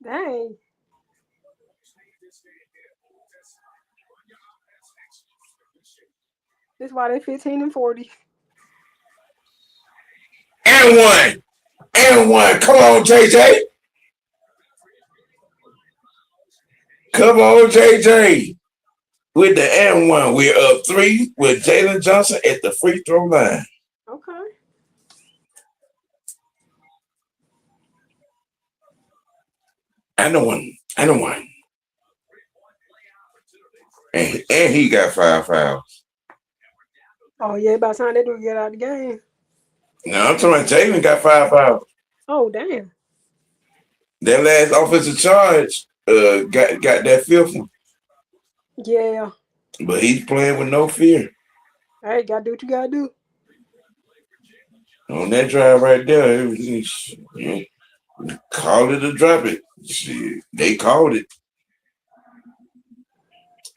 Speaker 4: Dang. That's why they 15 and 40.
Speaker 1: And one. And one. Come on, JJ. Come on, JJ. With the and one, we're up 3 with Jalen Johnson at the free throw line.
Speaker 4: Okay.
Speaker 1: And one. And one. And he got 5 fouls.
Speaker 4: Oh yeah, by the time they do get out of the game.
Speaker 1: No, I'm talking about Jalen got 5 fouls.
Speaker 4: Oh damn.
Speaker 1: That last offensive charge got that fifth one.
Speaker 4: Yeah.
Speaker 1: But he's playing with no fear.
Speaker 4: Hey, gotta do what you gotta do.
Speaker 1: On that drive right there, it was, call it or drop it. Shit, they called it.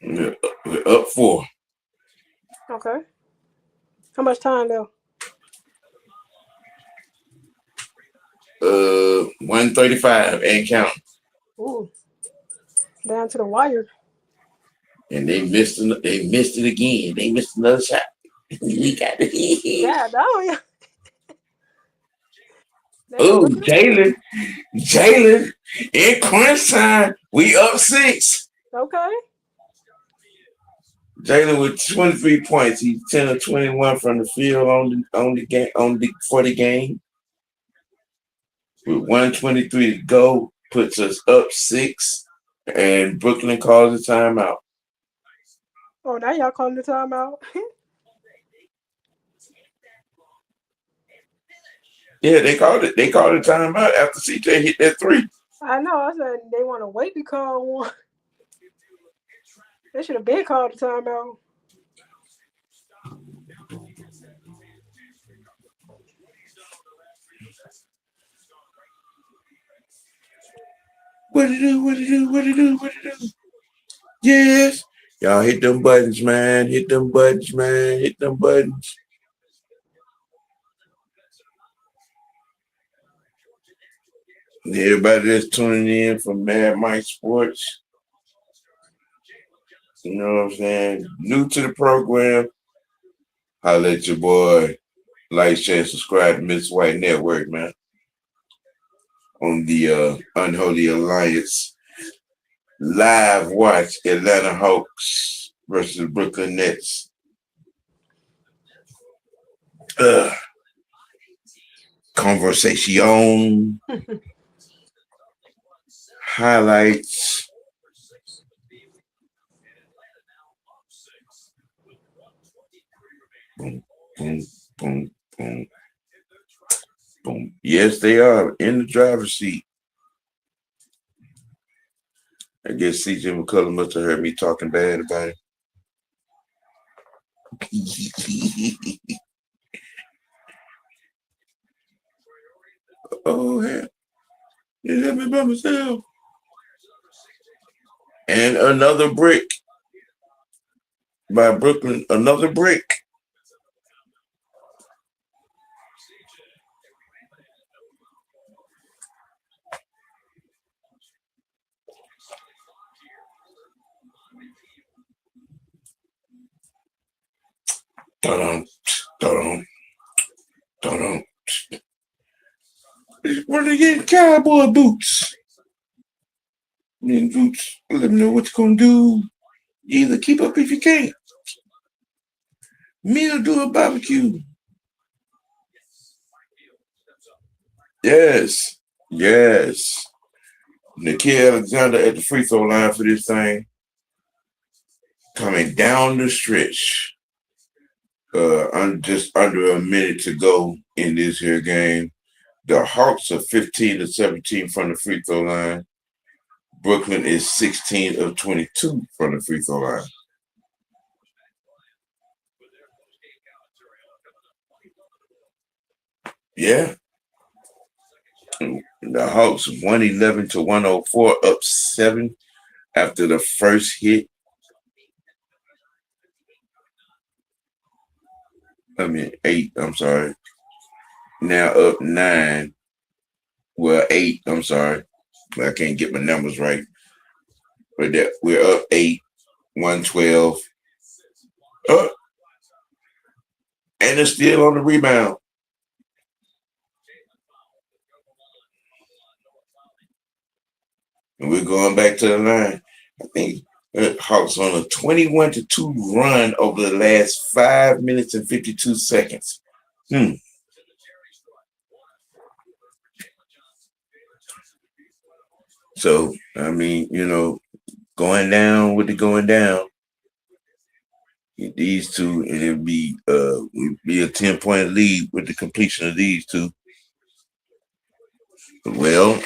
Speaker 1: We're up 4.
Speaker 4: Okay. How much time left?
Speaker 1: 135 and count.
Speaker 4: Ooh. Down to the wire.
Speaker 1: And they missed it. They missed it again. They missed another shot. We got it.
Speaker 4: Yeah, down, yeah.
Speaker 1: Oh, Jalen, in crunch time, we up 6.
Speaker 4: Okay.
Speaker 1: Jalen with 23 points. He's 10 of 21 from the field on the game for the game. With 123 to go, puts us up 6, and Brooklyn calls a timeout.
Speaker 4: Oh, now y'all calling the timeout.
Speaker 1: Yeah, they called it. They called a timeout after CJ hit that 3.
Speaker 4: I know. I said they want to wait to call one. They should have been called the timeout.
Speaker 1: What it do? Yes. Y'all hit them buttons, man. Hit them buttons. Everybody that's tuning in from Mad Mike Sports, you know what I'm saying? New to the program, holla at your boy. Like, share, subscribe to Miss White Network, man. On the Unholy Alliance. Live watch Atlanta Hawks versus Brooklyn Nets. Conversation. Highlights. Boom, boom, boom, boom. Boom. Yes, they are in the driver's seat. I guess CJ McCullough must have heard me talking bad about it. Oh, hell. You let me by myself. And another brick by Brooklyn. Another brick. Dun-dun, dun-dun, dun-dun. Where they getting cowboy boots? And boots, let me know what you're gonna do. You either keep up if you can't. Me or do a barbecue. Yes. Nikhil Alexander at the free throw line for this thing. Coming down the stretch. Just under a minute to go in this here game. The Hawks are 15 to 17 from the free throw line. Brooklyn is 16 of 22 from the free throw line. Yeah. The Hawks 111 to 104, up 7 after the first hit. 8, I'm sorry. now up 9. Well, 8. I'm sorry. I can't get my numbers right. But we're up 8, 112. Oh, and they're still on the rebound. And we're going back to the line. I think Hawks on a 21-2 run over the last 5 minutes and 52 seconds. So, I mean, going down with the going down, these two, and it'd be a 10-point lead with the completion of these two. Well,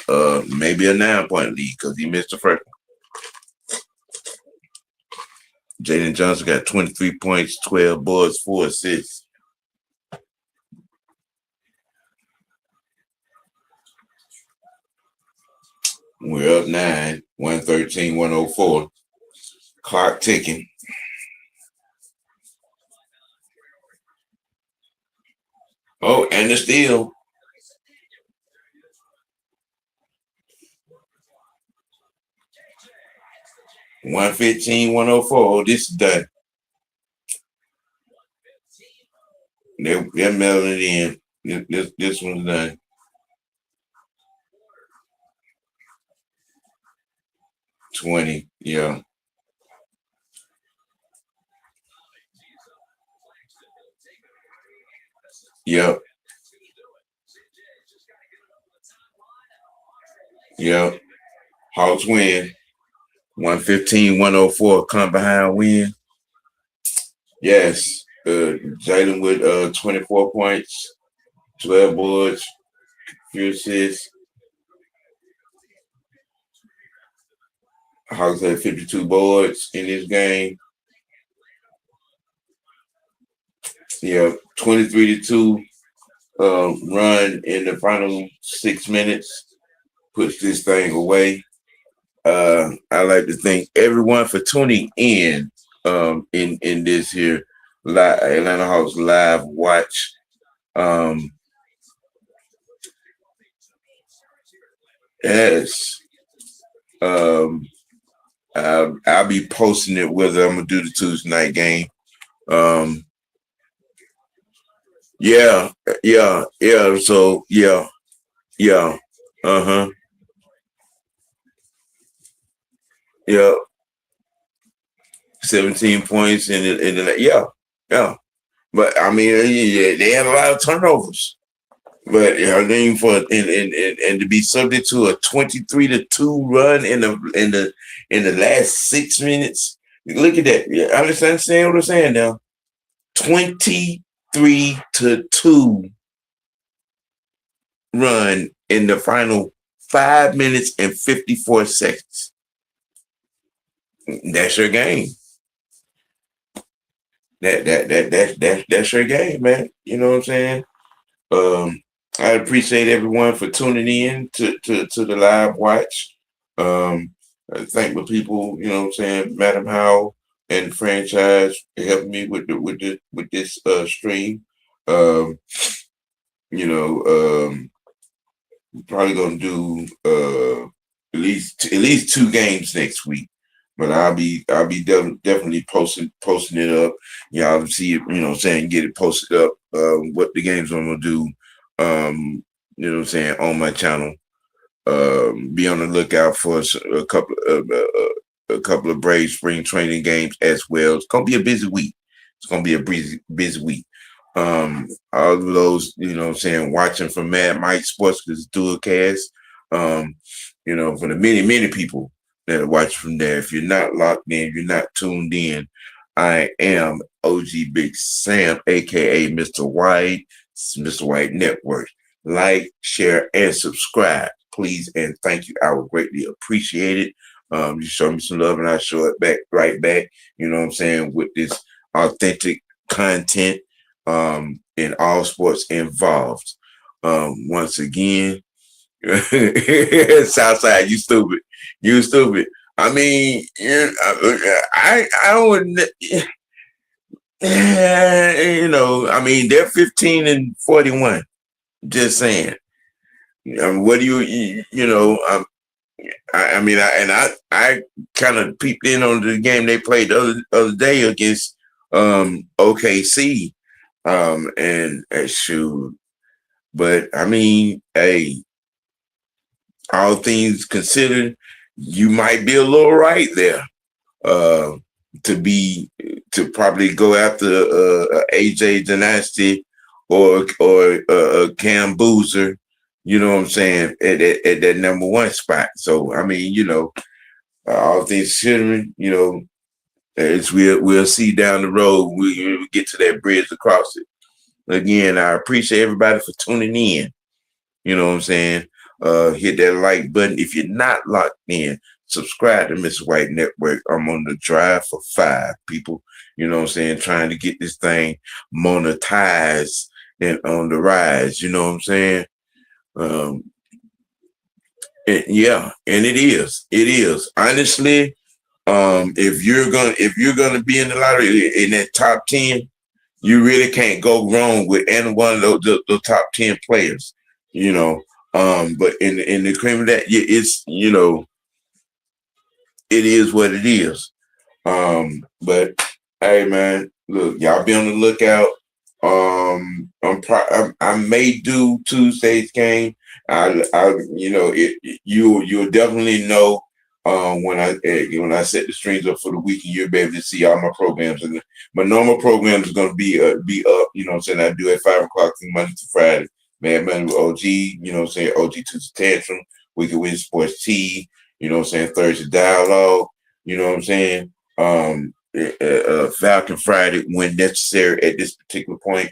Speaker 1: maybe a 9-point lead because he missed the first one. Jaden Johnson got 23 points, 12 boards, 4 assists. We're up 9, 113, 104. Clock ticking. Oh, and the steal. $115, 104. This is done. They're mailing it in. This one's done. $20, yeah. Yep. Yep. Hawks win. 115, 104. Come behind win. Yes. Jalen with 24 points, 12 boards, few assists. Hawks had 52 boards in this game. Yeah, 23-2 run in the final 6 minutes puts this thing away. I like to thank everyone for tuning in this here Atlanta Hawks live watch. Yes. I'll be posting it whether I'm gonna do the Tuesday night game. Yeah. So yeah. Yeah. 17 points yeah. But I mean, they had a lot of turnovers. But I mean, and to be subject to a 23-2 run in the last 6 minutes. Look at that. Yeah, understand what I'm saying now. 23-2 run in the final 5 minutes and 54 seconds. That's your game. That's your game, man. You know what I'm saying? I appreciate everyone for tuning in to the live watch. I thank the people, you know what I'm saying, Madam Howell and the franchise helping me with this stream. Probably gonna do at least 2 games next week. But I'll be definitely posting it up. Y'all see it, you know what I'm saying, get it posted up, what the games I'm gonna do, you know what I'm saying, on my channel. Be on the lookout for a couple of Brave spring training games as well. It's gonna be a busy week. Busy week. All of those, you know what I'm saying, watching from Mad Mike Sports because Dualcast, for the many people that are watching from there. If you're not locked in, you're not tuned in, I am OG Big Sam, aka Mr. White, Mr. White Network. Like, share, and subscribe, please, and thank you. I would greatly appreciate it. You show me some love, and I show it back, right back. You know what I'm saying, with this authentic content in all sports involved. Once again, Southside, you stupid. You stupid. I mean, I don't. I mean, they're 15-41. Just saying. What do you know? I mean, I kind of peeped in on the game they played the other day against OKC, and shoot. But I mean, hey, all things considered, you might be a little right there. Uh, to be to probably go after AJ Dynasty or Cam Boozer, you know what I'm saying, at that number one spot. So I mean, you know, all things considering, you know, as we'll see down the road, we get to that bridge across it. Again, I appreciate everybody for tuning in. You know what I'm saying? Hit that like button. If you're not locked in, subscribe to Mr. White Network. I'm on the drive for 5 people. You know what I'm saying? Trying to get this thing monetized and on the rise. You know what I'm saying? Um, yeah, and it is. It is. Honestly, if you're gonna be in the lottery in that top 10, you really can't go wrong with any one of the top 10 players, you know. But in the cream of that, it's, you know, it is what it is. But hey, man, look, y'all be on the lookout. I may do Tuesday's game. You know, you'll definitely know when I set the streams up for the week, and you'll be able to see all my programs. And my normal program is going to be up. You know what I'm saying? I do at 5 o'clock from Monday to Friday. Man, with OG. You know what I'm saying? OG to the Tantrum. Wicked Win Sports T. You know what I'm saying? Thursday Dialogue. You know what I'm saying? Falcon Friday when necessary at this particular point,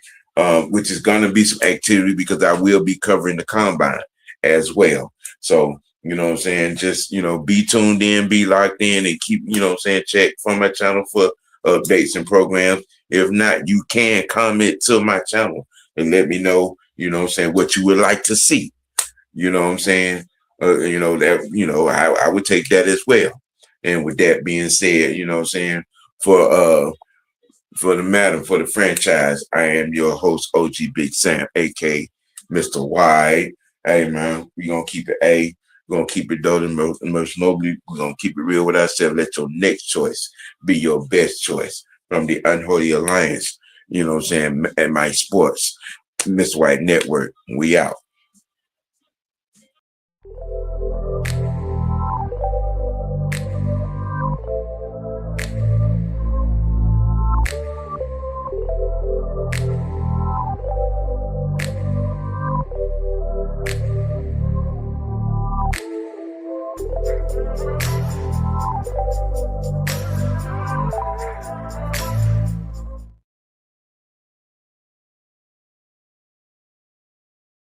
Speaker 1: which is going to be some activity because I will be covering the combine as well. So, you know what I'm saying? Just, you know, be tuned in, be locked in, and keep, you know what I'm saying, check from my channel for updates and programs. If not, you can comment to my channel and let me know, you know what I'm saying, what you would like to see. You know what I'm saying? You know, that, you know, I would take that as well. And with that being said, you know what I'm saying, for the madam, for the franchise, I am your host, OG Big Sam, aka Mr. Wide. Hey man, we gonna keep it A. We're gonna keep it dope and most nobly. We're gonna keep it real with ourselves. Let your next choice be your best choice from the Unholy Alliance. You know what I'm saying? At my sports, Mr. White Network. We out.